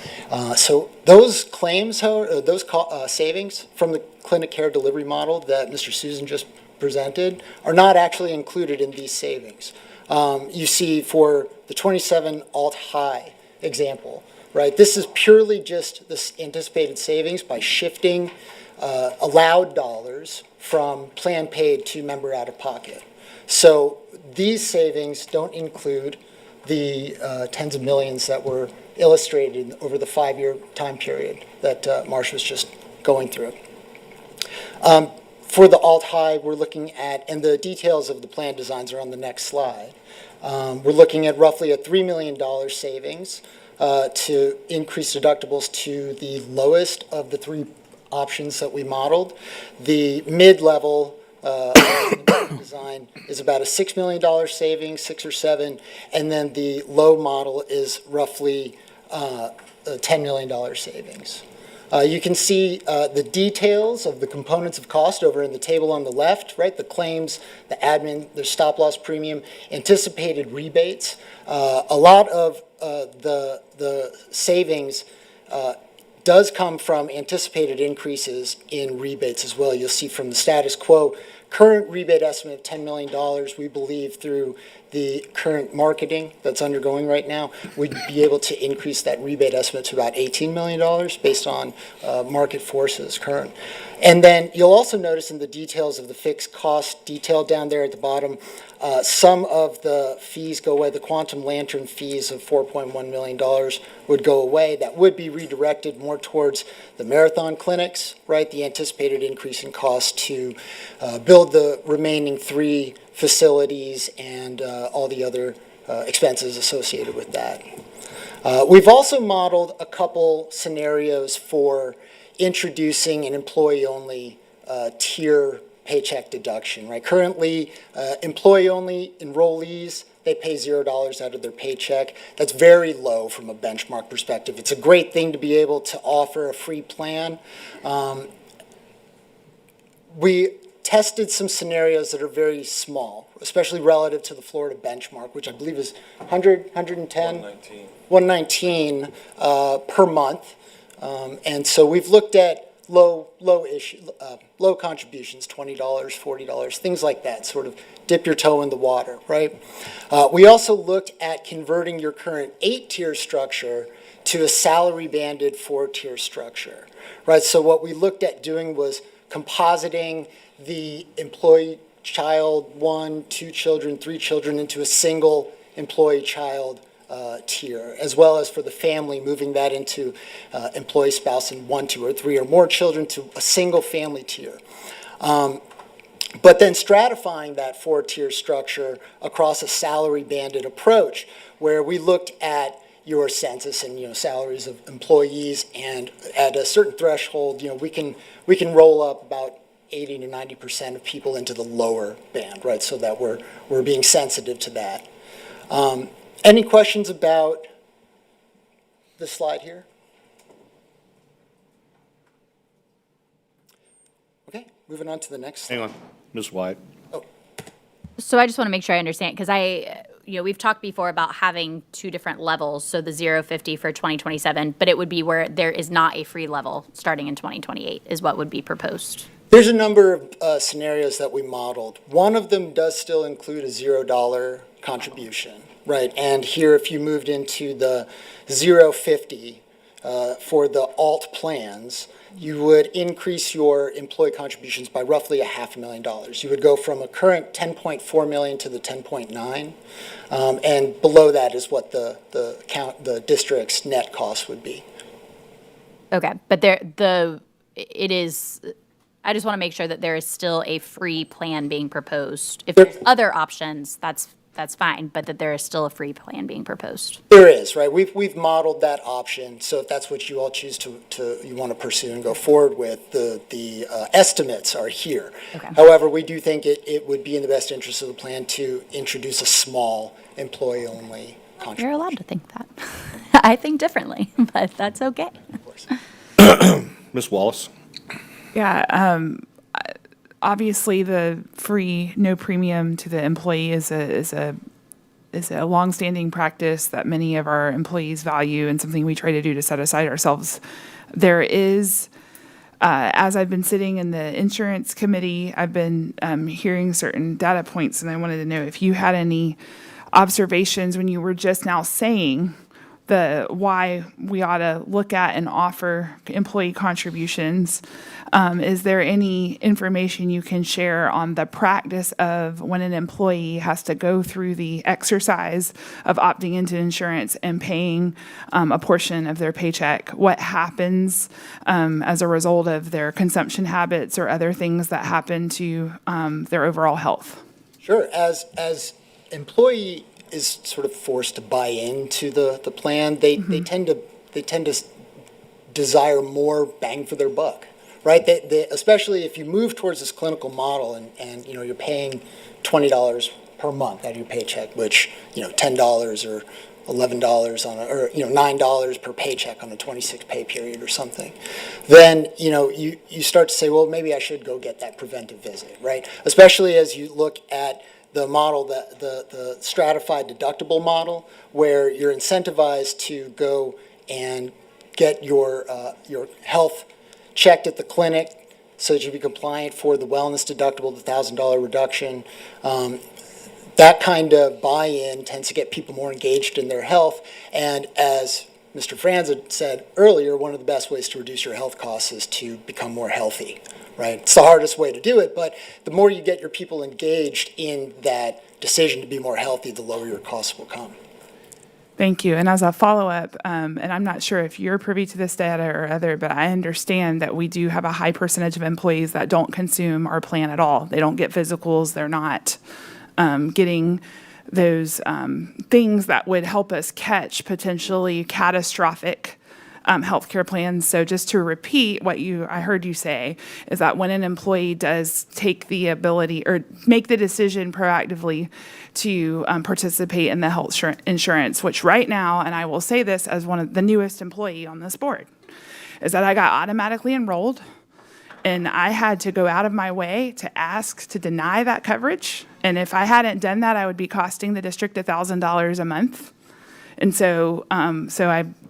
So those claims, those savings from the clinic care delivery model that Mr. Susan just presented are not actually included in these savings. You see for the 27 alt high example, right? This is purely just this anticipated savings by shifting allowed dollars from plan paid to member out of pocket. So these savings don't include the tens of millions that were illustrated over the 5-year time period that Marsh was just going through. For the alt-high, we're looking at, and the details of the plan designs are on the next slide, we're looking at roughly a $3 million savings to increase deductibles to the lowest of the 3 options that we modeled. The mid-level design is about a $6 million savings, 6 or 7, and then the low model is roughly a $10 million savings. You can see the details of the components of cost over in the table on the left, right? The claims, the admin, the stop-loss premium, anticipated rebates. A lot of the savings does come from anticipated increases in rebates as well. You'll see from the status quo, current rebate estimate of $10 million, we believe through the current marketing that's undergoing right now, we'd be able to increase that rebate estimate to about $18 million based on market forces current. And then you'll also notice in the details of the fixed cost detail down there at the bottom, some of the fees go away. The Quantum Lantern fees of $4.1 million would go away. That would be redirected more towards the marathon clinics, right? The anticipated increase in cost to build the remaining 3 facilities and all the other expenses associated with that. We've also modeled a couple scenarios for introducing an employee-only tier paycheck deduction, right? Currently, employee-only enrollees, they pay $0 out of their paycheck. That's very low from a benchmark perspective. It's a great thing to be able to offer a free plan. We tested some scenarios that are very small, especially relative to the Florida benchmark, which I believe is 110? 119 per month. And so we've looked at low contributions, $20, $40, things like that, sort of dip your toe in the water, right? We also looked at converting your current 8-tier structure to a salary banded 4-tier structure, right? So what we looked at doing was compositing the employee child, 1, 2 children, 3 children into a single employee child tier, as well as for the family, moving that into employee spouse and 1, 2, or 3 or more children to a single family tier. But then stratifying that 4-tier structure across a salary banded approach, where we looked at your census and salaries of employees, and at a certain threshold, we can roll up about 80 to 90% of people into the lower band, right? So that we're being sensitive to that. Any questions about this slide here? Okay, moving on to the next slide. Hang on, Ms. White. So I just want to make sure I understand, because we've talked before about having 2 different levels, so the 050 for 2027, but it would be where there is not a free level starting in 2028 is what would be proposed. There's a number of scenarios that we modeled. One of them does still include a $0 contribution, right? And here, if you moved into the 050 for the alt plans, you would increase your employee contributions by roughly $500,000. You would go from a current $10.4 million to the $10.9, and below that is what the district's net cost would be. Okay, but it is. I just want to make sure that there is still a free plan being proposed. If there's other options, that's fine, but that there is still a free plan being proposed. There is, right? We've modeled that option, so if that's what you all choose to you want to pursue and go forward with, the estimates are here. Okay. However, we do think it would be in the best interest of the plan to introduce a small employee-only contribution. You're allowed to think that. I think differently, but that's okay. Of course. Ms. Wallace. Yeah, obviously the free, no premium to the employee is a longstanding practice that many of our employees value and something we try to do to set aside ourselves. There is, as I've been sitting in the insurance committee, I've been hearing certain data points, and I wanted to know if you had any observations when you were just now saying why we ought to look at and offer employee contributions. Is there any information you can share on the practice of when an employee has to go through the exercise of opting into insurance and paying a portion of their paycheck? What happens as a result of their consumption habits or other things that happen to their overall health? Sure. As employee is sort of forced to buy into the plan, they tend to desire more bang for their buck, right? They, especially if you move towards this clinical model and you're paying $20 per month out of your paycheck, which $10 or $11 on or $9 per paycheck on a 26 pay period or something, then you start to say, well, maybe I should go get that preventive visit, right? Especially as you look at the model, the stratified deductible model, where you're incentivized to go and get your health checked at the clinic so that you be compliant for the wellness deductible, the $1,000 reduction. That kind of buy-in tends to get people more engaged in their health. And as Mr. Franza said earlier, one of the best ways to reduce your health costs is to become more healthy. Right? It's the hardest way to do it, but the more you get your people engaged in that decision to be more healthy, the lower your costs will come. Thank you. And as a follow-up, and I'm not sure if you're privy to this data or other, but I understand that we do have a high percentage of employees that don't consume our plan at all. They don't get physicals. They're not getting those things that would help us catch potentially catastrophic healthcare plans. So just to repeat what I heard you say is that when an employee does take the ability or make the decision proactively to participate in the health insurance, which right now, and I will say this as one of the newest employee on this board, is that I got automatically enrolled and I had to go out of my way to ask to deny that coverage. And if I hadn't done that, I would be costing the district $1,000 a month. And so,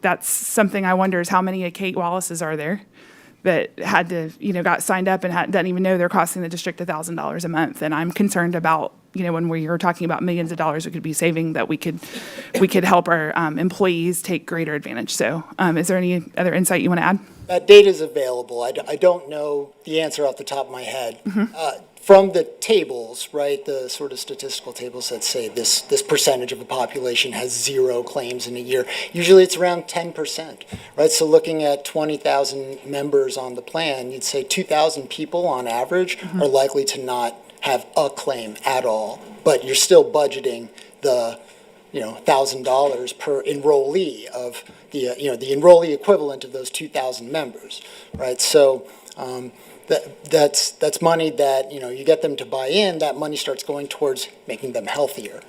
that's something I wonder is how many Kate Wallaces are there that had to, got signed up and doesn't even know they're costing the district $1,000 a month. And I'm concerned about, when we are talking about millions of dollars we could be saving, that we could help our employees take greater advantage. So, is there any other insight you want to add? That data is available. I don't know the answer off the top of my head. From the tables, right, the sort of statistical tables that say this percentage of the population has 0 claims in a year, usually it's around 10%, right? So looking at 20,000 members on the plan, you'd say 2,000 people on average are likely to not have a claim at all, but you're still budgeting the $1,000 per enrollee of the enrollee equivalent of those 2,000 members, right? So that's money that you get them to buy in. That money starts going towards making them healthier.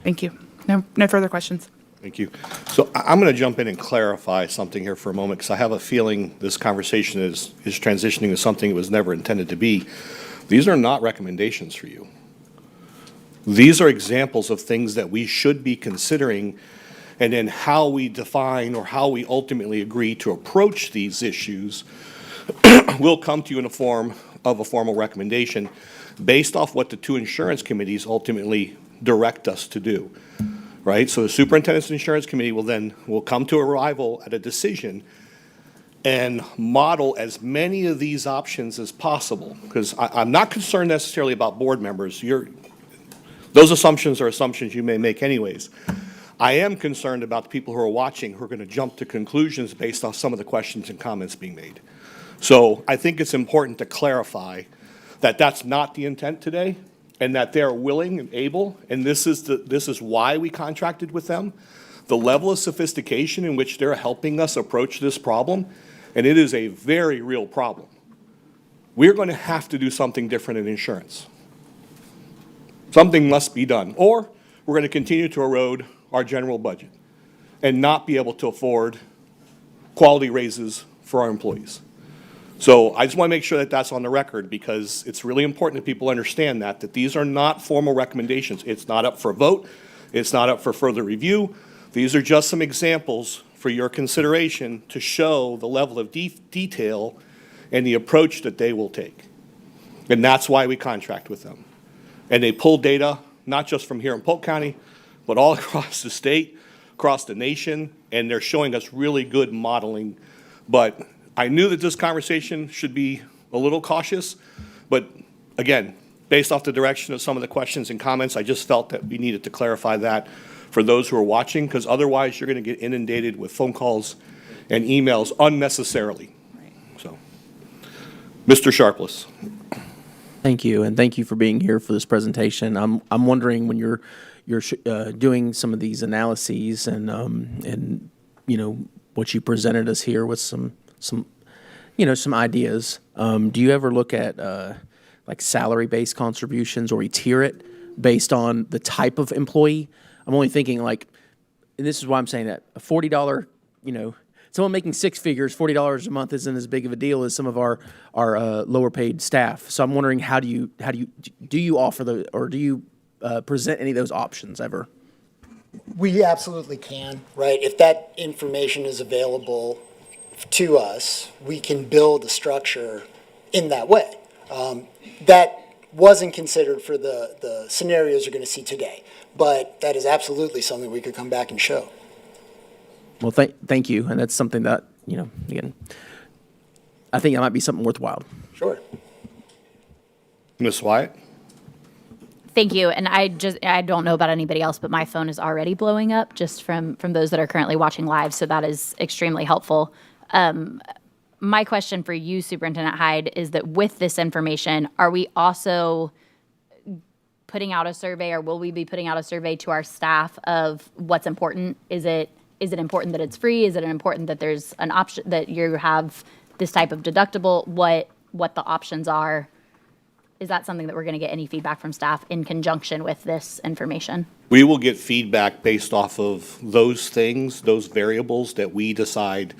Thank you. No further questions. Thank you. So I'm going to jump in and clarify something here for a moment, because I have a feeling this conversation is transitioning to something it was never intended to be. These are not recommendations for you. These are examples of things that we should be considering, and then how we define or how we ultimately agree to approach these issues will come to you in the form of a formal recommendation based off what the 2 insurance committees ultimately direct us to do, right? So the Superintendent's Insurance Committee will come to arrival at a decision and model as many of these options as possible, because I'm not concerned necessarily about board members. Those assumptions are assumptions you may make anyways. I am concerned about the people who are watching, who are going to jump to conclusions based off some of the questions and comments being made. So I think it's important to clarify that that's not the intent today, and that they're willing and able, and this is why we contracted with them, the level of sophistication in which they're helping us approach this problem, and it is a very real problem. We're going to have to do something different in insurance. Something must be done, or we're going to continue to erode our general budget and not be able to afford quality raises for our employees. So I just want to make sure that that's on the record, because it's really important that people understand that these are not formal recommendations. It's not up for a vote. It's not up for further review. These are just some examples for your consideration to show the level of detail and the approach that they will take. And that's why we contract with them. And they pull data, not just from here in Polk County, but all across the state, across the nation, and they're showing us really good modeling. But I knew that this conversation should be a little cautious, but again, based off the direction of some of the questions and comments, I just felt that we needed to clarify that for those who are watching, because otherwise you're going to get inundated with phone calls and emails unnecessarily. So, Mr. Sharpless. Thank you, and thank you for being here for this presentation. I'm wondering when you're doing some of these analyses and you know what you presented us here with some ideas. Do you ever look at like salary-based contributions, or we tier it based on the type of employee? I'm only thinking like, and this is why I'm saying that a $40, someone making six figures, $40 a month isn't as big of a deal as some of our lower paid staff. So I'm wondering, do you offer the, or do you present any of those options ever? We absolutely can, right? If that information is available to us, we can build a structure in that way. That wasn't considered for the scenarios you're going to see today, but that is absolutely something we could come back and show. Well, thank you, and that's something that, again, I think that might be something worthwhile. Sure. Ms. Wyatt? Thank you. And I don't know about anybody else, but my phone is already blowing up just from those that are currently watching live. So that is extremely helpful. My question for you, Superintendent Hyde, is that with this information, are we also putting out a survey, or will we be putting out a survey to our staff of what's important? Is it important that it's free? Is it important that there's an option, that you have this type of deductible? What the options are? Is that something that we're going to get any feedback from staff in conjunction with this information? We will get feedback based off of those things, those variables that we decide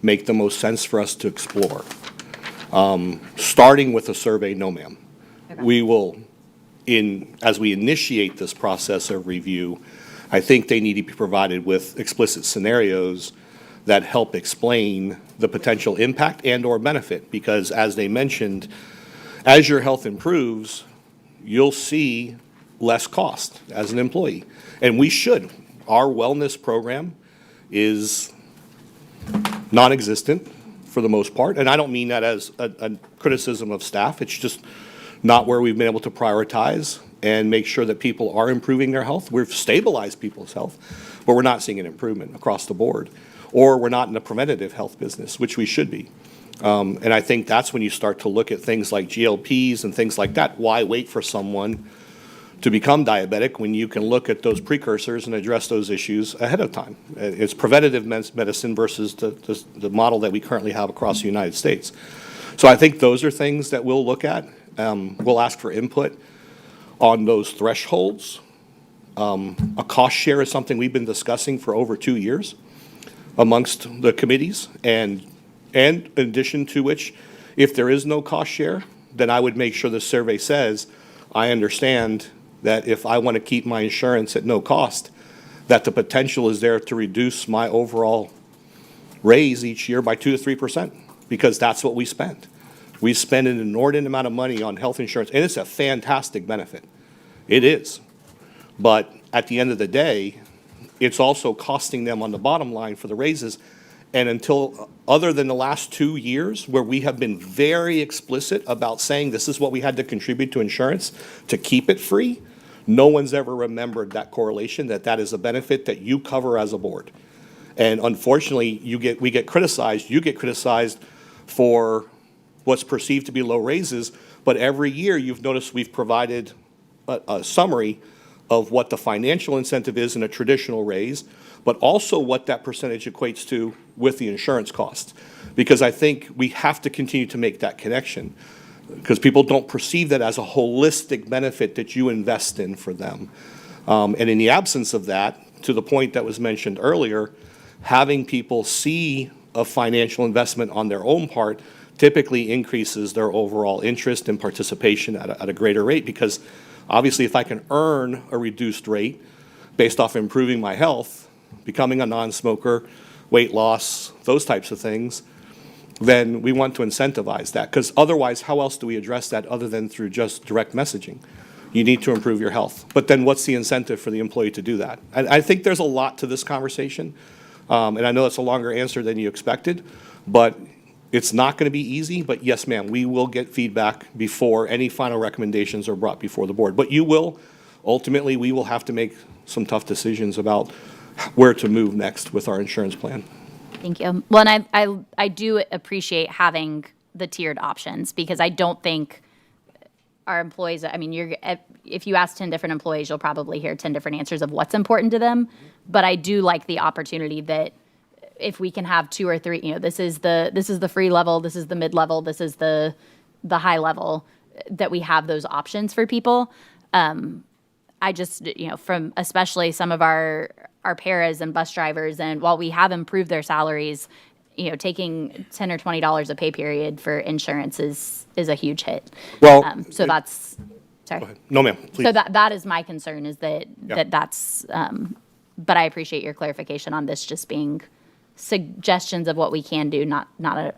make the most sense for us to explore. Starting with a survey, no ma'am. Okay. We will, as we initiate this process of review, I think they need to be provided with explicit scenarios that help explain the potential impact and or benefit, because as they mentioned, as your health improves, you'll see less cost as an employee. And we should. Our wellness program is non-existent for the most part. And I don't mean that as a criticism of staff. It's just not where we've been able to prioritize and make sure that people are improving their health. We've stabilized people's health, but we're not seeing an improvement across the board. Or we're not in the preventative health business, which we should be. And I think that's when you start to look at things like GLPs and things like that. Why wait for someone to become diabetic when you can look at those precursors and address those issues ahead of time? It's preventative medicine versus the model that we currently have across the United States. So I think those are things that we'll look at. We'll ask for input on those thresholds. A cost share is something we've been discussing for over 2 years amongst the committees, and in addition to which, if there is no cost share, then I would make sure the survey says, I understand that if I want to keep my insurance at no cost, that the potential is there to reduce my overall raise each year by 2 to 3%, because that's what we spend. We spend an inordinate amount of money on health insurance, and it's a fantastic benefit. It is. But at the end of the day, it's also costing them on the bottom line for the raises. And until, other than the last 2 years, where we have been very explicit about saying this is what we had to contribute to insurance to keep it free, no one's ever remembered that correlation, that is a benefit that you cover as a board. And unfortunately, we get criticized, you get criticized for what's perceived to be low raises, but every year you've noticed we've provided a summary of what the financial incentive is in a traditional raise, but also what that percentage equates to with the insurance costs. Because I think we have to continue to make that connection, because people don't perceive that as a holistic benefit that you invest in for them. And in the absence of that, to the point that was mentioned earlier, having people see a financial investment on their own part typically increases their overall interest and participation at a greater rate, because obviously if I can earn a reduced rate based off improving my health, becoming a non-smoker, weight loss, those types of things, then we want to incentivize that, because otherwise how else do we address that other than through just direct messaging? you need to improve your health. But then what's the incentive for the employee to do that? I think there's a lot to this conversation, and I know it's a longer answer than you expected, but it's not going to be easy. But yes, ma'am, we will get feedback before any final recommendations are brought before the board. But you will, ultimately, we will have to make some tough decisions about where to move next with our insurance plan. Thank you. Well, and I do appreciate having the tiered options, because I don't think our employees, I mean, if you ask 10 different employees, you'll probably hear 10 different answers of what's important to them. But I do like the opportunity that if we can have 2 or 3, this is the free level, this is the mid level, this is the high level, that we have those options for people. I just, from especially some of our paras and bus drivers, and while we have improved their salaries, taking $10 or $20 a pay period for insurance is a huge hit. Well, so that's, sorry. Go ahead. No, ma'am, please. So that is my concern, is that's, but I appreciate your clarification on this just being suggestions of what we can do, not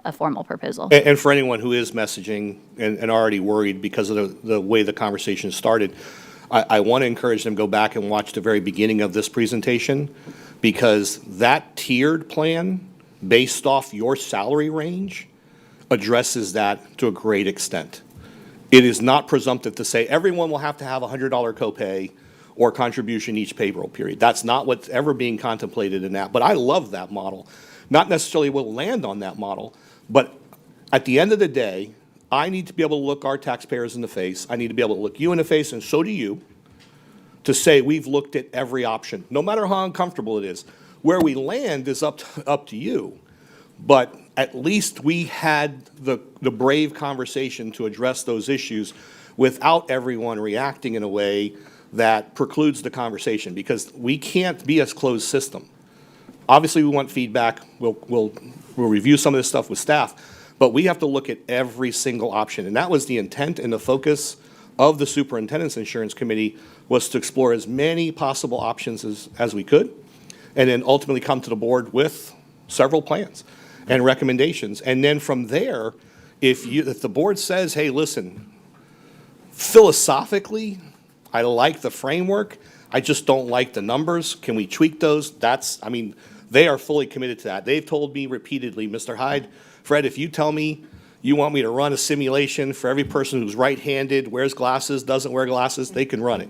a formal proposal. And for anyone who is messaging and already worried because of the way the conversation started, I want to encourage them to go back and watch the very beginning of this presentation, because that tiered plan based off your salary range addresses that to a great extent. It is not presumptive to say everyone will have to have a $100 copay or contribution each payroll period. That's not what's ever being contemplated in that. But I love that model. Not necessarily will land on that model, but at the end of the day, I need to be able to look our taxpayers in the face. I need to be able to look you in the face, and so do you, to say we've looked at every option, no matter how uncomfortable it is. Where we land is up to you, but at least we had the brave conversation to address those issues without everyone reacting in a way that precludes the conversation, because we can't be a closed system. Obviously, we want feedback. We'll review some of this stuff with staff, but we have to look at every single option, and that was the intent and the focus of the Superintendent's Insurance Committee, was to explore as many possible options as we could, and then ultimately come to the board with several plans and recommendations. And then from there, if the board says, hey, listen, philosophically, I like the framework, I just don't like the numbers, can we tweak those? They are fully committed to that. They've told me repeatedly, Mr. Hyde, Fred, if you tell me you want me to run a simulation for every person who's right-handed, wears glasses, doesn't wear glasses, they can run it.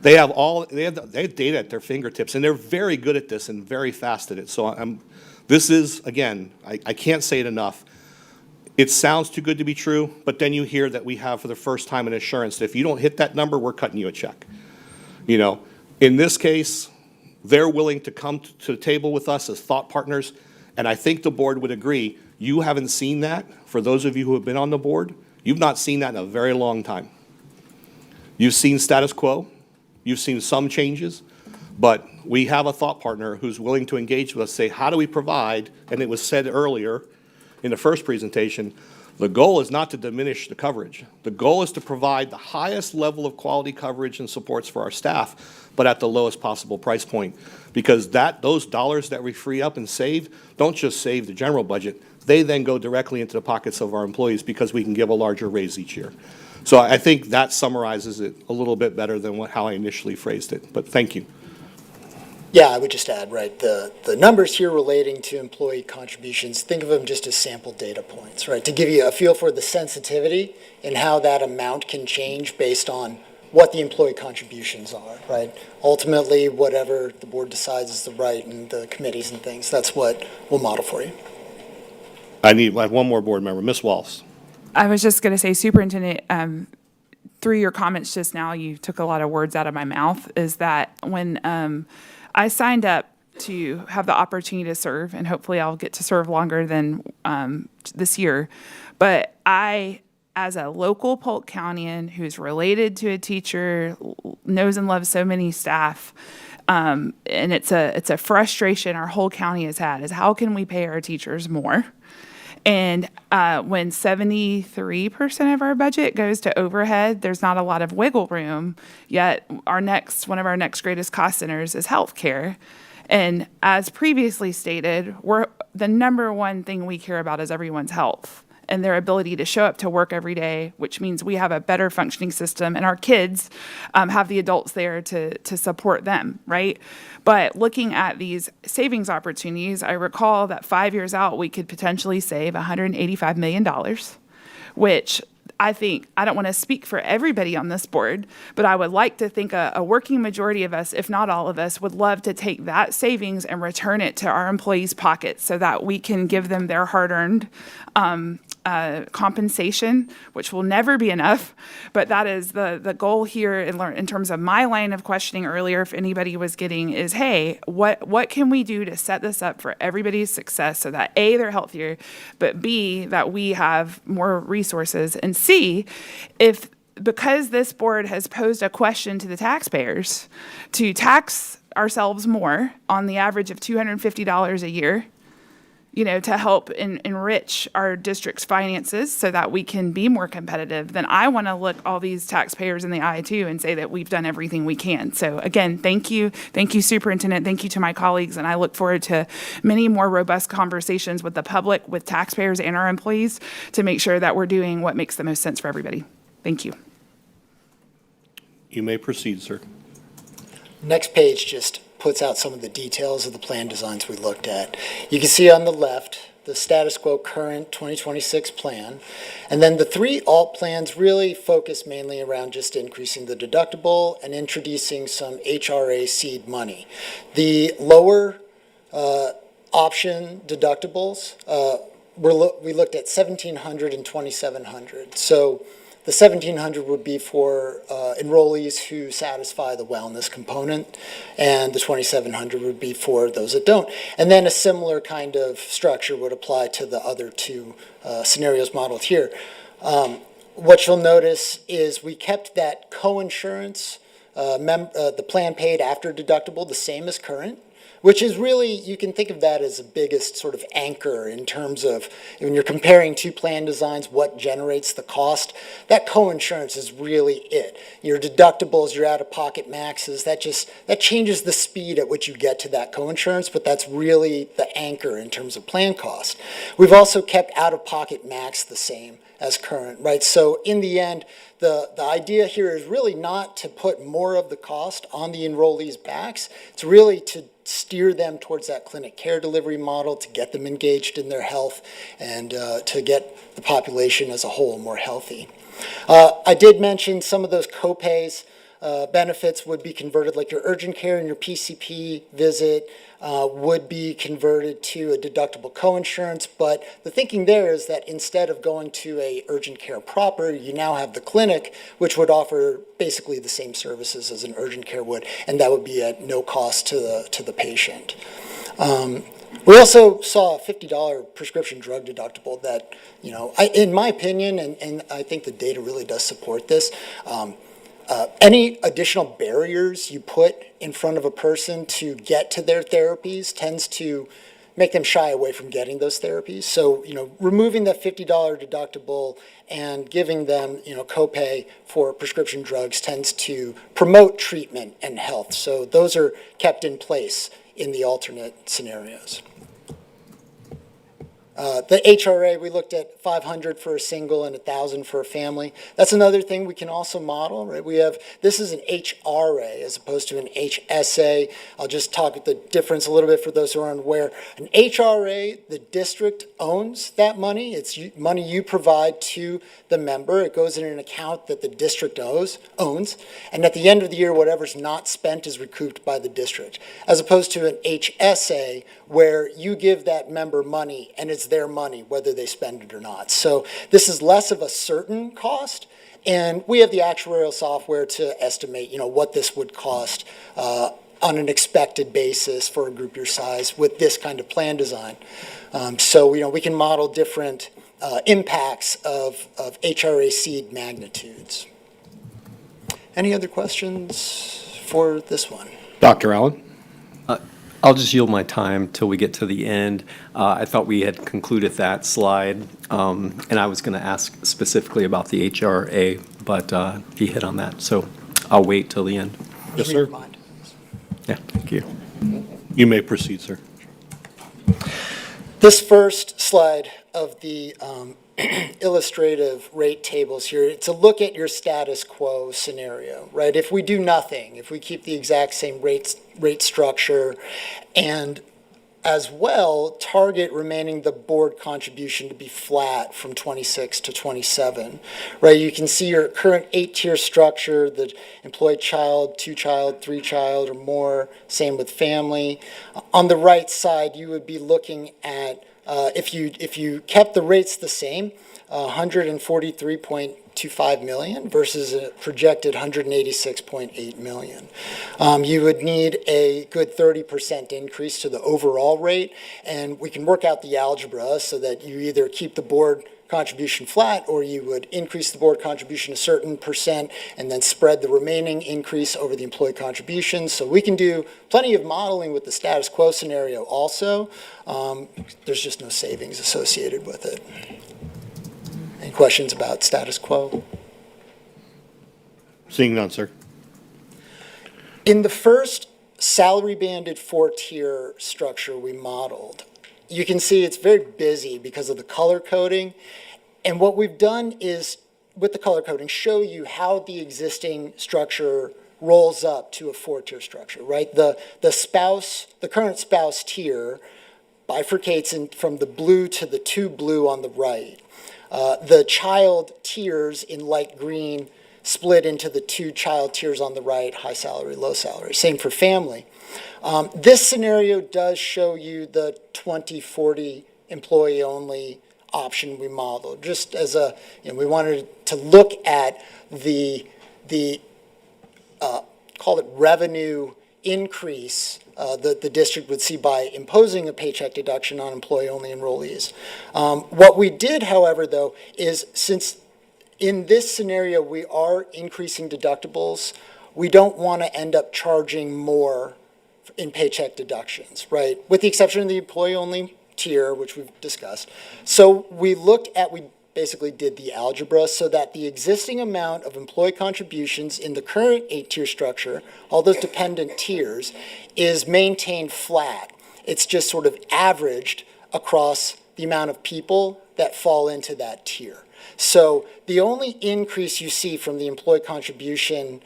They have data at their fingertips, and they're very good at this and very fast at it. So this is, again, I can't say it enough. It sounds too good to be true, but then you hear that we have for the first time an assurance that if you don't hit that number, we're cutting you a check. In this case, they're willing to come to the table with us as thought partners, and I think the board would agree. You haven't seen that. For those of you who have been on the board, you've not seen that in a very long time. You've seen status quo. You've seen some changes, but we have a thought partner who's willing to engage with us, say, how do we provide, and it was said earlier in the first presentation, the goal is not to diminish the coverage. The goal is to provide the highest level of quality coverage and supports for our staff, but at the lowest possible price point. Because those dollars that we free up and save don't just save the general budget, they then go directly into the pockets of our employees, because we can give a larger raise each year. So I think that summarizes it a little bit better than how I initially phrased it, but thank you. Yeah, I would just add, right, the numbers here relating to employee contributions, think of them just as sample data points, right, to give you a feel for the sensitivity and how that amount can change based on what the employee contributions are, right? Ultimately, whatever the board decides is the right, and the committees and things, that's what we'll model for you. I have one more board member, Ms. Wallace. I was just going to say, Superintendent, through your comments just now, you took a lot of words out of my mouth, is that when I signed up to have the opportunity to serve, and hopefully I'll get to serve longer than this year, but I, as a local Polk Countyan who's related to a teacher, knows and loves so many staff, and it's a frustration our whole county has had, is how can we pay our teachers more? And when 73% of our budget goes to overhead, there's not a lot of wiggle room. Yet one of our next greatest cost centers is healthcare. And as previously stated, the number one thing we care about is everyone's health. and their ability to show up to work every day, which means we have a better functioning system, and our kids have the adults there to support them, right? But looking at these savings opportunities, I recall that 5 years out, we could potentially save $185 million, which I think, I don't want to speak for everybody on this board, but I would like to think a working majority of us, if not all of us, would love to take that savings and return it to our employees' pockets so that we can give them their hard-earned compensation, which will never be enough. But that is the goal here in terms of my line of questioning earlier, if anybody was getting, is, hey, what can we do to set this up for everybody's success so that A, they're healthier, but B, that we have more resources, and C, if because this board has posed a question to the taxpayers to tax ourselves more on the average of $250 a year, to help enrich our district's finances so that we can be more competitive, then I want to look all these taxpayers in the eye too and say that we've done everything we can. So again, thank you. Thank you, Superintendent. Thank you to my colleagues. And I look forward to many more robust conversations with the public, with taxpayers and our employees to make sure that we're doing what makes the most sense for everybody. Thank you. You may proceed, sir. Next page just puts out some of the details of the plan designs we looked at. You can see on the left the status quo current 2026 plan, and then the three alt plans really focus mainly around just increasing the deductible and introducing some HRA seed money. The lower option deductibles, we looked at $1,700 and $2,700. So the $1,700 would be for enrollees who satisfy the wellness component, and the $2,700 would be for those that don't. And then a similar kind of structure would apply to the other two scenarios modeled here. What you'll notice is we kept that coinsurance, the plan paid after deductible, the same as current, which is really, you can think of that as the biggest sort of anchor in terms of when you're comparing two plan designs, what generates the cost. That coinsurance is really it. Your deductibles, your out-of-pocket maxes, that changes the speed at which you get to that coinsurance, but that's really the anchor in terms of plan cost. We've also kept out-of-pocket max the same as current, right? So in the end, the idea here is really not to put more of the cost on the enrollees' backs. It's really to steer them towards that clinic care delivery model, to get them engaged in their health, and to get the population as a whole more healthy. I did mention some of those copays. Benefits would be converted, like your urgent care and your PCP visit would be converted to a deductible coinsurance. But the thinking there is that instead of going to a urgent care proper, you now have the clinic, which would offer basically the same services as an urgent care would, and that would be at no cost to the patient. We also saw a $50 prescription drug deductible that, in my opinion, and I think the data really does support this, any additional barriers you put in front of a person to get to their therapies tends to make them shy away from getting those therapies. So, removing that $50 deductible and giving them, copay for prescription drugs tends to promote treatment and health. So those are kept in place in the alternate scenarios. The HRA, we looked at $500 for a single and $1,000 for a family. That's another thing we can also model, right? This is an HRA as opposed to an HSA. I'll just talk the difference a little bit for those who aren't aware. An HRA, the district owns that money. It's money you provide to the member. It goes in an account that the district owns. And at the end of the year, whatever's not spent is recouped by the district. As opposed to an HSA, where you give that member money and it's their money, whether they spend it or not. So this is less of a certain cost, and we have the actuarial software to estimate, what this would cost on an expected basis for a group your size with this kind of plan design. So we can model different impacts of HRA seed magnitudes. Any other questions for this one? Dr. Allen? I'll just yield my time till we get to the end. I thought we had concluded that slide, and I was going to ask specifically about the HRA, but he hit on that, so I'll wait till the end. Yes, sir. Yeah, thank you. You may proceed, sir. This first slide of the illustrative rate tables here to look at your status quo scenario, right? If we do nothing, if we keep the exact same rate structure, and as well target remaining the board contribution to be flat from 26 to 27, right? You can see your current 8-tier structure, the employed child, 2-child, 3-child or more, same with family. On the right side, you would be looking at, if you kept the rates the same, 143.25 million versus a projected 186.8 million. You would need a good 30% increase to the overall rate, and we can work out the algebra so that you either keep the board contribution flat or you would increase the board contribution a certain percent and then spread the remaining increase over the employee contributions. So we can do plenty of modeling with the status quo scenario also. There's just no savings associated with it. Any questions about status quo? Seeing none, sir. In the first salary banded 4-tier structure we modeled, you can see it's very busy because of the color coding. And what we've done is, with the color coding, show you how the existing structure rolls up to a 4-tier structure, right? The current spouse tier bifurcates from the blue to the 2 blue on the right. The child tiers in light green split into the 2 child tiers on the right, high salary, low salary. Same for family. This scenario does show you the 2040 employee only option we modeled. Just as we wanted to look at the call it revenue increase that the district would see by imposing a paycheck deduction on employee-only enrollees. What we did, however, though, is since in this scenario we are increasing deductibles, we don't want to end up charging more in paycheck deductions, right? With the exception of the employee-only tier, which we've discussed. So we basically did the algebra so that the existing amount of employee contributions in the current 8-tier structure, all those dependent tiers, is maintained flat. It's just sort of averaged across the amount of people that fall into that tier. So the only increase you see from the employee contribution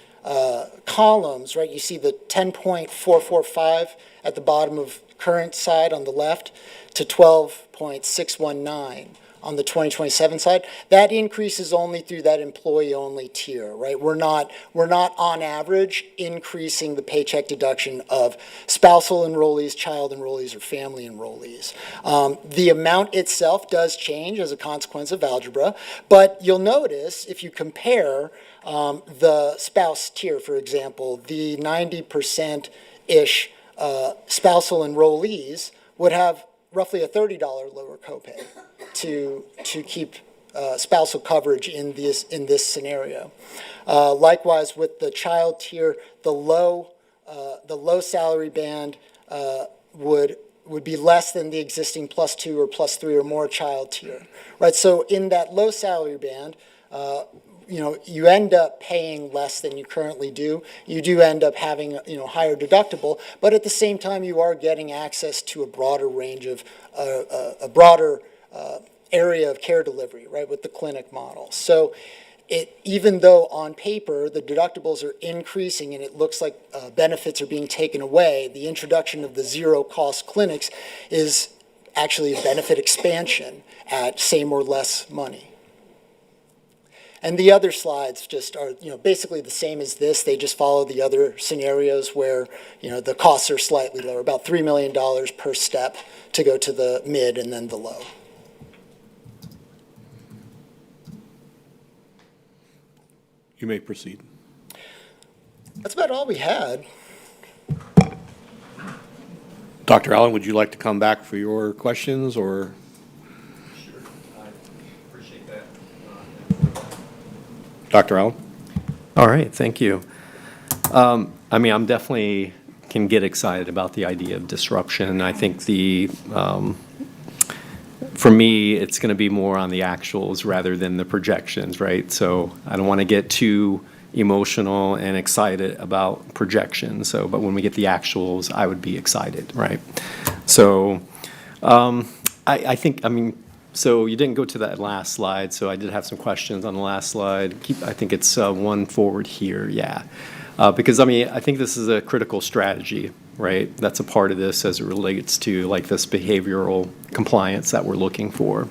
columns, right, you see the 10.445 at the bottom of current side on the left to 12.619 on the 2027 side. That increase is only through that employee-only tier, right? We're not on average increasing the paycheck deduction of spousal enrollees, child enrollees, or family enrollees. The amount itself does change as a consequence of algebra, but you'll notice if you compare the spouse tier, for example, the 90%-ish spousal enrollees would have roughly a $30 lower copay to keep spousal coverage in this scenario. Likewise, with the child tier, the low salary band would be less than the existing +2 or +3 or more child tier, right? So in that low salary band, you end up paying less than you currently do. You do end up having higher deductible, but at the same time, you are getting access to a broader range of a broader area of care delivery, right, with the clinic model. So even though on paper the deductibles are increasing and it looks like benefits are being taken away, the introduction of the zero-cost clinics is actually a benefit expansion at same or less money. And the other slides just are, basically the same as this. They just follow the other scenarios where, the costs are slightly lower, about $3 million per step to go to the mid and then the low. You may proceed. That's about all we had. Dr. Allen, would you like to come back for your questions or? Sure, I appreciate that. Dr. Allen? All right, thank you. I'm definitely can get excited about the idea of disruption. I think for me, it's going to be more on the actuals rather than the projections, right? So I don't want to get too emotional and excited about projections. But when we get the actuals, I would be excited, right? So I think, So you didn't go to that last slide, so I did have some questions on the last slide. I think it's one forward here, yeah. Because, I mean, I think this is a critical strategy, right? That's a part of this as it relates to like this behavioral compliance that we're looking for.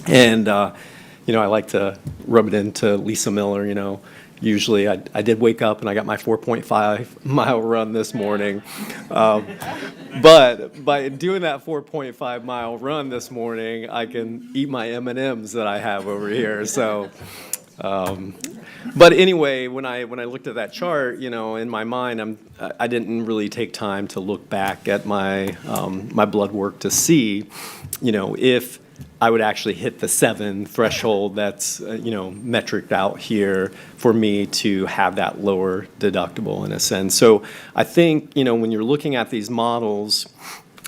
And, you know, I like to rub it into Lisa Miller, you know. Usually I did wake up and I got my 4.5 mile run this morning. But by doing that 4.5 mile run this morning, I can eat my M&Ms that I have over here. So, but anyway, when I looked at that chart, you know, in my mind, I didn't really take time to look back at my my blood work to see, you know, if I would actually hit the 7 threshold that's, you know, metriced out here for me to have that lower deductible in a sense. So I think, you know, when you're looking at these models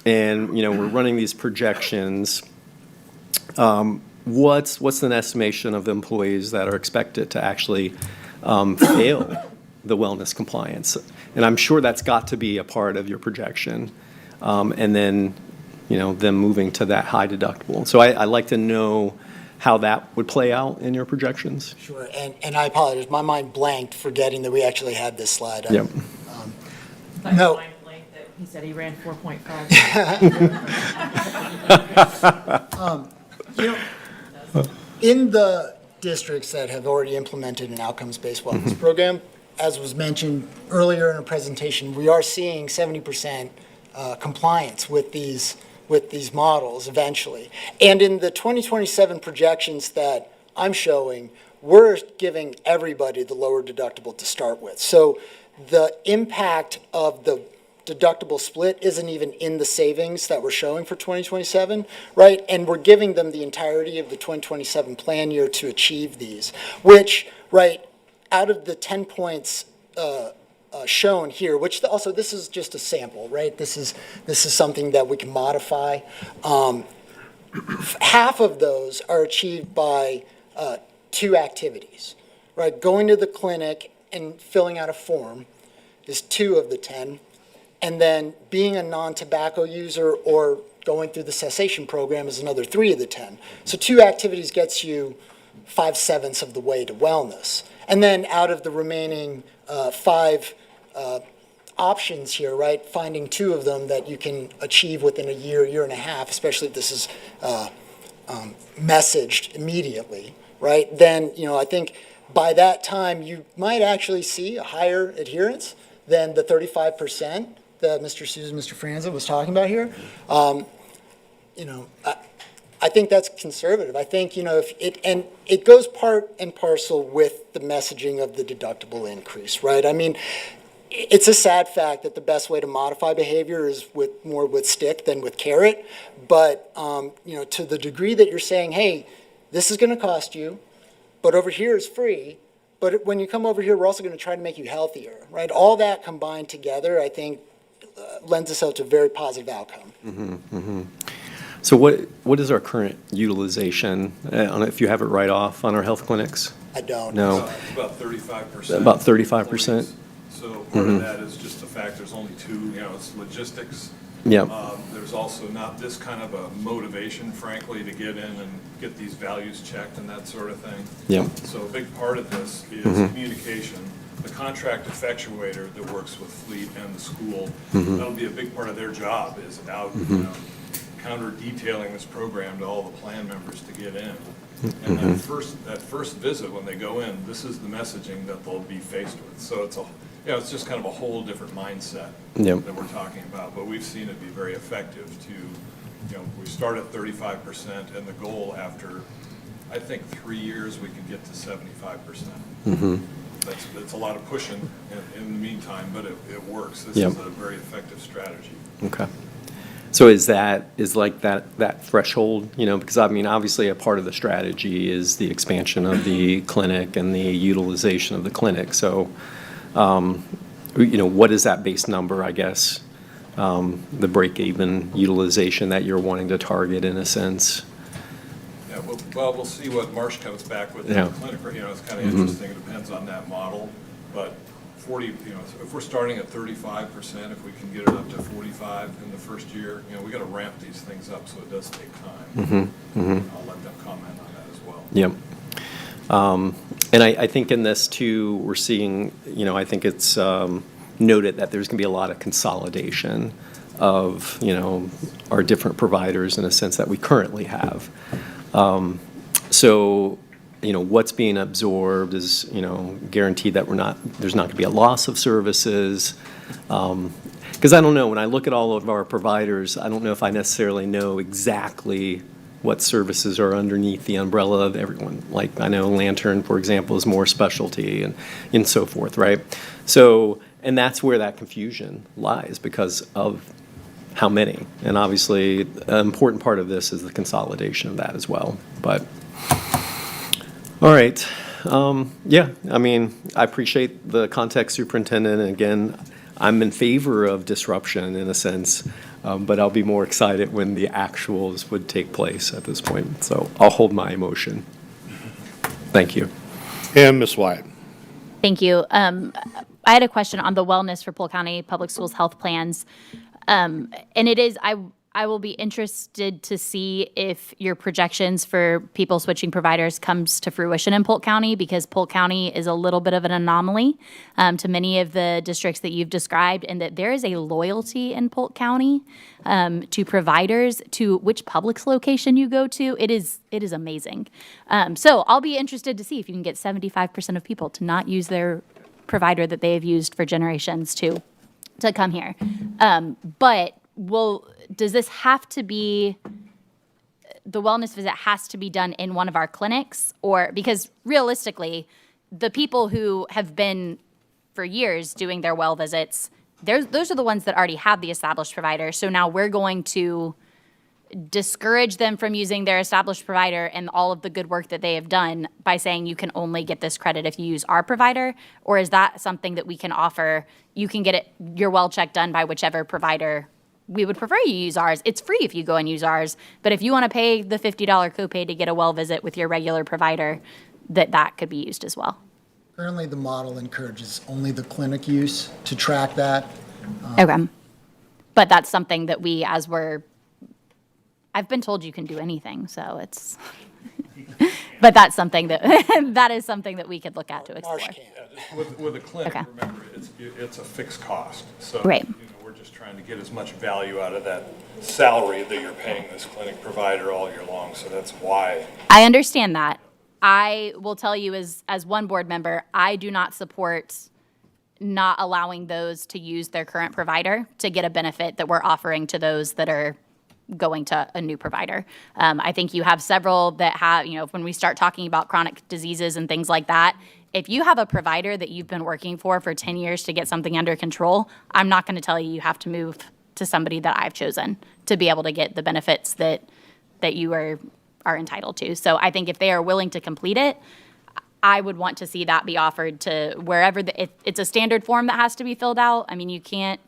and, you know, we're running these projections, what's an estimation of the employees that are expected to actually fail the wellness compliance? And I'm sure that's got to be a part of your projection. And then, you know, them moving to that high deductible. So I like to know how that would play out in your projections. Sure, and I apologize, my mind blanked forgetting that we actually had this slide. Yep. No. He said he ran 4.5. You know, in the districts that have already implemented an outcomes-based wellness program, as was mentioned earlier in our presentation, we are seeing 70% compliance with these models eventually. And in the 2027 projections that I'm showing, we're giving everybody the lower deductible to start with. So the impact of the deductible split isn't even in the savings that we're showing for 2027, right? And we're giving them the entirety of the 2027 plan year to achieve these, which, right, out of the 10 points shown here, which also this is just a sample, right? This is something that we can modify. Half of those are achieved by 2 activities, right? Going to the clinic and filling out a form is 2 of the 10, and then being a non-tobacco user or going through the cessation program is another 3 of the 10. So 2 activities gets you 5/7 of the way to wellness. And then out of the remaining 5 options here, right, finding 2 of them that you can achieve within a year and a half, especially if this is messaged immediately, right, then, you know, I think by that time you might actually see a higher adherence than the 35% that Mr. Franza was talking about here. You know, I think that's conservative. I think, you know, if it goes part and parcel with the messaging of the deductible increase, right? I mean, it's a sad fact that the best way to modify behavior is more with stick than with carrot. But, you know, to the degree that you're saying, hey, this is going to cost you, but over here is free. But when you come over here, we're also going to try to make you healthier, right? All that combined together, I think, lends itself to a very positive outcome. Mm-hmm, mm-hmm. So what is our current utilization, if you have it right off, on our health clinics? I don't. No. It's about 35%. About 35%? So part of that is just the fact there's only 2, you know, it's logistics. Yeah. There's also not this kind of a motivation, frankly, to get in and get these values checked and that sort of thing. Yeah. So a big part of this is communication. The contract effectuator that works with Fleet and the school, that'll be a big part of their job, is out, you know, counter detailing this program to all the plan members to get in. And that first visit when they go in, this is the messaging that they'll be faced with. So it's it's just kind of a whole different mindset that we're talking about. But we've seen it be very effective to, you know, we start at 35%, and the goal after, I think, 3 years, we can get to 75%. That's a lot of pushing in the meantime, but it works. This is a very effective strategy. Okay. So is like that threshold, you know, because I mean, obviously a part of the strategy is the expansion of the clinic and the utilization of the clinic. So, you know, what is that base number, I guess, the break-even utilization that you're wanting to target in a sense? Yeah, well, we'll see what Marsh comes back with in the clinic. You know, it's kind of interesting. It depends on that model. But 40, if we're starting at 35%, if we can get it up to 45 in the first year, we got to ramp these things up, so it does take time. I'll let them comment on that as well. Yep. And I think in this too, we're seeing, I think it's noted that there's going to be a lot of consolidation of, our different providers in a sense that we currently have. So, what's being absorbed is, guaranteed that there's not going to be a loss of services. Because I don't know, when I look at all of our providers, I don't know if I necessarily know exactly what services are underneath the umbrella of everyone. Like, I know Lantern, for example, is more specialty and so forth, right? So, and that's where that confusion lies because of how many. And obviously, an important part of this is the consolidation of that as well. But, all right. Yeah, I appreciate the context, Superintendent. And again, I'm in favor of disruption in a sense, but I'll be more excited when the actuals would take place at this point. So I'll hold my emotion. Thank you. And Ms. Wyatt. Thank you. I had a question on the wellness for Polk County Public Schools health plans. And it is, I will be interested to see if your projections for people switching providers comes to fruition in Polk County, because Polk County is a little bit of an anomaly to many of the districts that you've described, and that there is a loyalty in Polk County to providers, to which Publix location you go to. It is amazing. So I'll be interested to see if you can get 75% of people to not use their provider that they have used for generations to come here. But does this have to be, the wellness visit has to be done in one of our clinics? Or, because realistically, the people who have been for years doing their well visits, those are the ones that already have the established provider. So now we're going to discourage them from using their established provider and all of the good work that they have done by saying you can only get this credit if you use our provider? Or is that something that we can offer? You can get your well check done by whichever provider. We would prefer you use ours. It's free if you go and use ours. But if you want to pay the $50 copay to get a well visit with your regular provider, that could be used as well. Currently, the model encourages only the clinic use to track that. Okay. But that's something that I've been told you can do anything, so it's, but that's something that is something that we could look at to explore. With a clinic, Okay. remember, it's a fixed cost. So, Right. We're just trying to get as much value out of that salary that you're paying this clinic provider all year long. So that's why. I understand that. I will tell you as one board member, I do not support not allowing those to use their current provider to get a benefit that we're offering to those that are going to a new provider. I think you have several that have, when we start talking about chronic diseases and things like that, if you have a provider that you've been working for 10 years to get something under control, I'm not going to tell you have to move to somebody that I've chosen to be able to get the benefits that you are entitled to. So I think if they are willing to complete it, I would want to see that be offered to wherever it's a standard form that has to be filled out. I mean, you get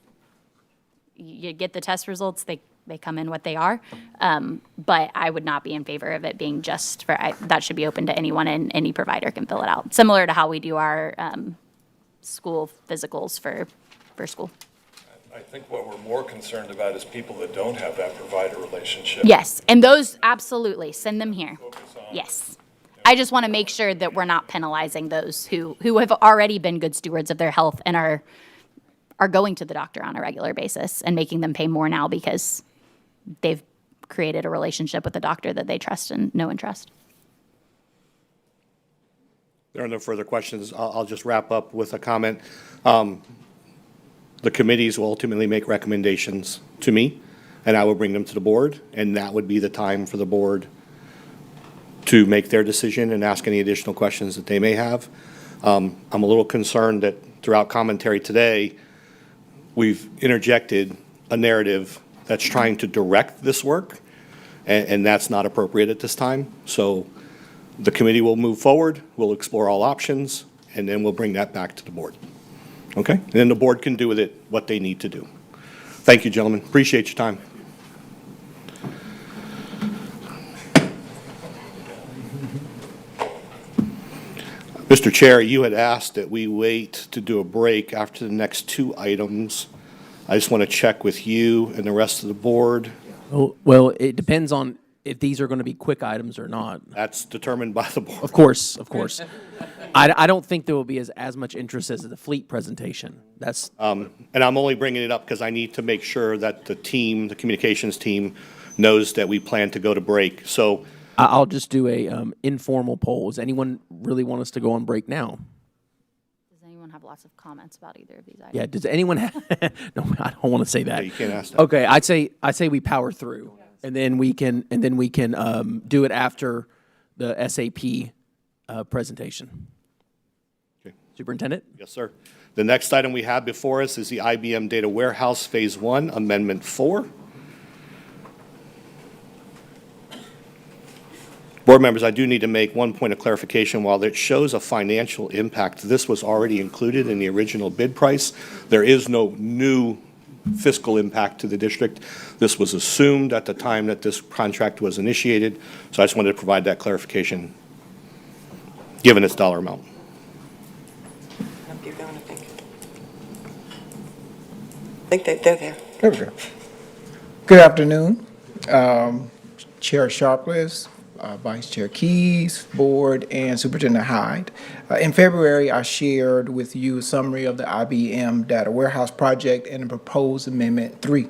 the test results, they come in what they are. But I would not be in favor of it being just that should be open to anyone, and any provider can fill it out. Similar to how we do our school physicals for school. I think what we're more concerned about is people that don't have that provider relationship. Yes, and those, absolutely, send them here. Yes. I just want to make sure that we're not penalizing those who have already been good stewards of their health and are going to the doctor on a regular basis, and making them pay more now because they've created a relationship with the doctor that they trust and know and trust. There are no further questions. I'll just wrap up with a comment. The committees will ultimately make recommendations to me, and I will bring them to the board, and that would be the time for the board to make their decision and ask any additional questions that they may have. I'm a little concerned that throughout commentary today, we've interjected a narrative that's trying to direct this work, and that's not appropriate at this time. So the committee will move forward, we'll explore all options, and then we'll bring that back to the board. Okay? And then the board can do with it what they need to do. Thank you, gentlemen. Appreciate your time. Mr. Mr. Chair, you had asked that we wait to do a break after the next two items. I just want to check with you and the rest of the board. Well, it depends on if these are going to be quick items or not. That's determined by the board. Of course, of course. I don't think there will be as much interest as the fleet presentation. That's, And I'm only bringing it up because I need to make sure that the team, the communications team, knows that we plan to go to break. So I'll just do a informal poll. Does anyone really want us to go on break now? Does anyone have lots of comments about either of these items? Yeah, does anyone have, no, I don't want to say that. Yeah, you can't ask that. Okay, I'd say we power through, and then we can do it after the SAP presentation. Okay. Superintendent? Yes, sir. The next item we have before us is the IBM Data Warehouse Phase 1, Amendment 4. Board members, I do need to make one point of clarification. While it shows a financial impact, this was already included in the original bid price. There is no new fiscal impact to the district. This was assumed at the time that this contract was initiated, so I just wanted to provide that clarification, given its dollar amount. You're going, I think. I think they're there. There we go. Good afternoon, Chair Sharpless, Vice Chair Keys, Board, and Superintendent Hyde. In February, I shared with you a summary of the IBM Data Warehouse Project and the proposed Amendment 3.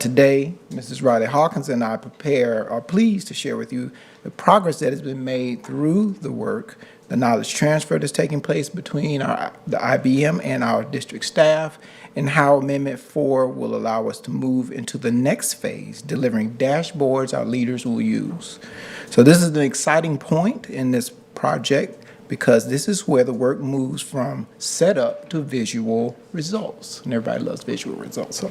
Today, Mrs. Riley Hawkins and I are pleased to share with you the progress that has been made through the work, the knowledge transfer that's taking place between the IBM and our district staff, and how Amendment 4 will allow us to move into the next phase, delivering dashboards our leaders will use. So this is an exciting point in this project because this is where the work moves from setup to visual results. And everybody loves visual results. So,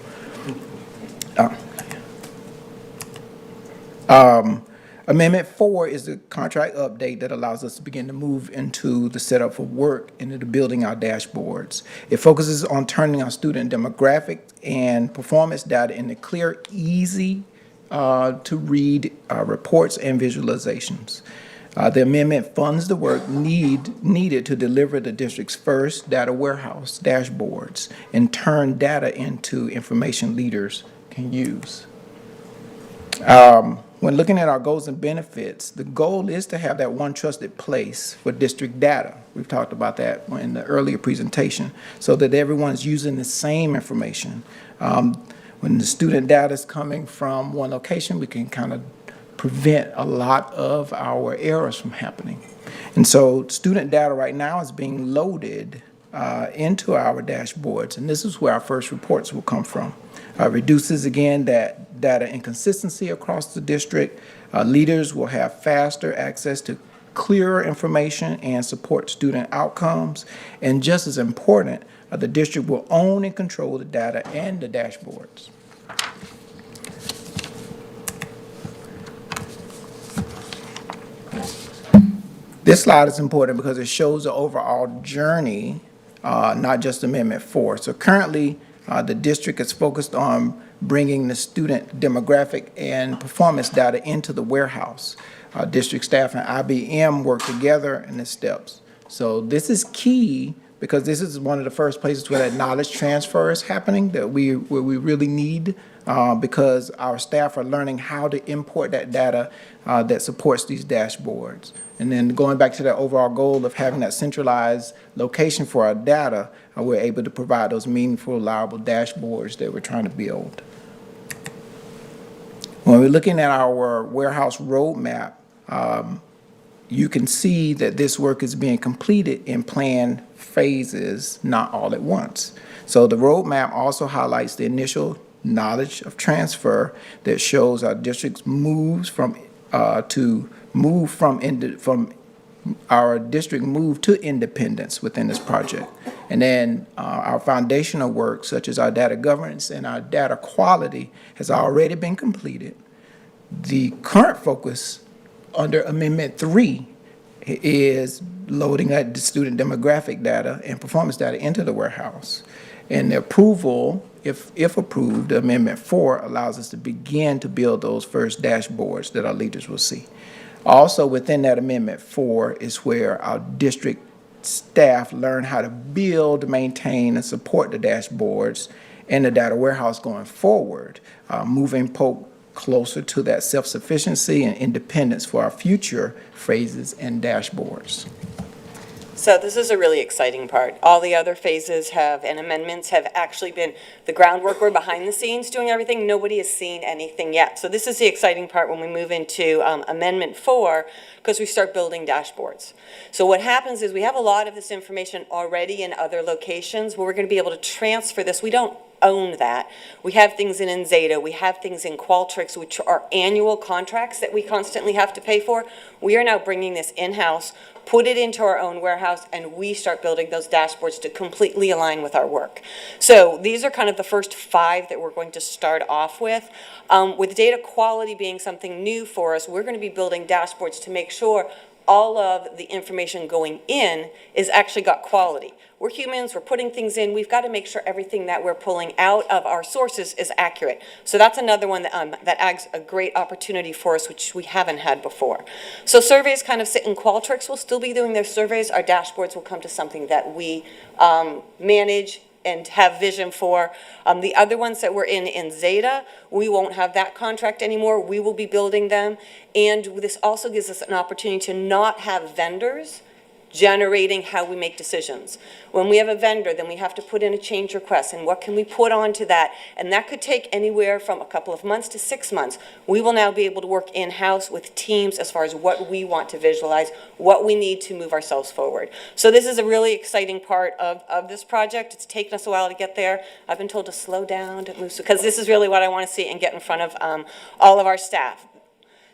Amendment 4 is the contract update that allows us to begin to move into the setup for work and into building our dashboards. It focuses on turning our student demographic and performance data into clear, easy to read reports and visualizations. The amendment funds the work needed to deliver the district's first data warehouse dashboards and turn data into information leaders can use. When looking at our goals and benefits, the goal is to have that one trusted place for district data. We've talked about that in the earlier presentation, so that everyone's using the same information. When the student data is coming from one location, we can kind of prevent a lot of our errors from happening. And so student data right now is being loaded into our dashboards, and this is where our first reports will come from. Reduces, again, that data inconsistency across the district. Leaders will have faster access to clearer information and support student outcomes. And just as important, the district will own and control the data and the dashboards. This slide is important because it shows the overall journey, not just Amendment 4. So currently, the district is focused on bringing the student demographic and performance data into the warehouse. District staff and IBM work together in the steps. So this is key because this is one of the first places where that knowledge transfer is happening where we really need because our staff are learning how to import that data that supports these dashboards. And then going back to that overall goal of having that centralized location for our data, we're able to provide those meaningful, reliable dashboards that we're trying to build. When we're looking at our warehouse roadmap, you can see that this work is being completed in planned phases, not all at once. So the roadmap also highlights the initial knowledge of transfer that shows our district's moves from our district move to independence within this project. And then our foundational work, such as our data governance and our data quality, has already been completed. The current focus under Amendment 3 is loading the student demographic data and performance data into the warehouse. And the approval, if approved, Amendment 4 allows us to begin to build those first dashboards that our leaders will see. Also within that Amendment 4 is where our district staff learn how to build, maintain, and support the dashboards and the data warehouse going forward, moving Polk closer to that self-sufficiency and independence for our future phases and dashboards. So this is a really exciting part. All the other phases and amendments have actually been the groundwork. We're behind the scenes doing everything. Nobody has seen anything yet. So this is the exciting part when we move into Amendment 4, because we start building dashboards. So what happens is we have a lot of this information already in other locations where we're going to be able to transfer this. We don't own that. We have things in Zeta, we have things in Qualtrics, which are annual contracts that we constantly have to pay for. We are now bringing this in-house, put it into our own warehouse, and we start building those dashboards to completely align with our work. So these are kind of the first 5 that we're going to start off with. With data quality being something new for us, we're going to be building dashboards to make sure all of the information going in is actually got quality. We're humans, we're putting things in, we've got to make sure everything that we're pulling out of our sources is accurate. So that's another one that adds a great opportunity for us, which we haven't had before. So surveys kind of sit in Qualtrics. We'll still be doing their surveys. Our dashboards will come to something that we manage and have vision for. The other ones that we're in Zeta, we won't have that contract anymore. We will be building them. And this also gives us an opportunity to not have vendors generating how we make decisions. When we have a vendor, then we have to put in a change request, and what can we put onto that? And that could take anywhere from a couple of months to 6 months. We will now be able to work in-house with teams as far as what we want to visualize, what we need to move ourselves forward. So this is a really exciting part of this project. It's taken us a while to get there. I've been told to slow down, to move, because this is really what I want to see and get in front of all of our staff.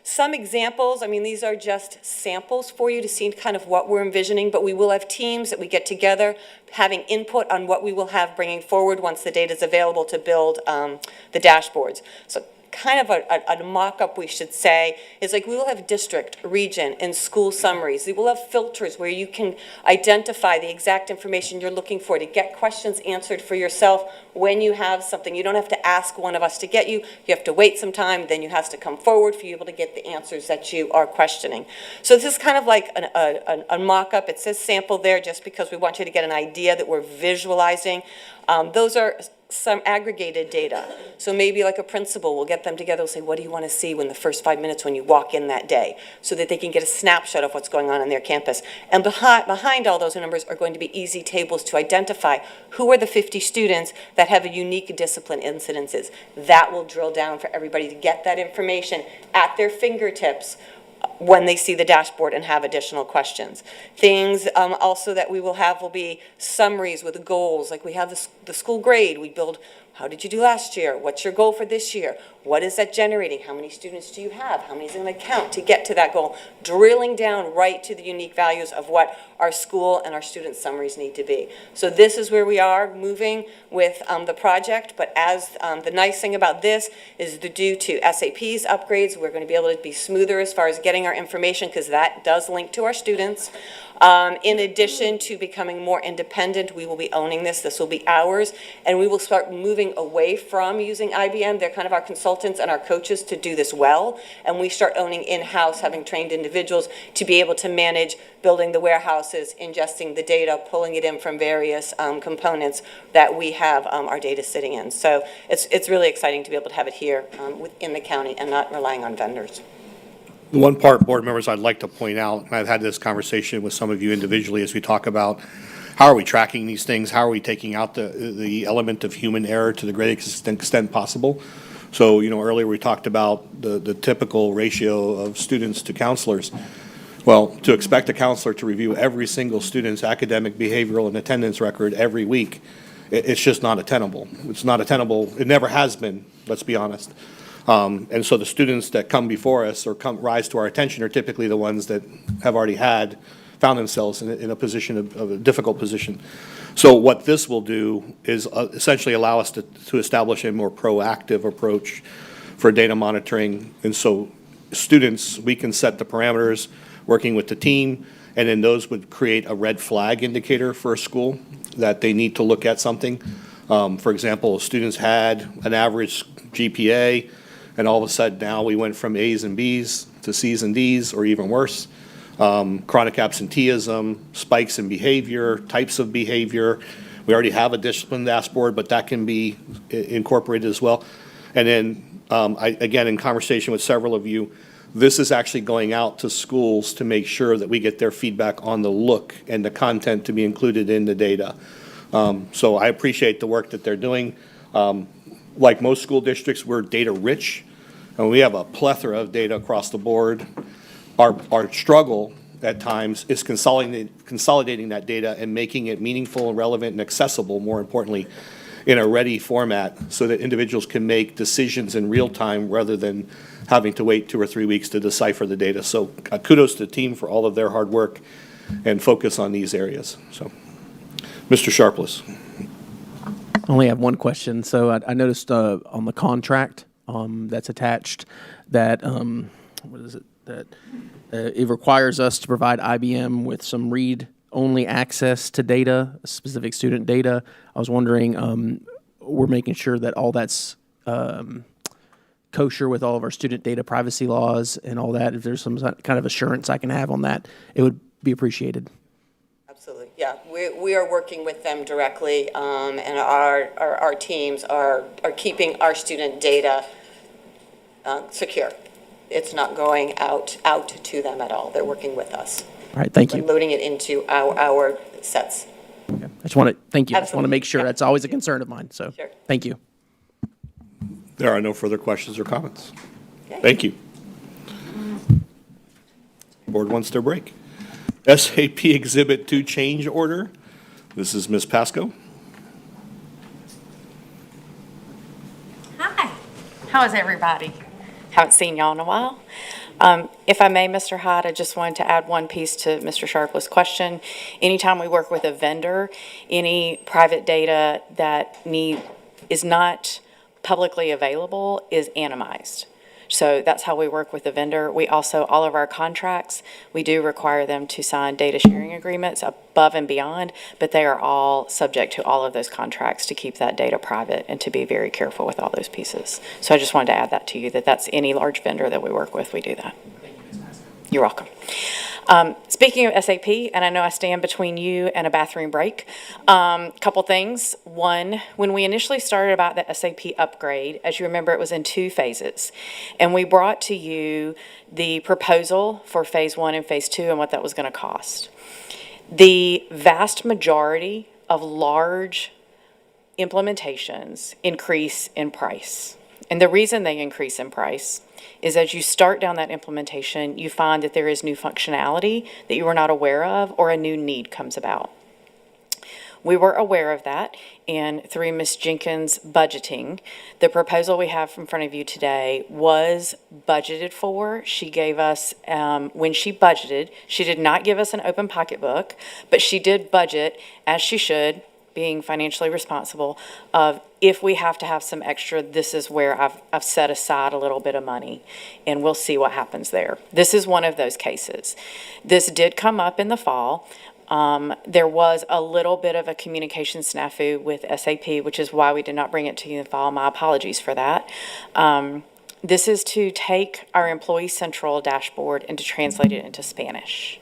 Some examples, I mean, these are just samples for you to see kind of what we're envisioning, but we will have teams that we get together having input on what we will have bringing forward once the data is available to build the dashboards. So kind of a mock-up, we should say, is like we will have district, region, and school summaries. We will have filters where you can identify the exact information you're looking for to get questions answered for yourself when you have something. You don't have to ask one of us to get you. You have to wait some time, then you have to come forward for you able to get the answers that you are questioning. So this is kind of like a mock-up. It says sample there just because we want you to get an idea that we're visualizing. Those are some aggregated data. So maybe like a principal, we'll get them together, we'll say, what do you want to see when the first 5 minutes when you walk in that day? So that they can get a snapshot of what's going on their campus. And behind all those numbers are going to be easy tables to identify who are the 50 students that have a unique discipline incidences. That will drill down for everybody to get that information at their fingertips when they see the dashboard and have additional questions. Things also that we will have will be summaries with goals. Like we have the school grade. We build, how did you do last year? What's your goal for this year? What is that generating? How many students do you have? How many is it going to count to get to that goal? Drilling down right to the unique values of what our school and our student summaries need to be. So this is where we are moving with the project, but as the nice thing about this is due to SAP's upgrades, we're going to be able to be smoother as far as getting our information, because that does link to our students. In addition to becoming more independent, we will be owning this. This will be ours, and we will start moving away from using IBM. They're kind of our consultants and our coaches to do this well, and we start owning in-house, having trained individuals to be able to manage building the warehouses, ingesting the data, pulling it in from various components that we have our data sitting in. So it's really exciting to be able to have it here within the county and not relying on vendors. One part, board members, I'd like to point out, and I've had this conversation with some of you individually as we talk about how are we tracking these things, how are we taking out the element of human error to the greatest extent possible. So, you know, earlier we talked about the typical ratio of students to counselors. Well, to expect a counselor to review every single student's academic, behavioral, and attendance record every week, it's just not attainable. It's not attainable. It never has been, let's be honest. And so the students that come before us or rise to our attention are typically the ones that have already found themselves in a position of a difficult position. So what this will do is essentially allow us to establish a more proactive approach for data monitoring. And so students, we can set the parameters working with the team, and then those would create a red flag indicator for a school that they need to look at something. For example, students had an average GPA, and all of a sudden now we went from A's and B's to C's and D's, or even worse. chronic absenteeism, spikes in behavior, types of behavior. We already have a discipline dashboard, but that can be incorporated as well. And then, again, in conversation with several of you, this is actually going out to schools to make sure that we get their feedback on the look and the content to be included in the data. So I appreciate the work that they're doing. Like most school districts, we're data rich, and we have a plethora of data across the board. Our struggle at times is consolidating that data and making it meaningful and relevant and accessible, more importantly, in a ready format so that individuals can make decisions in real time rather than having to wait 2 or 3 weeks to decipher the data. So kudos to the team for all of their hard work and focus on these areas. So, Mr. Sharpless. I only have one question. So I noticed on the contract that's attached that, what is it, that it requires us to provide IBM with some read-only access to data, specific student data. I was wondering, we're making sure that all that's kosher with all of our student data privacy laws and all that. If there's some kind of assurance I can have on that, it would be appreciated. Absolutely, yeah. We are working with them directly, and our teams are keeping our student data secure. It's not going out to them at all. They're working with us. All right, thank you. We're loading it into our sets. Okay. I just want to, thank you. I just want to Absolutely. make sure. That's always a concern of mine, so, Sure. thank you. There are no further questions or comments. Thank you. Board wants their break. SAP Exhibit 2 change order. This is Ms. Pasco. Hi, how is everybody? Haven't seen y'all in a while. If I may, Mr. Hyde, I just wanted to add one piece to Mr. Sharpless' question. Anytime we work with a vendor, any private data that is not publicly available is anonymized. So that's how we work with the vendor. We also, all of our contracts, we do require them to sign data sharing agreements above and beyond, but they are all subject to all of those contracts to keep that data private and to be very careful with all those pieces. So I just wanted to add that to you, that's any large vendor that we work with, we do that. You're welcome. Speaking of SAP, and I know I stand between you and a bathroom break, couple things. One, when we initially started about the SAP upgrade, as you remember, it was in 2 phases. And we brought to you the proposal for phase 1 and phase 2 and what that was going to cost. The vast majority of large implementations increase in price. And the reason they increase in price is as you start down that implementation, you find that there is new functionality that you were not aware of or a new need comes about. We were aware of that, and through Ms. Jenkins' budgeting, the proposal we have in front of you today was budgeted for. She gave us, when she budgeted, she did not give us an open pocketbook, but she did budget, as she should, being financially responsible, of if we have to have some extra, this is where I've set aside a little bit of money, and we'll see what happens there. This is one of those cases. This did come up in the fall. There was a little bit of a communication snafu with SAP, which is why we did not bring it to you in the fall. My apologies for that. This is to take our Employee Central dashboard and to translate it into Spanish.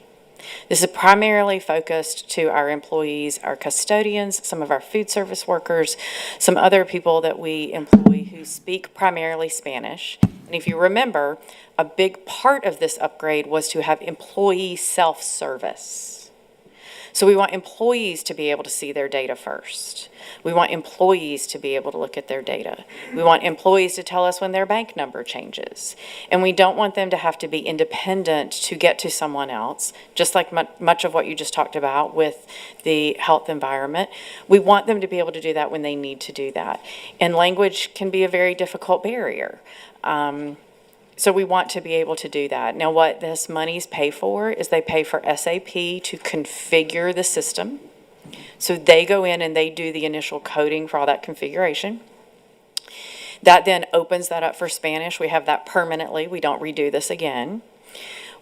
This is primarily focused to our employees, our custodians, some of our food service workers, some other people that we employ who speak primarily Spanish. And if you remember, a big part of this upgrade was to have employee self-service. So we want employees to be able to see their data first. We want employees to be able to look at their data. We want employees to tell us when their bank number changes. And we don't want them to have to be independent to get to someone else, just like much of what you just talked about with the health environment. We want them to be able to do that when they need to do that. And language can be a very difficult barrier. So we want to be able to do that. Now, what this monies pay for is they pay for SAP to configure the system. So they go in and they do the initial coding for all that configuration. That then opens that up for Spanish. We have that permanently. We don't redo this again.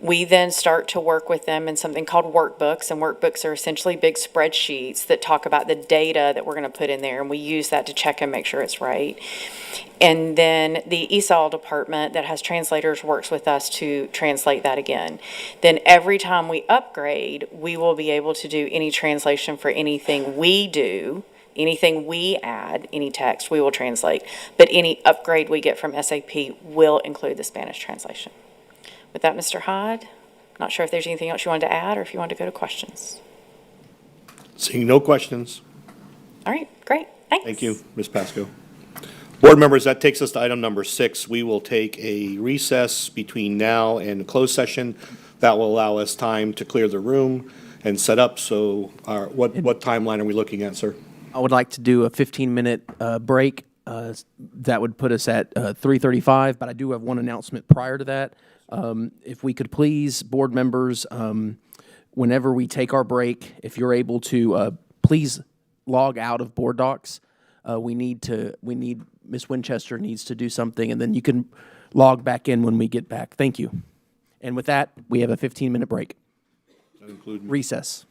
We then start to work with them in something called workbooks, and workbooks are essentially big spreadsheets that talk about the data that we're going to put in there, and we use that to check and make sure it's right. And then the ESOL department that has translators works with us to translate that again. Then every time we upgrade, we will be able to do any translation for anything we do, anything we add, any text, we will translate. But any upgrade we get from SAP will include the Spanish translation. With that, Mr. Hyde, not sure if there's anything else you wanted to add or if you want to go to questions. Seeing no questions. All right, great, thanks. Thank you, Ms. Pasco. Board members, that takes us to item number 6. We will take a recess between now and closed session. That will allow us time to clear the room and set up. So what timeline are we looking at, sir? I would like to do a 15-minute break. That would put us at 3:35, but I do have one announcement prior to that. If we could please, board members, whenever we take our break, if you're able to, please log out of Board Docs. Ms. Winchester needs to do something, and then you can log back in when we get back. Thank you. And with that, we have a 15-minute break. Recess.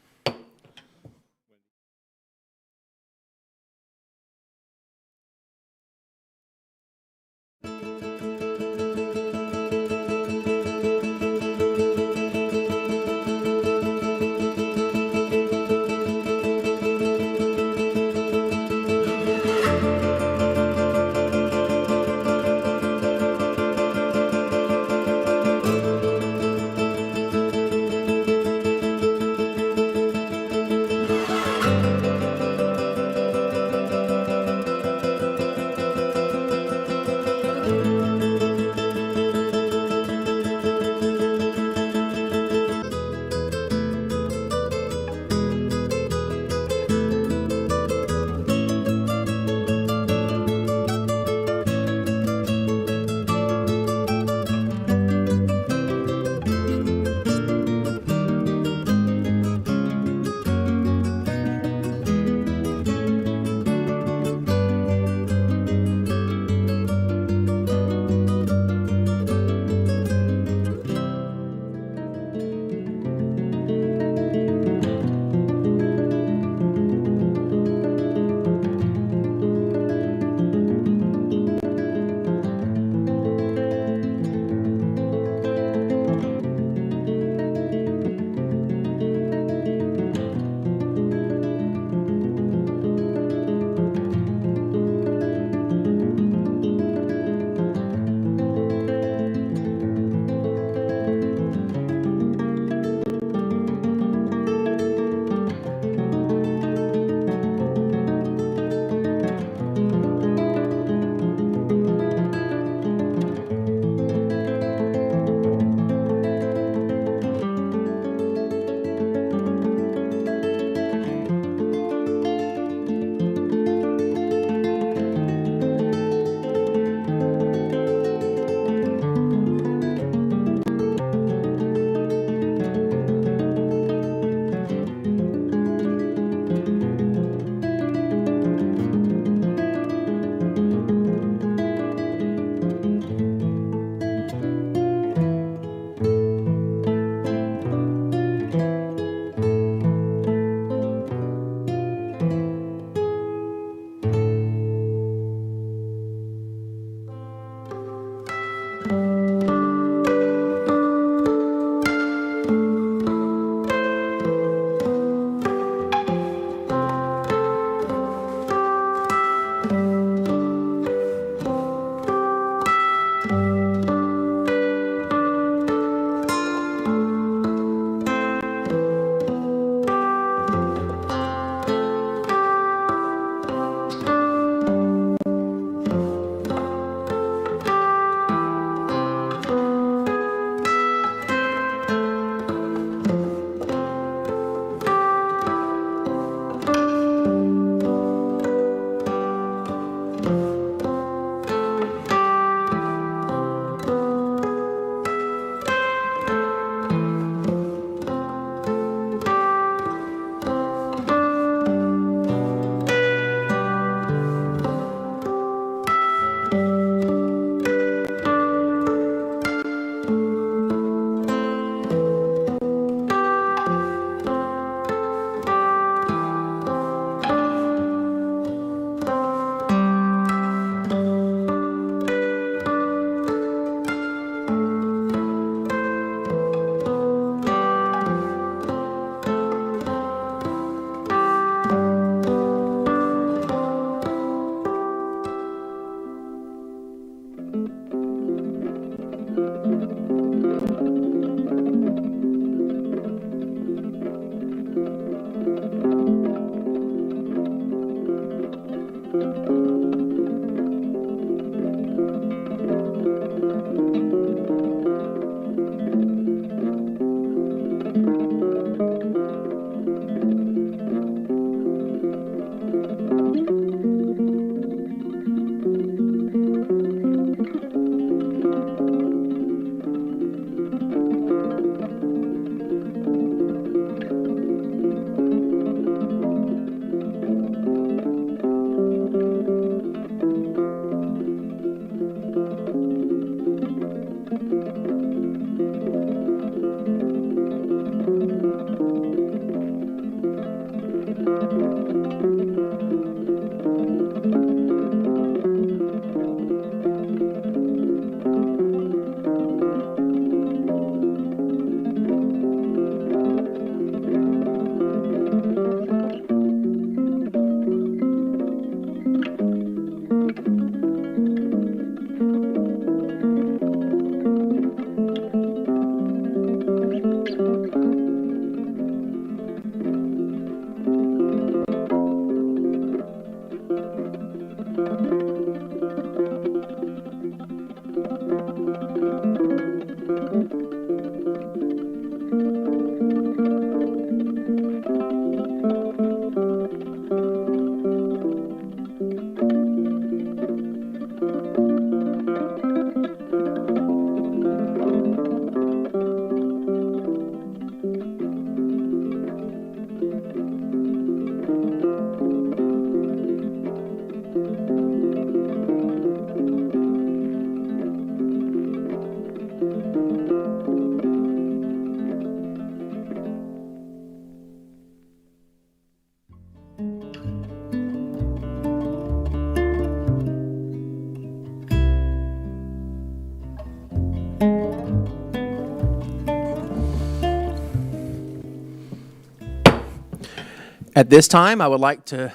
At this time, I would like to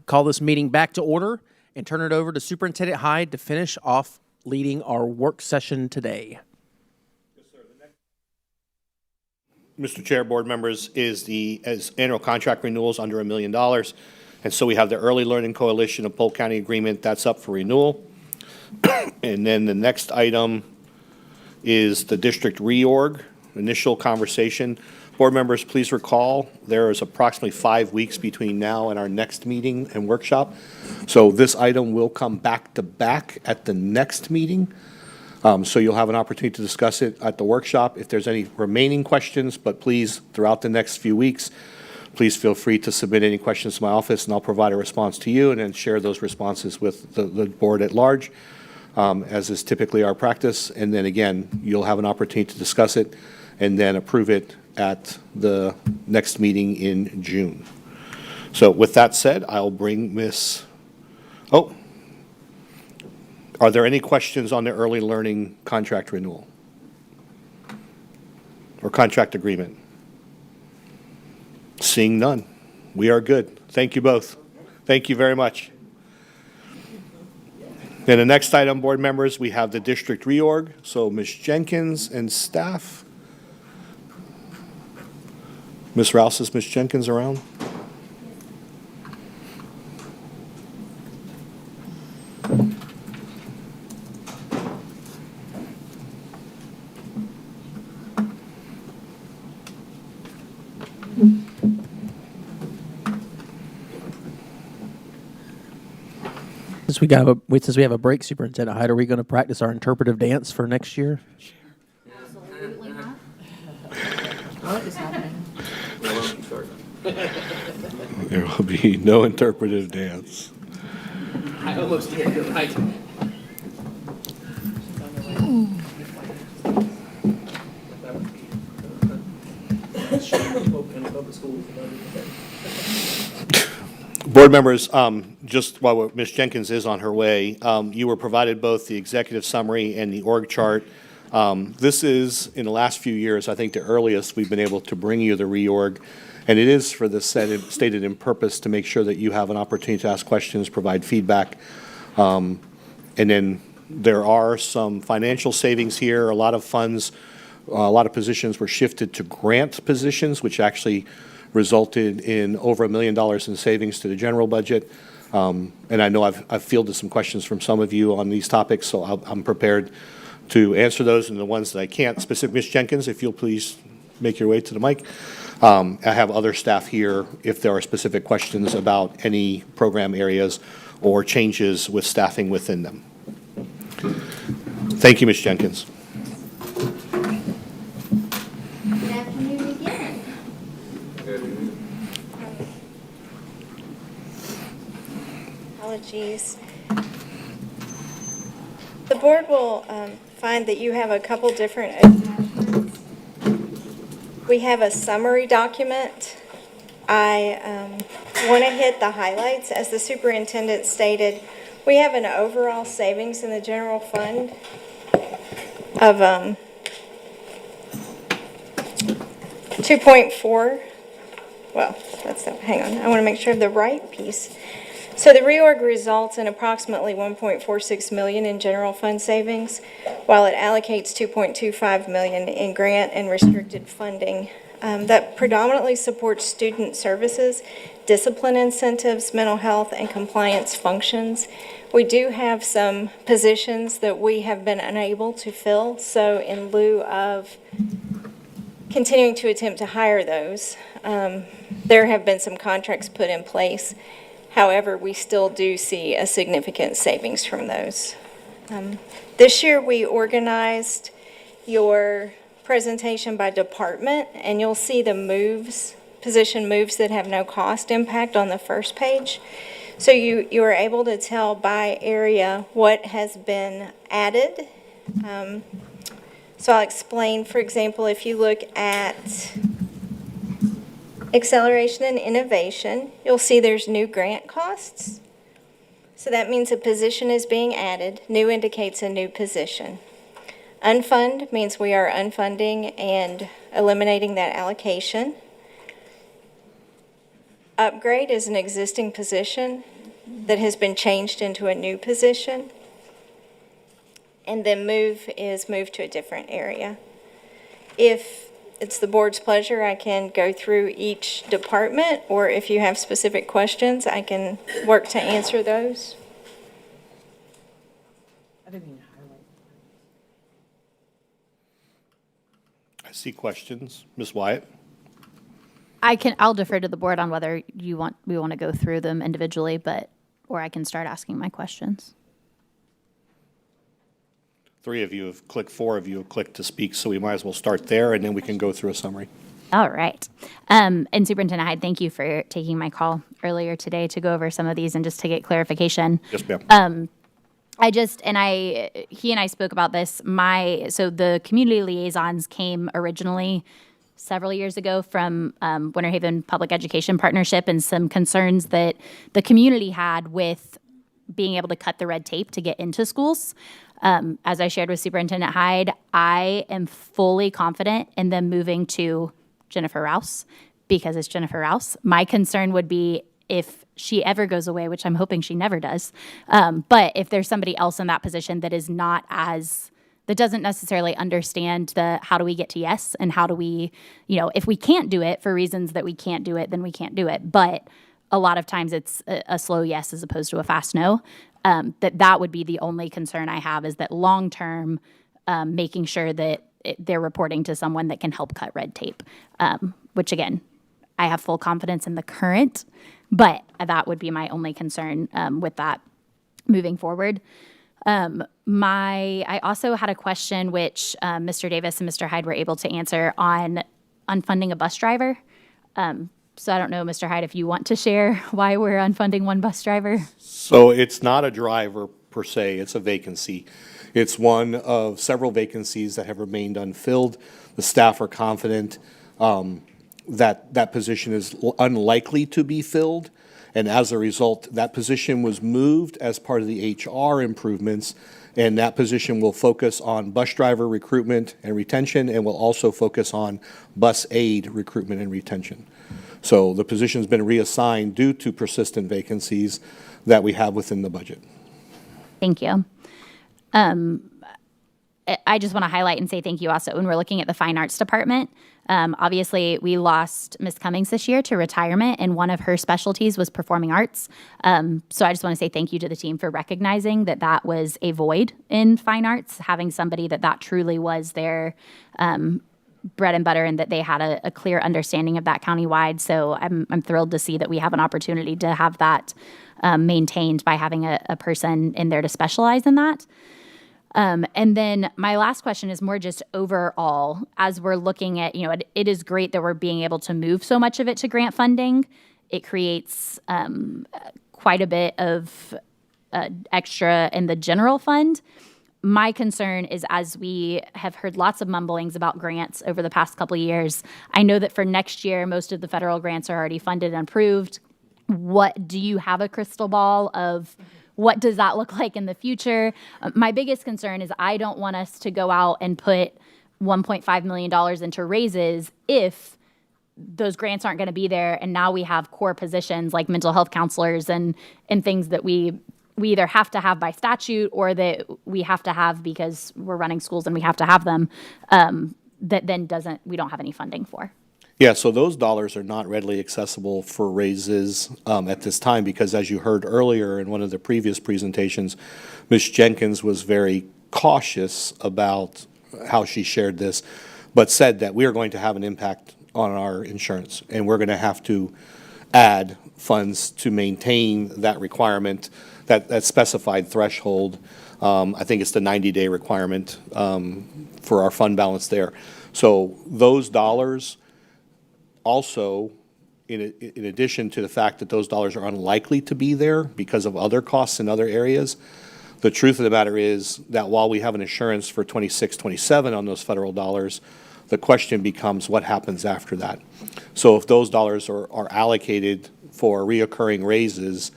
call this meeting back to order and turn it over to Superintendent Hyde to finish off leading our work session today. Mr. Chair, board members, is annual contract renewals under $1 million. And so we have the Early Learning Coalition of Polk County Agreement, that's up for renewal. And then the next item is the district reorg, initial conversation. Board members, please recall, there is approximately 5 weeks between now and our next meeting and workshop. So this item will come back to back at the next meeting. So you'll have an opportunity to discuss it at the workshop if there's any remaining questions, but please, throughout the next few weeks, please feel free to submit any questions to my office and I'll provide a response to you and then share those responses with the board at large, as is typically our practice. And then again, you'll have an opportunity to discuss it and then approve it at the next meeting in June. So with that said, I'll bring Ms. Oh, are there any questions on the early learning contract renewal or contract agreement? Seeing none, we are good. Thank you both. Thank you very much. Then the next item, board members, we have the district reorg. So Ms. Jenkins and staff. Ms. Rouse, is Ms. Jenkins around? Since we have a break, Superintendent Hyde, are we going to practice our interpretive dance for next year? Absolutely not. What is happening? There will be no interpretive dance. I almost did, you're right. Board members, just while Ms. Jenkins is on her way, you were provided both the executive summary and the org chart. This is, in the last few years, I think the earliest we've been able to bring you the reorg. And it is for the stated in purpose to make sure that you have an opportunity to ask questions, provide feedback. And then there are some financial savings here. A lot of funds, a lot of positions were shifted to grant positions, which actually resulted in over $1 million in savings to the general budget. And I know I've fielded some questions from some of you on these topics, so I'm prepared to answer those, and the ones that I can't, specific, Ms. Jenkins, if you'll please make your way to the mic. I have other staff here if there are specific questions about any program areas or changes with staffing within them. Thank you, Ms. Jenkins. Good afternoon again. Apologies. The board will find that you have a couple different attachments. We have a summary document. I want to hit the highlights. As the superintendent stated, we have an overall savings in the general fund of 2.4. Well, hang on. I want to make sure I have the right piece. So the reorg results in approximately $1.46 million in general fund savings, while it allocates $2.25 million in grant and restricted funding. That predominantly supports student services, discipline incentives, mental health, and compliance functions. We do have some positions that we have been unable to fill, so in lieu of continuing to attempt to hire those, there have been some contracts put in place. However, we still do see a significant savings from those. This year, we organized your presentation by department, and you'll see the moves, position moves that have no cost impact on the first page. So you are able to tell by area what has been added. So I'll explain, for example, if you look at acceleration and innovation, you'll see there's new grant costs. So that means a position is being added. New indicates a new position. Unfund means we are unfunding and eliminating that allocation. Upgrade is an existing position that has been changed into a new position. And then move is move to a different area. If it's the board's pleasure, I can go through each department, or if you have specific questions, I can work to answer those. I see questions. Ms. Wyatt? I'll defer to the board on whether we want to go through them individually, or I can start asking my questions. 3 of you have clicked, 4 of you have clicked to speak, so we might as well start there, and then we can go through a summary. All right. And Superintendent Hyde, thank you for taking my call earlier today to go over some of these and just to get clarification. Yes, ma'am. He and I spoke about this. So the community liaisons came originally several years ago from Winter Haven Public Education Partnership, and some concerns that the community had with being able to cut the red tape to get into schools. As I shared with Superintendent Hyde, I am fully confident in them moving to Jennifer Rouse because it's Jennifer Rouse. My concern would be if she ever goes away, which I'm hoping she never does, but if there's somebody else in that position that is not that doesn't necessarily understand how do we get to yes, and how do we, if we can't do it for reasons that we can't do it, then we can't do it. But a lot of times it's a slow yes as opposed to a fast no. That would be the only concern I have, is that long-term, making sure that they're reporting to someone that can help cut red tape, which again, I have full confidence in the current, but that would be my only concern with that moving forward. I also had a question which Mr. Davis and Mr. Hyde were able to answer on unfunding a bus driver. So I don't know, Mr. Hyde, if you want to share why we're unfunding one bus driver. So it's not a driver per se, it's a vacancy. It's one of several vacancies that have remained unfilled. The staff are confident that that position is unlikely to be filled. And as a result, that position was moved as part of the HR improvements, and that position will focus on bus driver recruitment and retention, and will also focus on bus aide recruitment and retention. So the position's been reassigned due to persistent vacancies that we have within the budget. Thank you. I just want to highlight and say thank you also when we're looking at the Fine Arts Department. Obviously, we lost Miss Cummings this year to retirement, and one of her specialties was performing arts. So I just want to say thank you to the team for recognizing that that was a void in fine arts, having somebody that truly was their bread and butter, and that they had a clear understanding of that countywide. So I'm thrilled to see that we have an opportunity to have that maintained by having a person in there to specialize in that. And then my last question is more just overall, as we're looking at, it is great that we're being able to move so much of it to grant funding. It creates quite a bit of extra in the general fund. My concern is, as we have heard lots of mumblings about grants over the past couple of years, I know that for next year, most of the federal grants are already funded and approved. Do you have a crystal ball of what does that look like in the future? My biggest concern is I don't want us to go out and put $1.5 million into raises if those grants aren't going to be there, and now we have core positions like mental health counselors and things that we either have to have by statute or that we have to have because we're running schools and we have to have them, that then we don't have any funding for. Yeah, so those dollars are not readily accessible for raises at this time because, as you heard earlier in one of the previous presentations, Ms. Jenkins was very cautious about how she shared this, but said that we are going to have an impact on our insurance, and we're going to have to add funds to maintain that requirement, that specified threshold. I think it's the 90-day requirement for our fund balance there. So those dollars also, in addition to the fact that those dollars are unlikely to be there because of other costs in other areas, the truth of the matter is that while we have an assurance for 26, 27 on those federal dollars, the question becomes what happens after that. So if those dollars are allocated for reoccurring raises,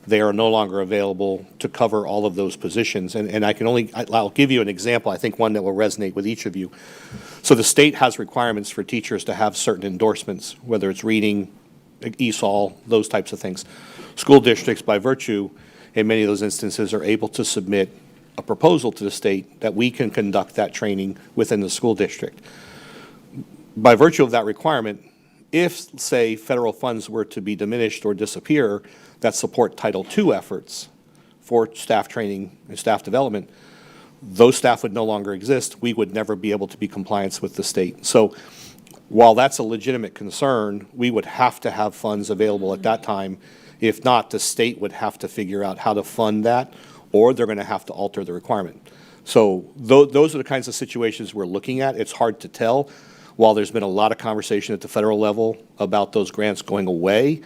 they are no longer available to cover all of those positions. And I'll give you an example, I think one that will resonate with each of you. So the state has requirements for teachers to have certain endorsements, whether it's reading, ESOL, those types of things. School districts, by virtue, in many of those instances, are able to submit a proposal to the state that we can conduct that training within the school district. By virtue of that requirement, if, say, federal funds were to be diminished or disappear that support Title II efforts for staff training and staff development, those staff would no longer exist. We would never be able to be compliant with the state. So while that's a legitimate concern, we would have to have funds available at that time. If not, the state would have to figure out how to fund that, or they're going to have to alter the requirement. So those are the kinds of situations we're looking at. It's hard to tell. While there's been a lot of conversation at the federal level about those grants going away,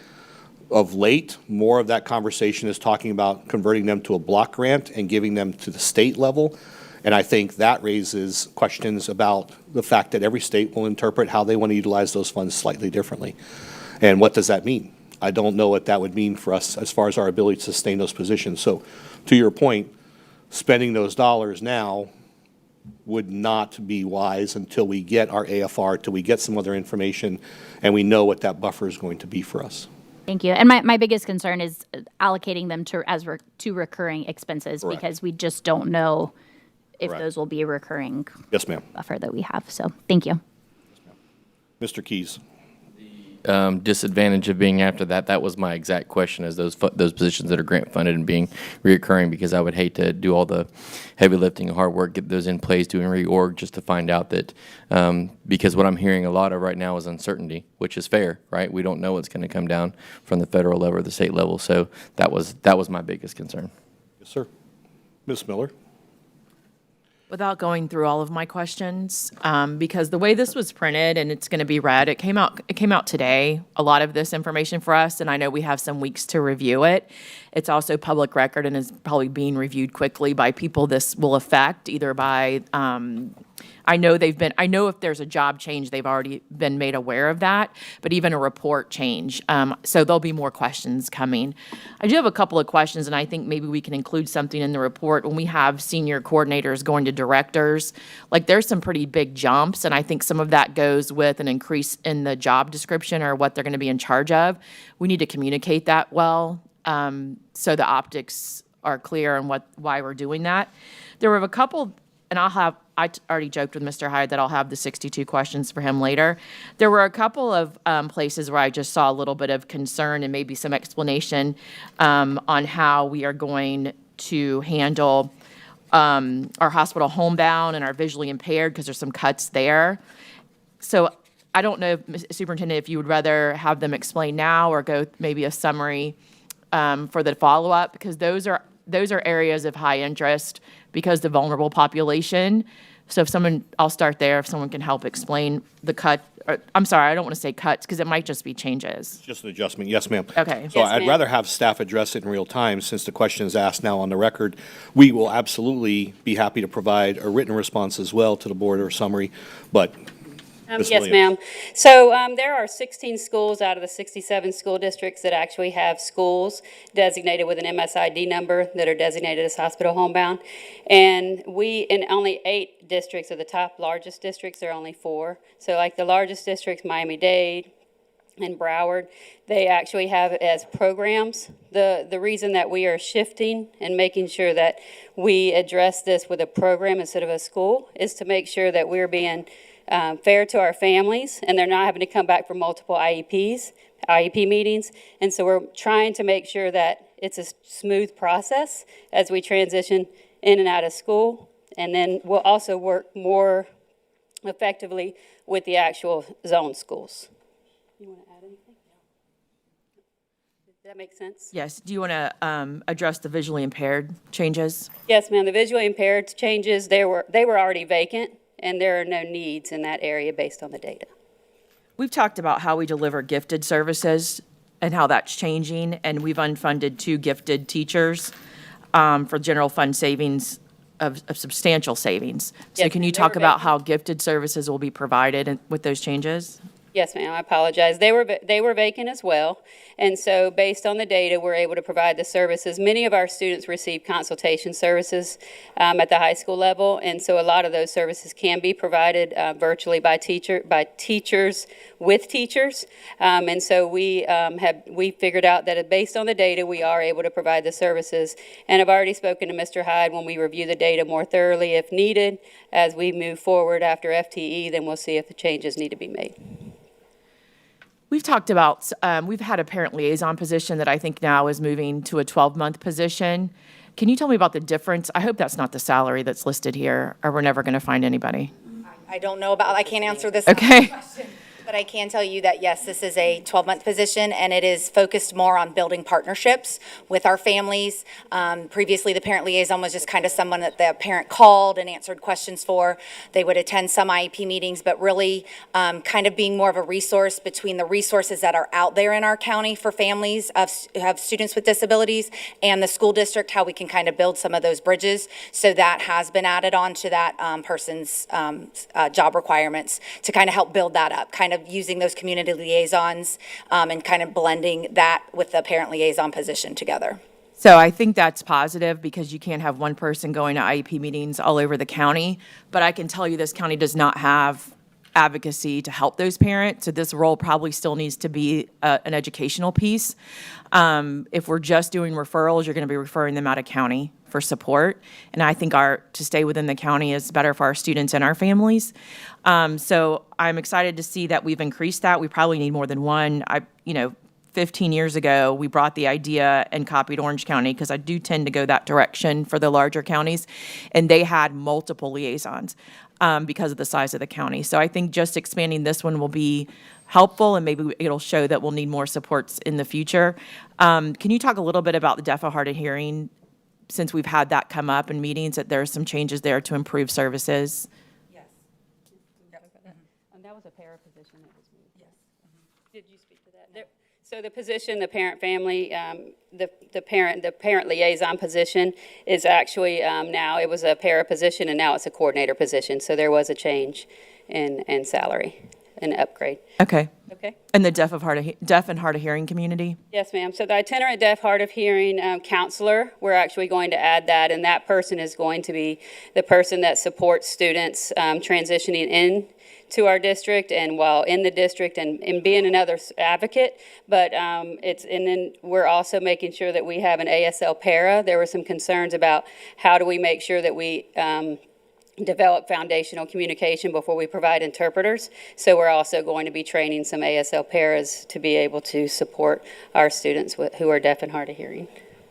of late, more of that conversation is talking about converting them to a block grant and giving them to the state level. And I think that raises questions about the fact that every state will interpret how they want to utilize those funds slightly differently. And what does that mean? I don't know what that would mean for us as far as our ability to sustain those positions. So to your point, spending those dollars now would not be wise until we get our AFR, till we get some other information, and we know what that buffer is going to be for us. Thank you. And my biggest concern is allocating them to recurring expenses, Correct. because we just don't know if Correct. those will be a recurring Yes, ma'am. buffer that we have. So thank you. Mr. Keys. Disadvantage of being after that was my exact question, is those positions that are grant funded and being reoccurring, because I would hate to do all the heavy lifting and hard work, get those in place, doing reorg, just to find out that, because what I'm hearing a lot of right now is uncertainty, which is fair, right? We don't know what's going to come down from the federal level or the state level. So that was my biggest concern. Yes, sir. Ms. Miller. Without going through all of my questions, because the way this was printed and it's going to be read, it came out today, a lot of this information for us, and I know we have some weeks to review it. It's also public record and is probably being reviewed quickly by people this will affect, either by, I know if there's a job change, they've already been made aware of that, but even a report change. So there'll be more questions coming. I do have a couple of questions, and I think maybe we can include something in the report when we have senior coordinators going to directors. Like, there's some pretty big jumps, and I think some of that goes with an increase in the job description or what they're going to be in charge of. We need to communicate that well, so the optics are clear on why we're doing that. There were a couple and already joked with Mr. Hyde that I'll have the 62 questions for him later. There were a couple of places where I just saw a little bit of concern and maybe some explanation on how we are going to handle our hospital homebound and our visually impaired, because there's some cuts there. So I don't know, Superintendent, if you would rather have them explain now or go maybe a summary for the follow-up, because those are areas of high interest because the vulnerable population. So I'll start there, if someone can help explain the cut. I'm sorry, I don't want to say cuts because it might just be changes. Just an adjustment, yes, ma'am. Okay. So Yes, I'd ma'am. rather have staff address it in real time, since the question is asked now on the record. We will absolutely be happy to provide a written response as well to the board or summary, but Ms. Yes, Williams. ma'am. So there are 16 schools out of the 67 school districts that actually have schools designated with an MSID number that are designated as hospital homebound. And in only 8 districts of the top largest districts, there are only 4. So like the largest districts, Miami-Dade and Broward, they actually have it as programs. The reason that we are shifting and making sure that we address this with a program instead of a school is to make sure that we're being fair to our families, and they're not having to come back for multiple IEP meetings. And so we're trying to make sure that it's a smooth process as we transition in and out of school. And then we'll also work more effectively with the actual zone schools. You want to add anything? Does that make sense? Yes. Do you want to address the visually impaired changes? Yes, ma'am. The visually impaired changes, they were already vacant, and there are no needs in that area based on the data. We've talked about how we deliver gifted services and how that's changing, and we've unfunded 2 gifted teachers for general fund savings of substantial savings. So Yes, can you they talk were about vacant. how gifted services will be provided with those changes? Yes, ma'am, I apologize. They were vacant as well, and so based on the data, we're able to provide the services. Many of our students receive consultation services at the high school level, and so a lot of those services can be provided virtually by teachers with teachers. And so we figured out that based on the data, we are able to provide the services. And I've already spoken to Mr. Hyde. When we review the data more thoroughly, if needed, as we move forward after FTE, then we'll see if the changes need to be made. We've talked about, we've had a parent liaison position that I think now is moving to a 12-month position. Can you tell me about the difference? I hope that's not the salary that's listed here, or we're never going to find anybody. I don't know about, I can't answer this Okay. question. But I can tell you that, yes, this is a 12-month position, and it is focused more on building partnerships with our families. Previously, the parent liaison was just kind of someone that the parent called and answered questions for. They would attend some IEP meetings, but really kind of being more of a resource between the resources that are out there in our county for families who have students with disabilities and the school district, how we can kind of build some of those bridges. So that has been added on to that person's job requirements to kind of help build that up, kind of using those community liaisons and kind of blending that with the parent liaison position together. So I think that's positive because you can't have one person going to IEP meetings all over the county. But I can tell you this county does not have advocacy to help those parents. So this role probably still needs to be an educational piece. If we're just doing referrals, you're going to be referring them out of county for support. And I think to stay within the county is better for our students and our families. So I'm excited to see that we've increased that. We probably need more than one. 15 years ago, we brought the idea and copied Orange County because I do tend to go that direction for the larger counties. And they had multiple liaisons because of the size of the county. So I think just expanding this one will be helpful, and maybe it'll show that we'll need more supports in the future. Can you talk a little bit about the deaf of hard of hearing, since we've had that come up in meetings, that there are some changes there to improve services? That was a para position that was moved. Yes. Did you speak to that? So the position, the parent family, the parent liaison position is actually now, it was a para position and now it's a coordinator position. So there was a change in salary, an upgrade. Okay. Okay. And the deaf and hard of hearing community? Yes, ma'am. So the itinerant deaf, hard of hearing counselor, we're actually going to add that, and that person is going to be the person that supports students transitioning in to our district and while in the district and being another advocate. But and then we're also making sure that we have an ASL para. There were some concerns about how do we make sure that we develop foundational communication before we provide interpreters. So we're also going to be training some ASL paras to be able to support our students who are deaf and hard of hearing.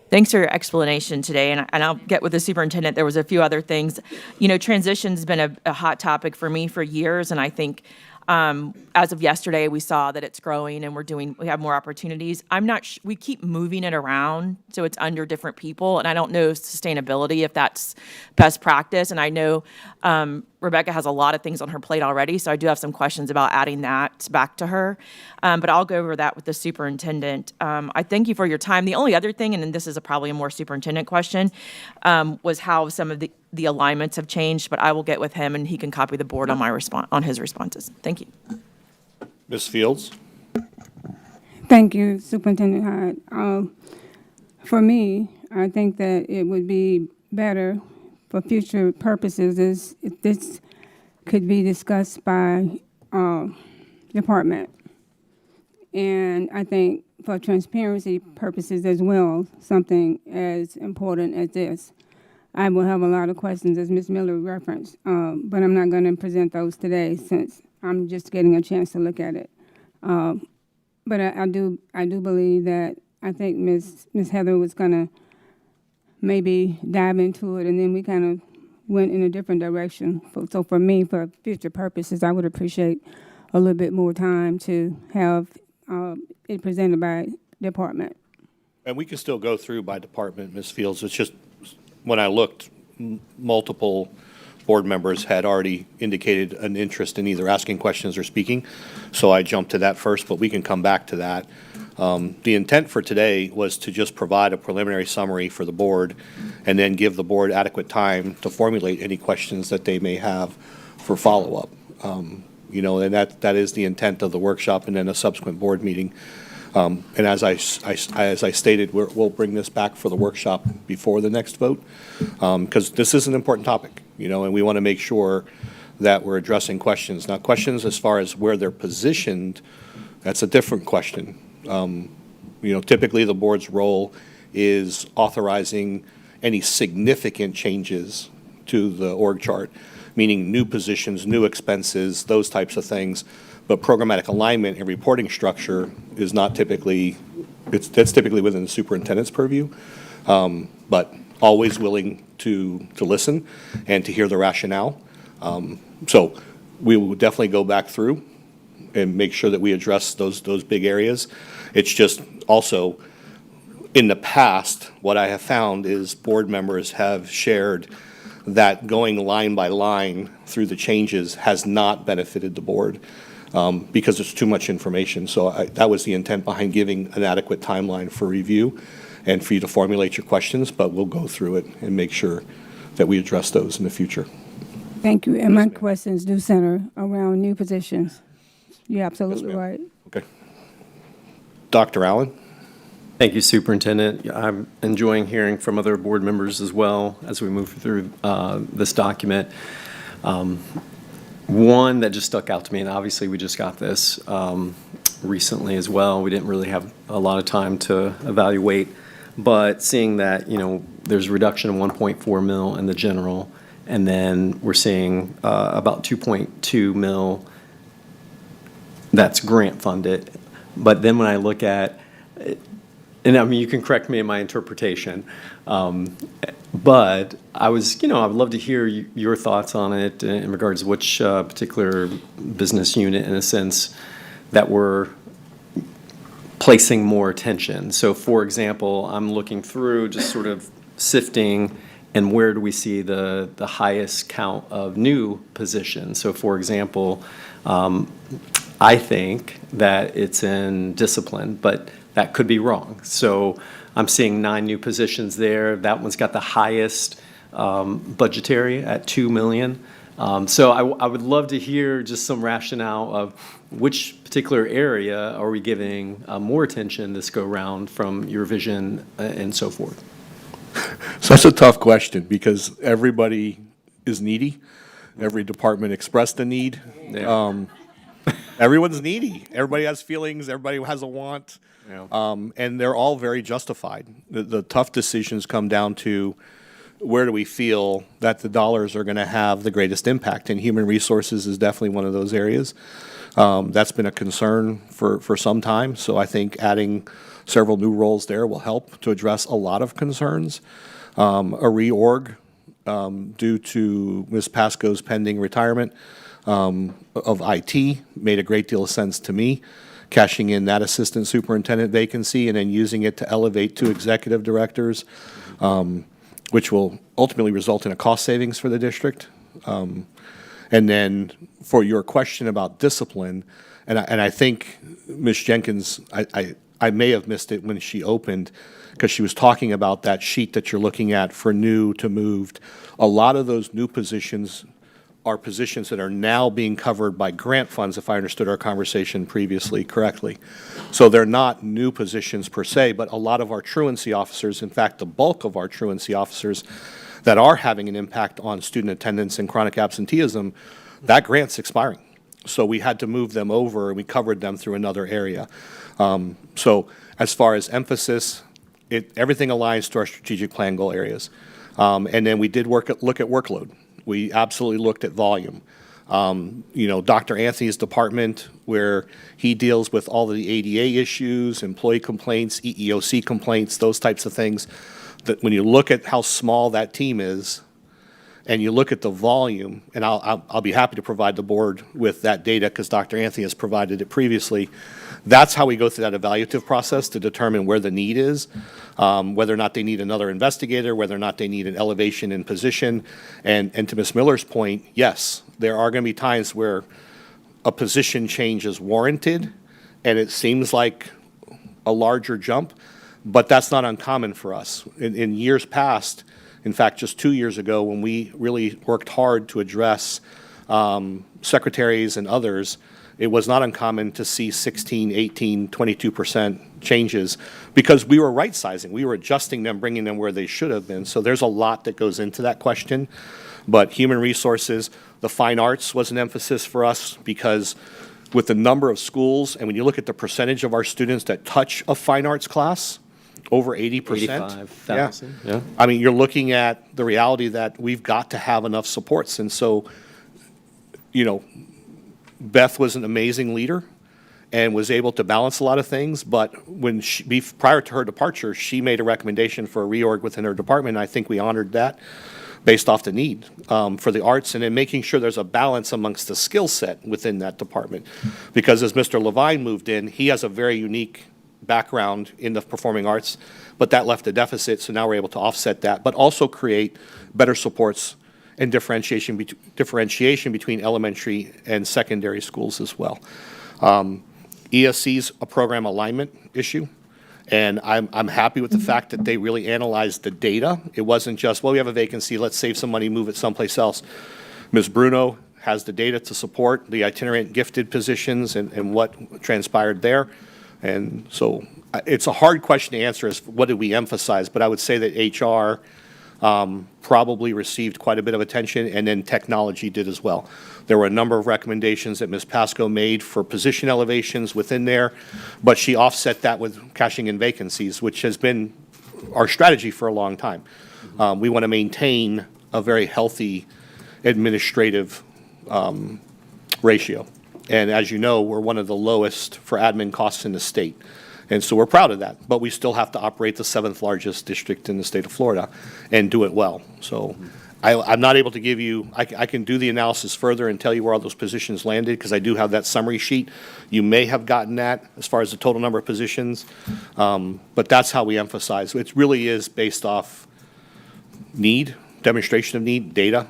Thanks for your explanation today, and I'll get with the superintendent. There was a few other things. You know, transition's been a hot topic for me for years, and I think as of yesterday, we saw that it's growing and we have more opportunities. We keep moving it around so it's under different people, and I don't know sustainability if that's best practice. And I know Rebecca has a lot of things on her plate already, so I do have some questions about adding that back to her. But I'll go over that with the superintendent. I thank you for your time. The only other thing, and this is probably a more superintendent question, was how some of the alignments have changed, but I will get with him and he can copy the board on his responses. Thank you. Ms. Fields? Thank you, Superintendent Hyde. For me, I think that it would be better for future purposes if this could be discussed by department. And I think for transparency purposes as well, something as important as this. I will have a lot of questions, as Ms. Miller referenced, but I'm not going to present those today since I'm just getting a chance to look at it. But I do believe that I think Ms. Heather was going to maybe dive into it, and then we kind of went in a different direction. So for me, for future purposes, I would appreciate a little bit more time to have it presented by department. And we can still go through by department, Ms. Fields. It's just, when I looked, multiple board members had already indicated an interest in either asking questions or speaking. So I jumped to that first, but we can come back to that. The intent for today was to just provide a preliminary summary for the board and then give the board adequate time to formulate any questions that they may have for follow-up. You know, and that is the intent of the workshop and then a subsequent board meeting. And as I stated, we'll bring this back for the workshop before the next vote, because this is an important topic, you know, and we want to make sure that we're addressing questions. Now, questions as far as where they're positioned, that's a different question. You know, typically the board's role is authorizing any significant changes to the org chart, meaning new positions, new expenses, those types of things. But programmatic alignment and reporting structure is not typically, that's typically within the superintendent's purview, but always willing to listen and to hear the rationale. So we will definitely go back through and make sure that we address those big areas. It's just also, in the past, what I have found is board members have shared that going line by line through the changes has not benefited the board. Because it's too much information. So that was the intent behind giving an adequate timeline for review and for you to formulate your questions, but we'll go through it and make sure that we address those in the future. Thank you. And my questions do center around new positions. You're absolutely right. Okay. Dr. Allen? Thank you, Superintendent. I'm enjoying hearing from other board members as well as we move through this document. One that just stuck out to me, and obviously we just got this recently as well. We didn't really have a lot of time to evaluate, but seeing that, you know, there's a reduction of 1.4 mil in the general, and then we're seeing about 2.2 mil that's grant funded. But then when I look at, and I mean, you can correct me in my interpretation, but I was, you know, I would love to hear your thoughts on it in regards to which particular business unit, in a sense, that we're placing more attention. So, for example, I'm looking through, just sort of sifting, and where do we see the highest count of new positions? So, for example, I think that it's in discipline, but that could be wrong. So I'm seeing 9 new positions there. That one's got the highest budgetary at $2 million. So I would love to hear just some rationale of which particular area are we giving more attention this go round from your vision and so forth. So that's a tough question because everybody is needy. Every department expressed a need. Yeah. Everyone's needy. Everybody has feelings. Everybody has a want. Yeah. And they're all very justified. The tough decisions come down to where do we feel that the dollars are going to have the greatest impact? And human resources is definitely one of those areas. That's been a concern for some time. So I think adding several new roles there will help to address a lot of concerns. A reorg due to Ms. Pasco's pending retirement of IT made a great deal of sense to me. Cashing in that assistant superintendent vacancy and then using it to elevate 2 executive directors, which will ultimately result in a cost savings for the district. And then for your question about discipline, and I think Ms. Jenkins, I may have missed it when she opened, because she was talking about that sheet that you're looking at for new to moved. A lot of those new positions are positions that are now being covered by grant funds, if I understood our conversation previously correctly. So they're not new positions per se, but a lot of our truancy officers, in fact, the bulk of our truancy officers that are having an impact on student attendance and chronic absenteeism, that grant's expiring. So we had to move them over, and we covered them through another area. So as far as emphasis, everything aligns to our strategic plan goal areas. And then we did look at workload. We absolutely looked at volume. Dr. Anthony's department, where he deals with all of the ADA issues, employee complaints, EEOC complaints, those types of things, that when you look at how small that team is, and you look at the volume, and I'll be happy to provide the board with that data because Dr. Anthony has provided it previously. That's how we go through that evaluative process to determine where the need is, whether or not they need another investigator, whether or not they need an elevation in position. And to Ms. Miller's point, yes, there are going to be times where a position change is warranted, and it seems like a larger jump, but that's not uncommon for us. In years past, in fact, just 2 years ago, when we really worked hard to address secretaries and others, it was not uncommon to see 16, 18, 22% changes because we were right-sizing. We were adjusting them, bringing them where they should have been. So there's a lot that goes into that question. But human resources, the fine arts was an emphasis for us because with the number of schools, and when you look at the percentage of our students that touch a fine arts class, over 80%. 85,000, yeah. I mean, you're looking at the reality that we've got to have enough supports. And so, Beth was an amazing leader and was able to balance a lot of things, but when prior to her departure, she made a recommendation for a reorg within her department, and I think we honored that based off the need for the arts, and then making sure there's a balance amongst the skill set within that department. Because as Mr. Levine moved in, he has a very unique background in the performing arts, but that left a deficit, so now we're able to offset that, but also create better supports and differentiation between elementary and secondary schools as well. ESC's a program alignment issue, and I'm happy with the fact that they really analyzed the data. It wasn't just, well, we have a vacancy, let's save some money, move it someplace else. Ms. Bruno has the data to support the itinerant gifted positions and what transpired there. And so it's a hard question to answer as what did we emphasize, but I would say that HR probably received quite a bit of attention, and then technology did as well. There were a number of recommendations that Ms. Pasco made for position elevations within there, but she offset that with cashing in vacancies, which has been our strategy for a long time. We want to maintain a very healthy administrative ratio. And as you know, we're one of the lowest for admin costs in the state. And so we're proud of that, but we still have to operate the 7th largest district in the state of Florida and do it well. So I'm not able to give you, I can do the analysis further and tell you where all those positions landed because I do have that summary sheet. You may have gotten that as far as the total number of positions, but that's how we emphasize. It really is based off need, demonstration of need, data,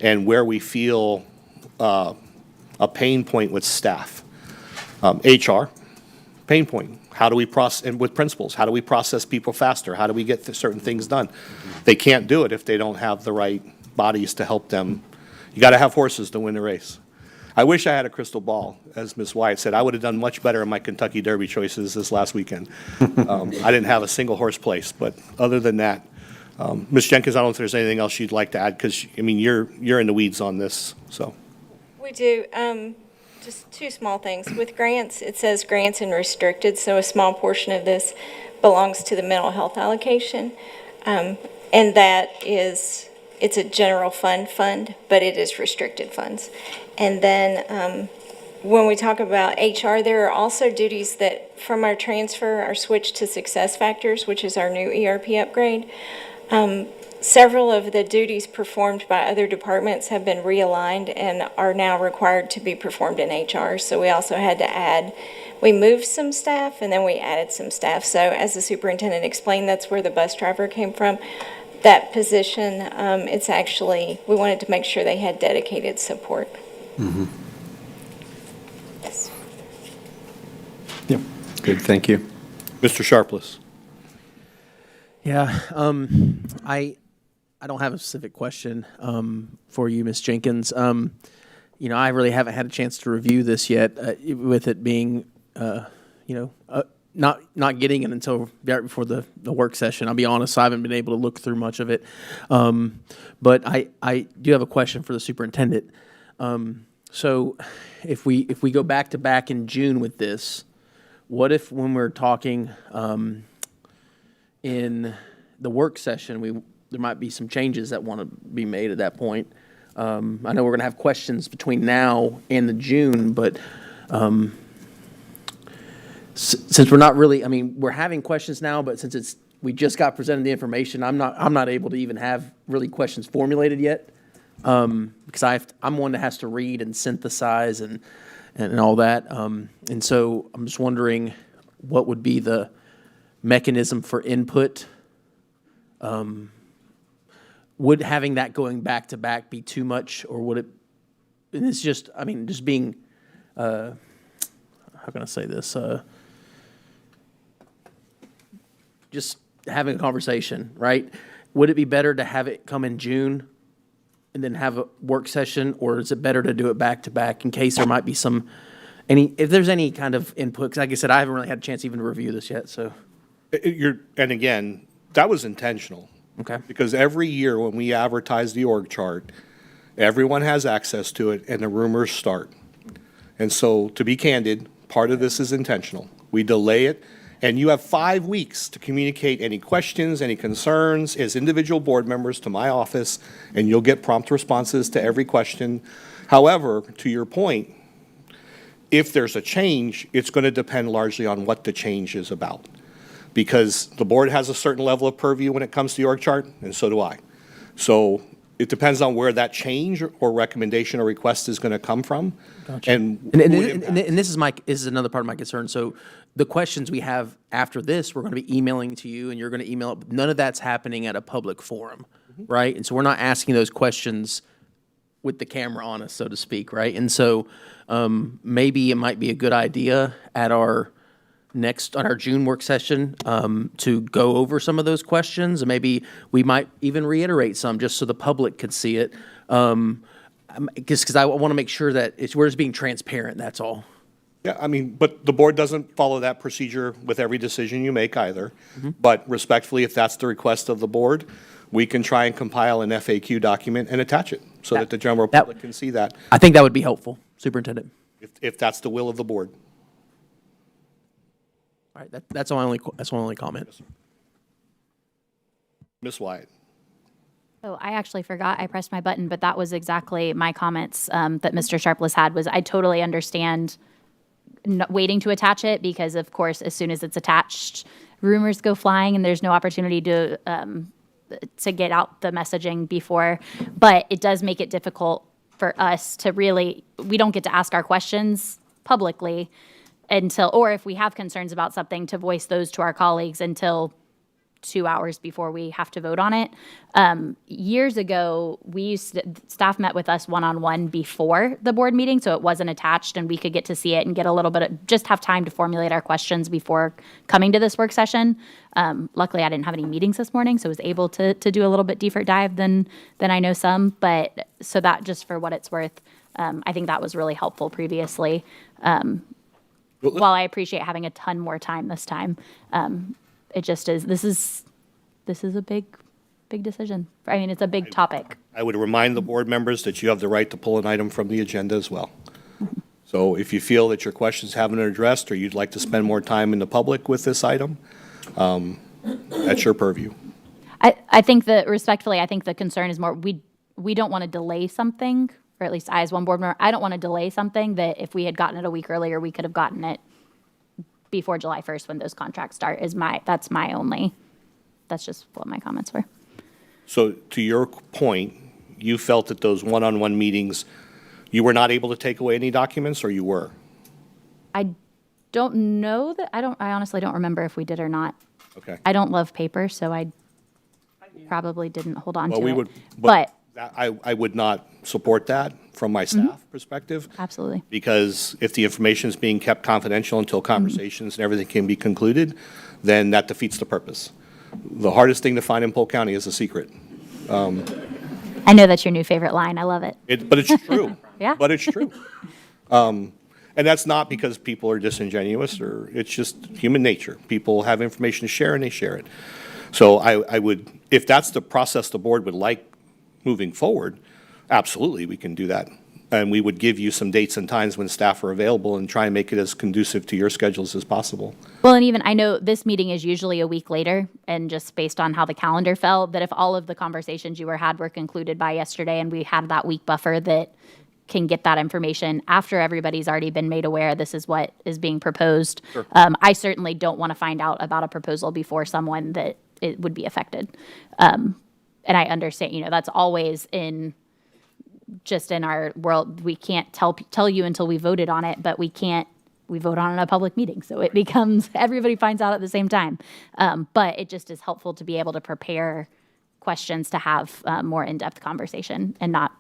and where we feel a pain point with staff. HR, pain point. How do we process, and with principals, how do we process people faster? How do we get certain things done? They can't do it if they don't have the right bodies to help them. You got to have horses to win the race. I wish I had a crystal ball. As Ms. Wyatt said, I would have done much better in my Kentucky Derby choices this last weekend. I didn't have a single horse place, but other than that, Ms. Jenkins, I don't know if there's anything else you'd like to add, because, I mean, you're in the weeds on this, so. We do. Just two small things. With grants, it says grants and restricted, so a small portion of this belongs to the mental health allocation. And that is, it's a general fund, but it is restricted funds. And then when we talk about HR, there are also duties that from our transfer are switched to Success Factors, which is our new ERP upgrade. Several of the duties performed by other departments have been realigned and are now required to be performed in HR. So we also had to add, we moved some staff and then we added some staff. So as the superintendent explained, that's where the bus driver came from. That position, it's actually, we wanted to make sure they had dedicated support. Mm-hmm. Yes. Yep, good, thank you. Mr. Sharpless. Yeah, I don't have a specific question for you, Ms. Jenkins. You know, I really haven't had a chance to review this yet, with it being, not getting it until right before the work session. I'll be honest, I haven't been able to look through much of it. But I do have a question for the superintendent. So if we go back to back in June with this, what if when we're talking in the work session, there might be some changes that want to be made at that point? I know we're going to have questions between now and the June, but since we're not really, I mean, we're having questions now, but since we just got presented the information, I'm not able to even have really questions formulated yet, because I'm one that has to read and synthesize and all that, and so I'm just wondering what would be the mechanism for input. Would having that going back to back be too much, or would it? And it's just, I mean, just being, how can I say this? Just having a conversation, right? Would it be better to have it come in June and then have a work session, or is it better to do it back to back in case there might be if there's any kind of input? Because like I said, I haven't really had a chance even to review this yet, so. And again, that was intentional. Okay. Because every year when we advertise the org chart, everyone has access to it and the rumors start. And so, to be candid, part of this is intentional. We delay it, and you have 5 weeks to communicate any questions, any concerns as individual board members to my office, and you'll get prompt responses to every question. However, to your point, if there's a change, it's going to depend largely on what the change is about. Because the board has a certain level of purview when it comes to the org chart, and so do I. So it depends on where that change or recommendation or request is going to come from. Gotcha. And this is another part of my concern. So the questions we have after this, we're going to be emailing to you, and you're going to email it. None of that's happening at a public forum, right? And so we're not asking those questions with the camera on us, so to speak, right? And so maybe it might be a good idea at our June work session to go over some of those questions, and maybe we might even reiterate some just so the public could see it. Because I want to make sure that we're just being transparent, that's all. Yeah, I mean, but the board doesn't follow that procedure with every decision you make either. But respectfully, if that's the request of the board, we can try and compile an FAQ document and attach it so that the general public can see that. I think that would be helpful, Superintendent. If that's the will of the board. All right, that's my only comment. Yes, Ms. Wyatt. Oh, I actually forgot I pressed my button, but that was exactly my comments that Mr. Sharpless had. Was I totally understand waiting to attach it, because of course as soon as it's attached, rumors go flying and there's no opportunity to get out the messaging before. But it does make it difficult for us to we don't get to ask our questions publicly or if we have concerns about something, to voice those to our colleagues until 2 hours before we have to vote on it. Years ago, staff met with us one-on-one before the board meeting, so it wasn't attached, and we could get to see it and get a little bit just have time to formulate our questions before coming to this work session. Luckily, I didn't have any meetings this morning, so I was able to do a little bit deeper dive than I know some. But so that, just for what it's worth, I think that was really helpful previously. While I appreciate having a ton more time this time, it just is. This is a big decision. I mean, it's a big topic. I would remind the board members that you have the right to pull an item from the agenda as well. So if you feel that your questions haven't been addressed, or you'd like to spend more time in the public with this item, that's your purview. I think that respectfully, I think the concern is more, we don't want to delay something, or at least I as one board member, I don't want to delay something that if we had gotten it a week earlier, we could have gotten it before July 1st when those contracts start that's just what my comments were. So to your point, you felt that those one-on-one meetings, you were not able to take away any documents, or you were? I don't know that, I honestly don't remember if we did or not. Okay. I don't love paper, so I probably didn't hold on Well, to we it. would, But I would not support that from my staff perspective. absolutely. Because if the information is being kept confidential until conversations and everything can be concluded, then that defeats the purpose. The hardest thing to find in Polk County is a secret. I know that's your new favorite line. I love it. But it's true. Yeah. But it's true. And that's not because people are disingenuous, or it's just human nature. People have information to share and they share it. So I would, if that's the process the board would like moving forward, absolutely, we can do that. And we would give you some dates and times when staff are available and try and make it as conducive to your schedules as possible. Well, and even I know this meeting is usually a week later, and just based on how the calendar fell, that if all of the conversations you had were concluded by yesterday and we had that week buffer that can get that information after everybody's already been made aware this is what is being proposed. Sure. I certainly don't want to find out about a proposal before someone that it would be affected. And I understand, that's always just in our world. We can't tell you until we voted on it, but we vote on it in a public meeting. So it becomes, everybody finds out at the same time. But it just is helpful to be able to prepare questions to have more in-depth conversation and not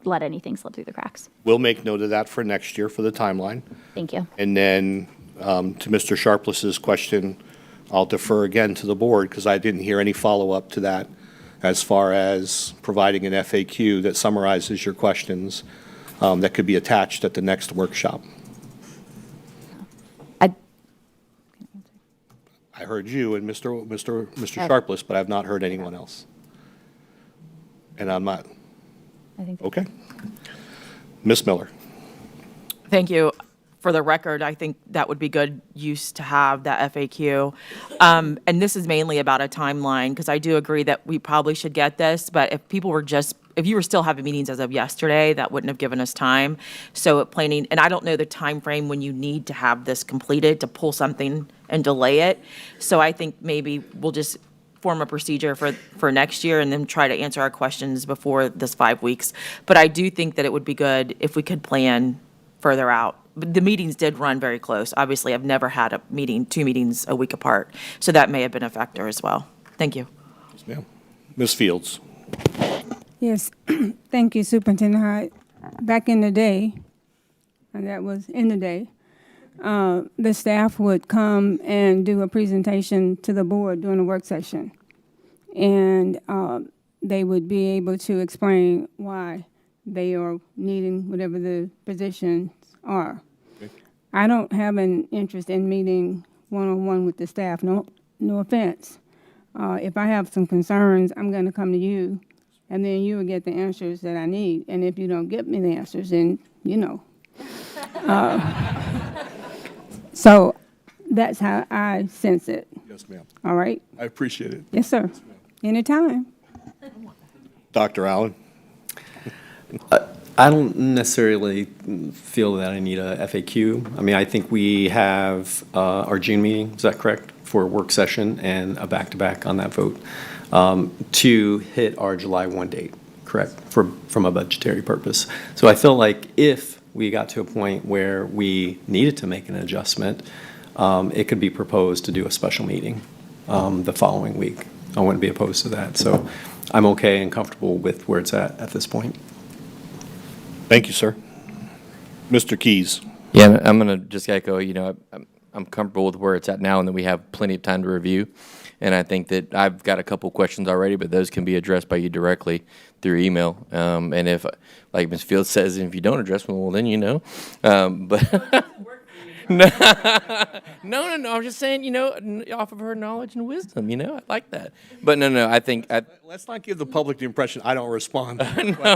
let anything slip through the cracks. We'll make note of that for next year for the timeline. Thank you. And then to Mr. Sharpless's question, I'll defer again to the board because I didn't hear any follow-up to that as far as providing an FAQ that summarizes your questions that could be attached at the next workshop. I heard you and Mr. Sharpless, but I've not heard anyone else. And I'm not. I think. Okay. Ms. Miller. Thank you. For the record, I think that would be good use to have that FAQ. And this is mainly about a timeline, because I do agree that we probably should get this, but if you were still having meetings as of yesterday, that wouldn't have given us time. So planning, and I don't know the time frame when you need to have this completed to pull something and delay it. So I think maybe we'll just form a procedure for next year and then try to answer our questions before this 5 weeks. But I do think that it would be good if we could plan further out. But the meetings did run very close. Obviously, I've never had two meetings a week apart. So that may have been a factor as well. Thank you. Yes, ma'am. Ms. Fields. Yes, thank you, Superintendent Hyde. Back in the day, and that was in the day, the staff would come and do a presentation to the board during a work session. And they would be able to explain why they are needing whatever the positions are. Okay. I don't have an interest in meeting one-on-one with the staff, no offense. If I have some concerns, I'm gonna come to you, and then you will get the answers that I need. And if you don't get me the answers, then, So that's how I sense it. Yes, ma'am. All right? I appreciate it. Yes, sir. Anytime. Dr. Allen. I don't necessarily feel that I need a FAQ. I mean, I think we have our June meeting, is that correct, for a work session and a back-to-back on that vote to hit our July 1 date, correct, from a budgetary purpose. So I feel like if we got to a point where we needed to make an adjustment, it could be proposed to do a special meeting the following week. I wouldn't be opposed to that. So I'm okay and comfortable with where it's at this point. Thank you, sir. Mr. Keys. Yeah, I'm going to just echo, I'm comfortable with where it's at now and that we have plenty of time to review. And I think that I've got a couple questions already, but those can be addressed by you directly through email. And if, like Ms. Fields says, if you don't address them, well, then you know. But no, I'm just saying, off of her knowledge and wisdom, I like that. But no, I think Let's not give the public the impression I don't respond.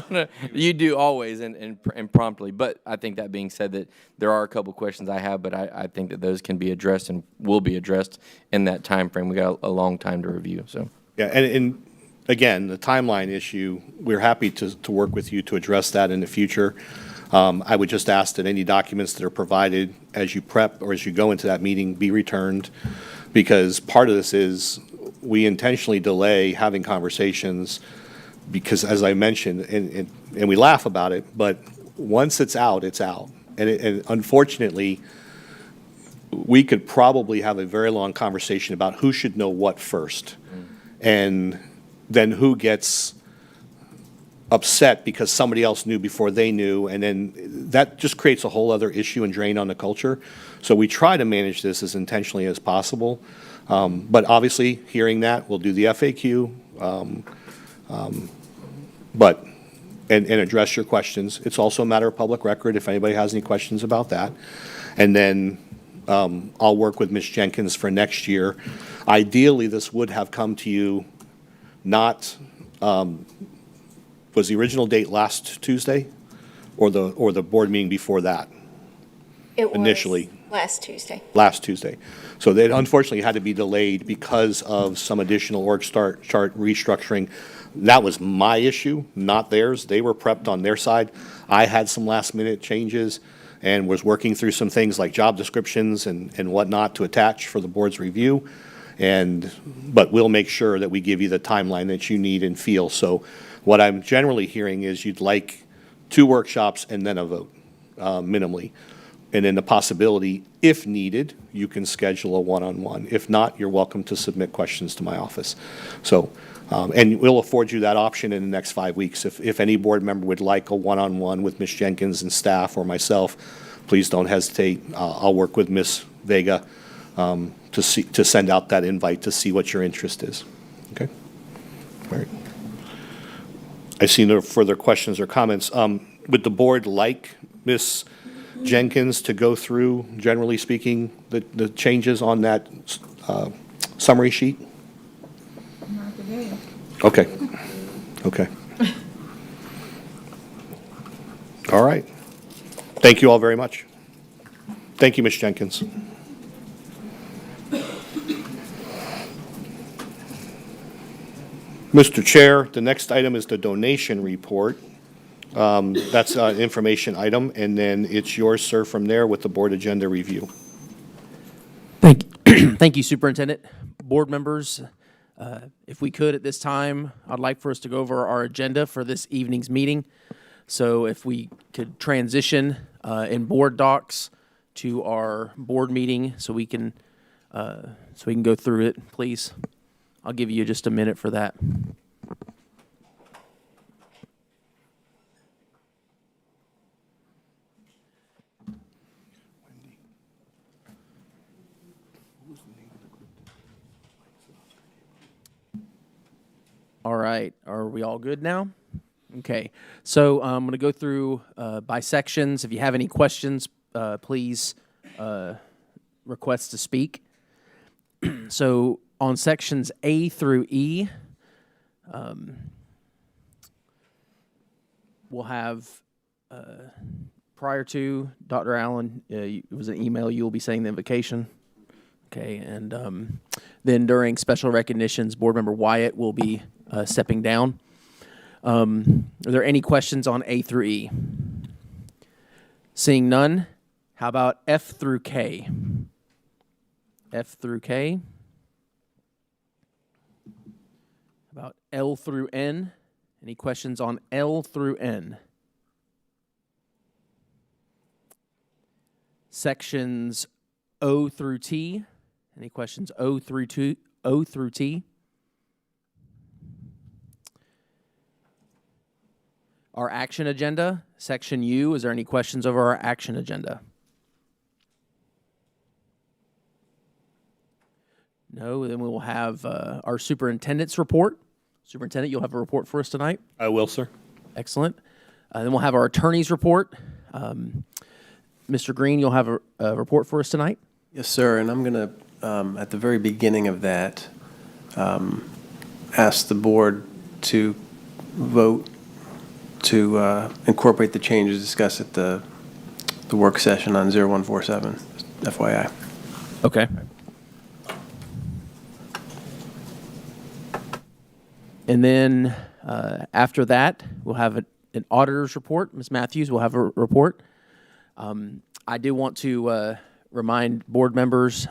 no, you do always and promptly. But I think that being said, that there are a couple questions I have, but I think that those can be addressed and will be addressed in that time frame. We got a long time to review. So Yeah, and again, the timeline issue, we're happy to work with you to address that in the future. I would just ask that any documents that are provided as you prep or as you go into that meeting be returned, because part of this is we intentionally delay having conversations because, as I mentioned, and we laugh about it, but once it's out, it's out. And unfortunately, we could probably have a very long conversation about who should know what first, and then who gets upset because somebody else knew before they knew, and then that just creates a whole other issue and drain on the culture. So we try to manage this as intentionally as possible. But obviously, hearing that, we'll do the FAQ, and address your questions. It's also a matter of public record if anybody has any questions about that. And then I'll work with Ms. Jenkins for next year. Ideally, this would have come to you not, was the original date last Tuesday or the board meeting before that? It was initially? last Tuesday. Last Tuesday. So they unfortunately had to be delayed because of some additional org chart restructuring. That was my issue, not theirs. They were prepped on their side. I had some last-minute changes and was working through some things like job descriptions and whatnot to attach for the board's review. But we'll make sure that we give you the timeline that you need and feel. So what I'm generally hearing is you'd like 2 workshops and then a vote, minimally. And then the possibility, if needed, you can schedule a one-on-one. If not, you're welcome to submit questions to my office. So, and we'll afford you that option in the next 5 weeks. If any board member would like a one-on-one with Ms. Jenkins and staff or myself, please don't hesitate. I'll work with Ms. Vega to send out that invite to see what your interest is. Okay? All right. I see no further questions or comments. Would the board like Ms. Jenkins to go through, generally speaking, the changes on that summary sheet? Not today. Okay. Okay. All right. Thank you all very much. Thank you, Ms. Jenkins. Mr. Chair, the next item is the donation report. That's an information item, and then it's yours, sir, from there with the board agenda review. Thank you, Superintendent. Board members, if we could at this time, I'd like for us to go over our agenda for this evening's meeting. So if we could transition in board docs to our board meeting so we can go through it, please. I'll give you just a minute for that. All right, are we all good now? Okay, so I'm going to go through by sections. If you have any questions, please request to speak. So on sections A through E, we'll have, prior to, Dr. Allen, it was an email, you will be saying the invocation. Okay, and then during special recognitions, Board Member Wyatt will be stepping down. Are there any questions on A through E? Seeing none, how about F through K? F through K. About L through N? Any questions on L through N? Sections O through T? Any questions O through T? Our action agenda, section U, is there any questions over our action agenda? No, then we will have our superintendent's report. Superintendent, you'll have a report for us tonight? I will, sir. Excellent. Then we'll have our attorney's report. Mr. Green, you'll have a report for us tonight? Yes, sir, and I'm going to, at the very beginning of that, ask the board to vote to incorporate the changes discussed at the work session on 0147, FYI. Okay. And then after that, we'll have an auditor's report. Ms. Matthews will have a report. I do want to remind board members,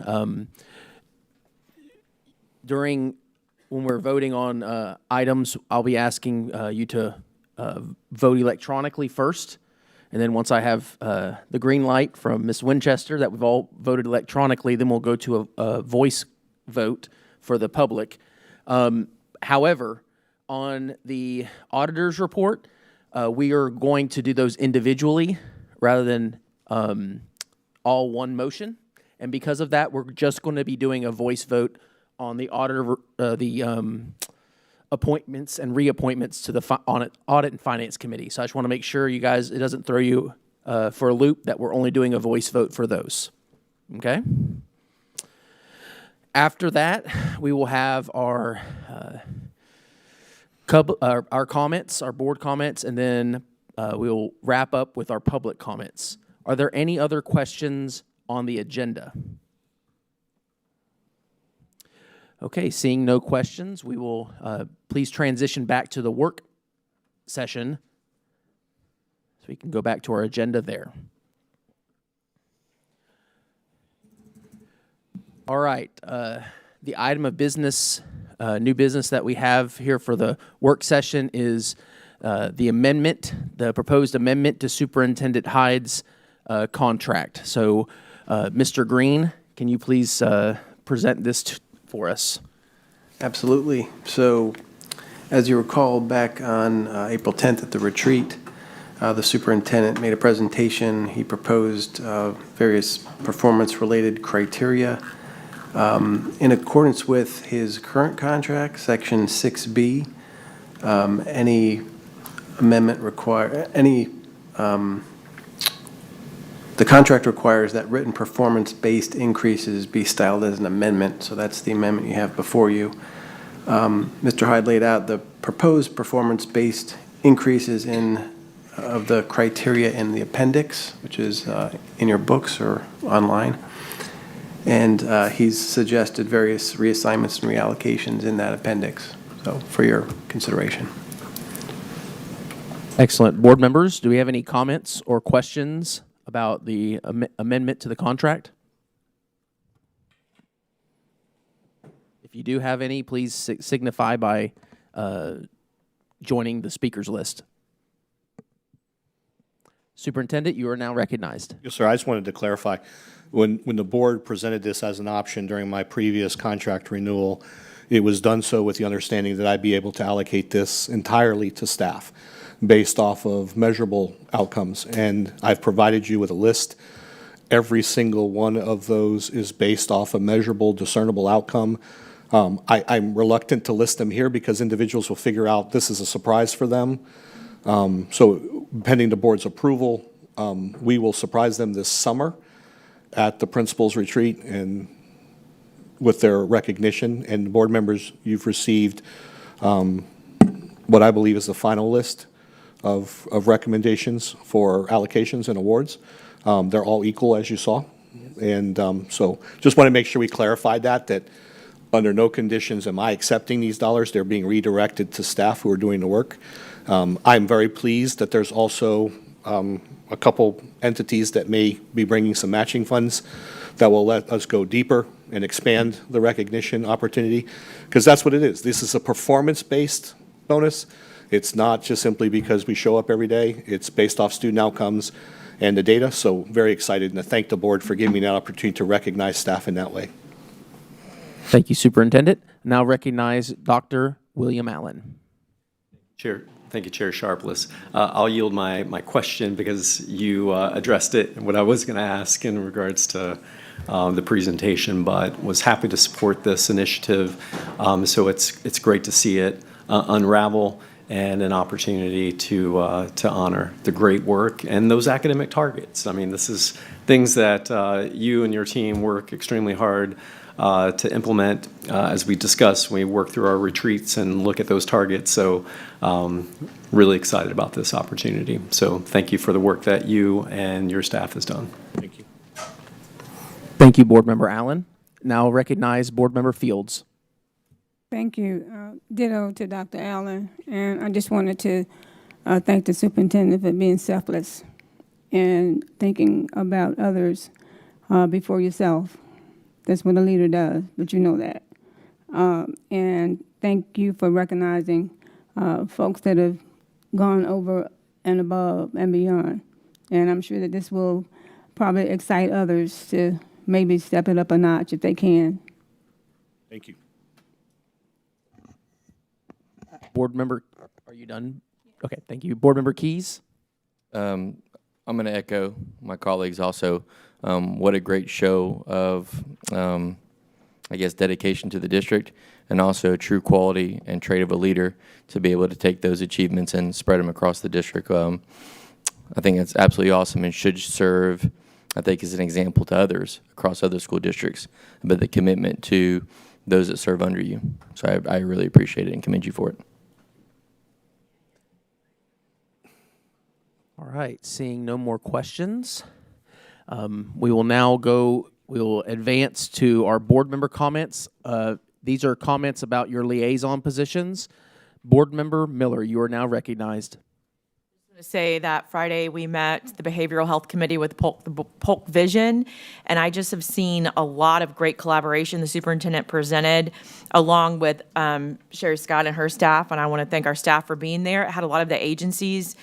when we're voting on items, I'll be asking you to vote electronically first. And then once I have the green light from Ms. Winchester that we've all voted electronically, then we'll go to a voice vote for the public. However, on the auditor's report, we are going to do those individually rather than all one motion. And because of that, we're just going to be doing a voice vote on the auditor, appointments and reappointments to the Audit and Finance Committee. So I just want to make sure you guys, it doesn't throw you for a loop that we're only doing a voice vote for those. Okay? After that, we will have our comments, our board comments, and then we'll wrap up with our public comments. Are there any other questions on the agenda? Okay, seeing no questions, we will please transition back to the work session so we can go back to our agenda there. All right, the item of business, new business that we have here for the work session is the proposed amendment to Superintendent Hyde's contract. So, Mr. Green, can you please present this for us? Absolutely. So, as you recall, back on April 10th at the retreat, the superintendent made a presentation. He proposed various performance-related criteria. In accordance with his current contract, Section 6B, any amendment the contract requires that written performance-based increases be styled as an amendment, so that's the amendment you have before you. Mr. Hyde laid out the proposed performance-based increases of the criteria in the appendix, which is in your books or online. And he's suggested various reassignments and reallocations in that appendix, so for your consideration. Excellent. Board members, do we have any comments or questions about the amendment to the contract? If you do have any, please signify by joining the speakers list. Superintendent, you are now recognized. Yes, sir. I just wanted to clarify. When the board presented this as an option during my previous contract renewal, it was done so with the understanding that I'd be able to allocate this entirely to staff based off of measurable outcomes. And I've provided you with a list. Every single one of those is based off a measurable, discernible outcome. I'm reluctant to list them here because individuals will figure out this is a surprise for them. So pending the board's approval, we will surprise them this summer at the principals retreat and with their recognition. And board members, you've received what I believe is the final list of recommendations for allocations and awards. They're all equal, as you saw. And so just want to make sure we clarified that under no conditions am I accepting these dollars. They're being redirected to staff who are doing the work. I'm very pleased that there's also a couple entities that may be bringing some matching funds that will let us go deeper and expand the recognition opportunity, because that's what it is. This is a performance-based bonus. It's not just simply because we show up every day. It's based off student outcomes and the data. So very excited, and I thank the board for giving me that opportunity to recognize staff in that way. Thank you, Superintendent. Now recognize Dr. William Allen. Thank you, Chair Sharpless. I'll yield my question because you addressed it, what I was going to ask in regards to the presentation, but was happy to support this initiative. So it's great to see it unravel and an opportunity to honor the great work and those academic targets. I mean, this is things that you and your team work extremely hard to implement. As we discuss, we work through our retreats and look at those targets. So really excited about this opportunity. So thank you for the work that you and your staff has done. Thank you. Thank you, Board Member Allen. Now recognize Board Member Fields. Thank you. Ditto to Dr. Allen. And I just wanted to thank the superintendent for being selfless and thinking about others before yourself. That's what a leader does, but you know that. And thank you for recognizing folks that have gone over and above and beyond. And I'm sure that this will probably excite others to maybe step it up a notch if they can. Thank you. Board Member, are you done? Okay, thank you. Board Member Keys? I'm going to echo my colleagues also. What a great show of, I guess, dedication to the district, and also true quality and trait of a leader to be able to take those achievements and spread them across the district. I think it's absolutely awesome and should serve, I think, as an example to others across other school districts, but the commitment to those that serve under you. So I really appreciate it and commend you for it. All right, seeing no more questions, we will advance to our board member comments. These are comments about your liaison positions. Board Member Miller, you are now recognized. To say that Friday we met the Behavioral Health Committee with Polk Vision, and I just have seen a lot of great collaboration the superintendent presented, along with Sherry Scott and her staff, and I want to thank our staff for being there. It had a lot of the agencies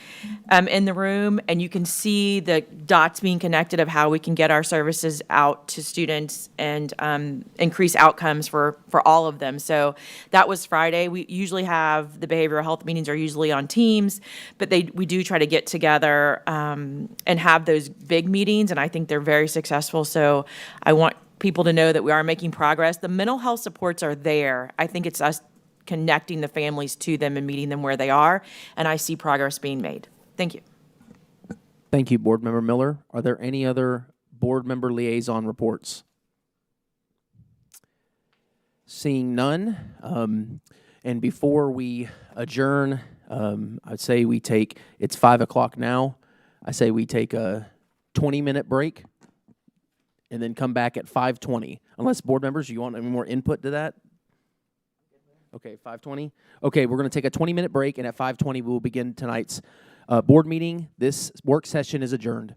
in the room, and you can see the dots being connected of how we can get our services out to students and increase outcomes for all of them. So that was Friday. We usually have the behavioral health meetings are usually on Teams, but we do try to get together and have those big meetings, and I think they're very successful. So I want people to know that we are making progress. The mental health supports are there. I think it's us connecting the families to them and meeting them where they are, and I see progress being made. Thank you. Thank you, Board Member Miller. Are there any other board member liaison reports? Seeing none, and before we adjourn, I'd say we take, it's 5 o'clock now, I say we take a 20-minute break and then come back at 5:20. Unless board members, you want any more input to that? Okay, 5:20. Okay, we're going to take a 20-minute break, and at 5:20 we will begin tonight's board meeting. This work session is adjourned.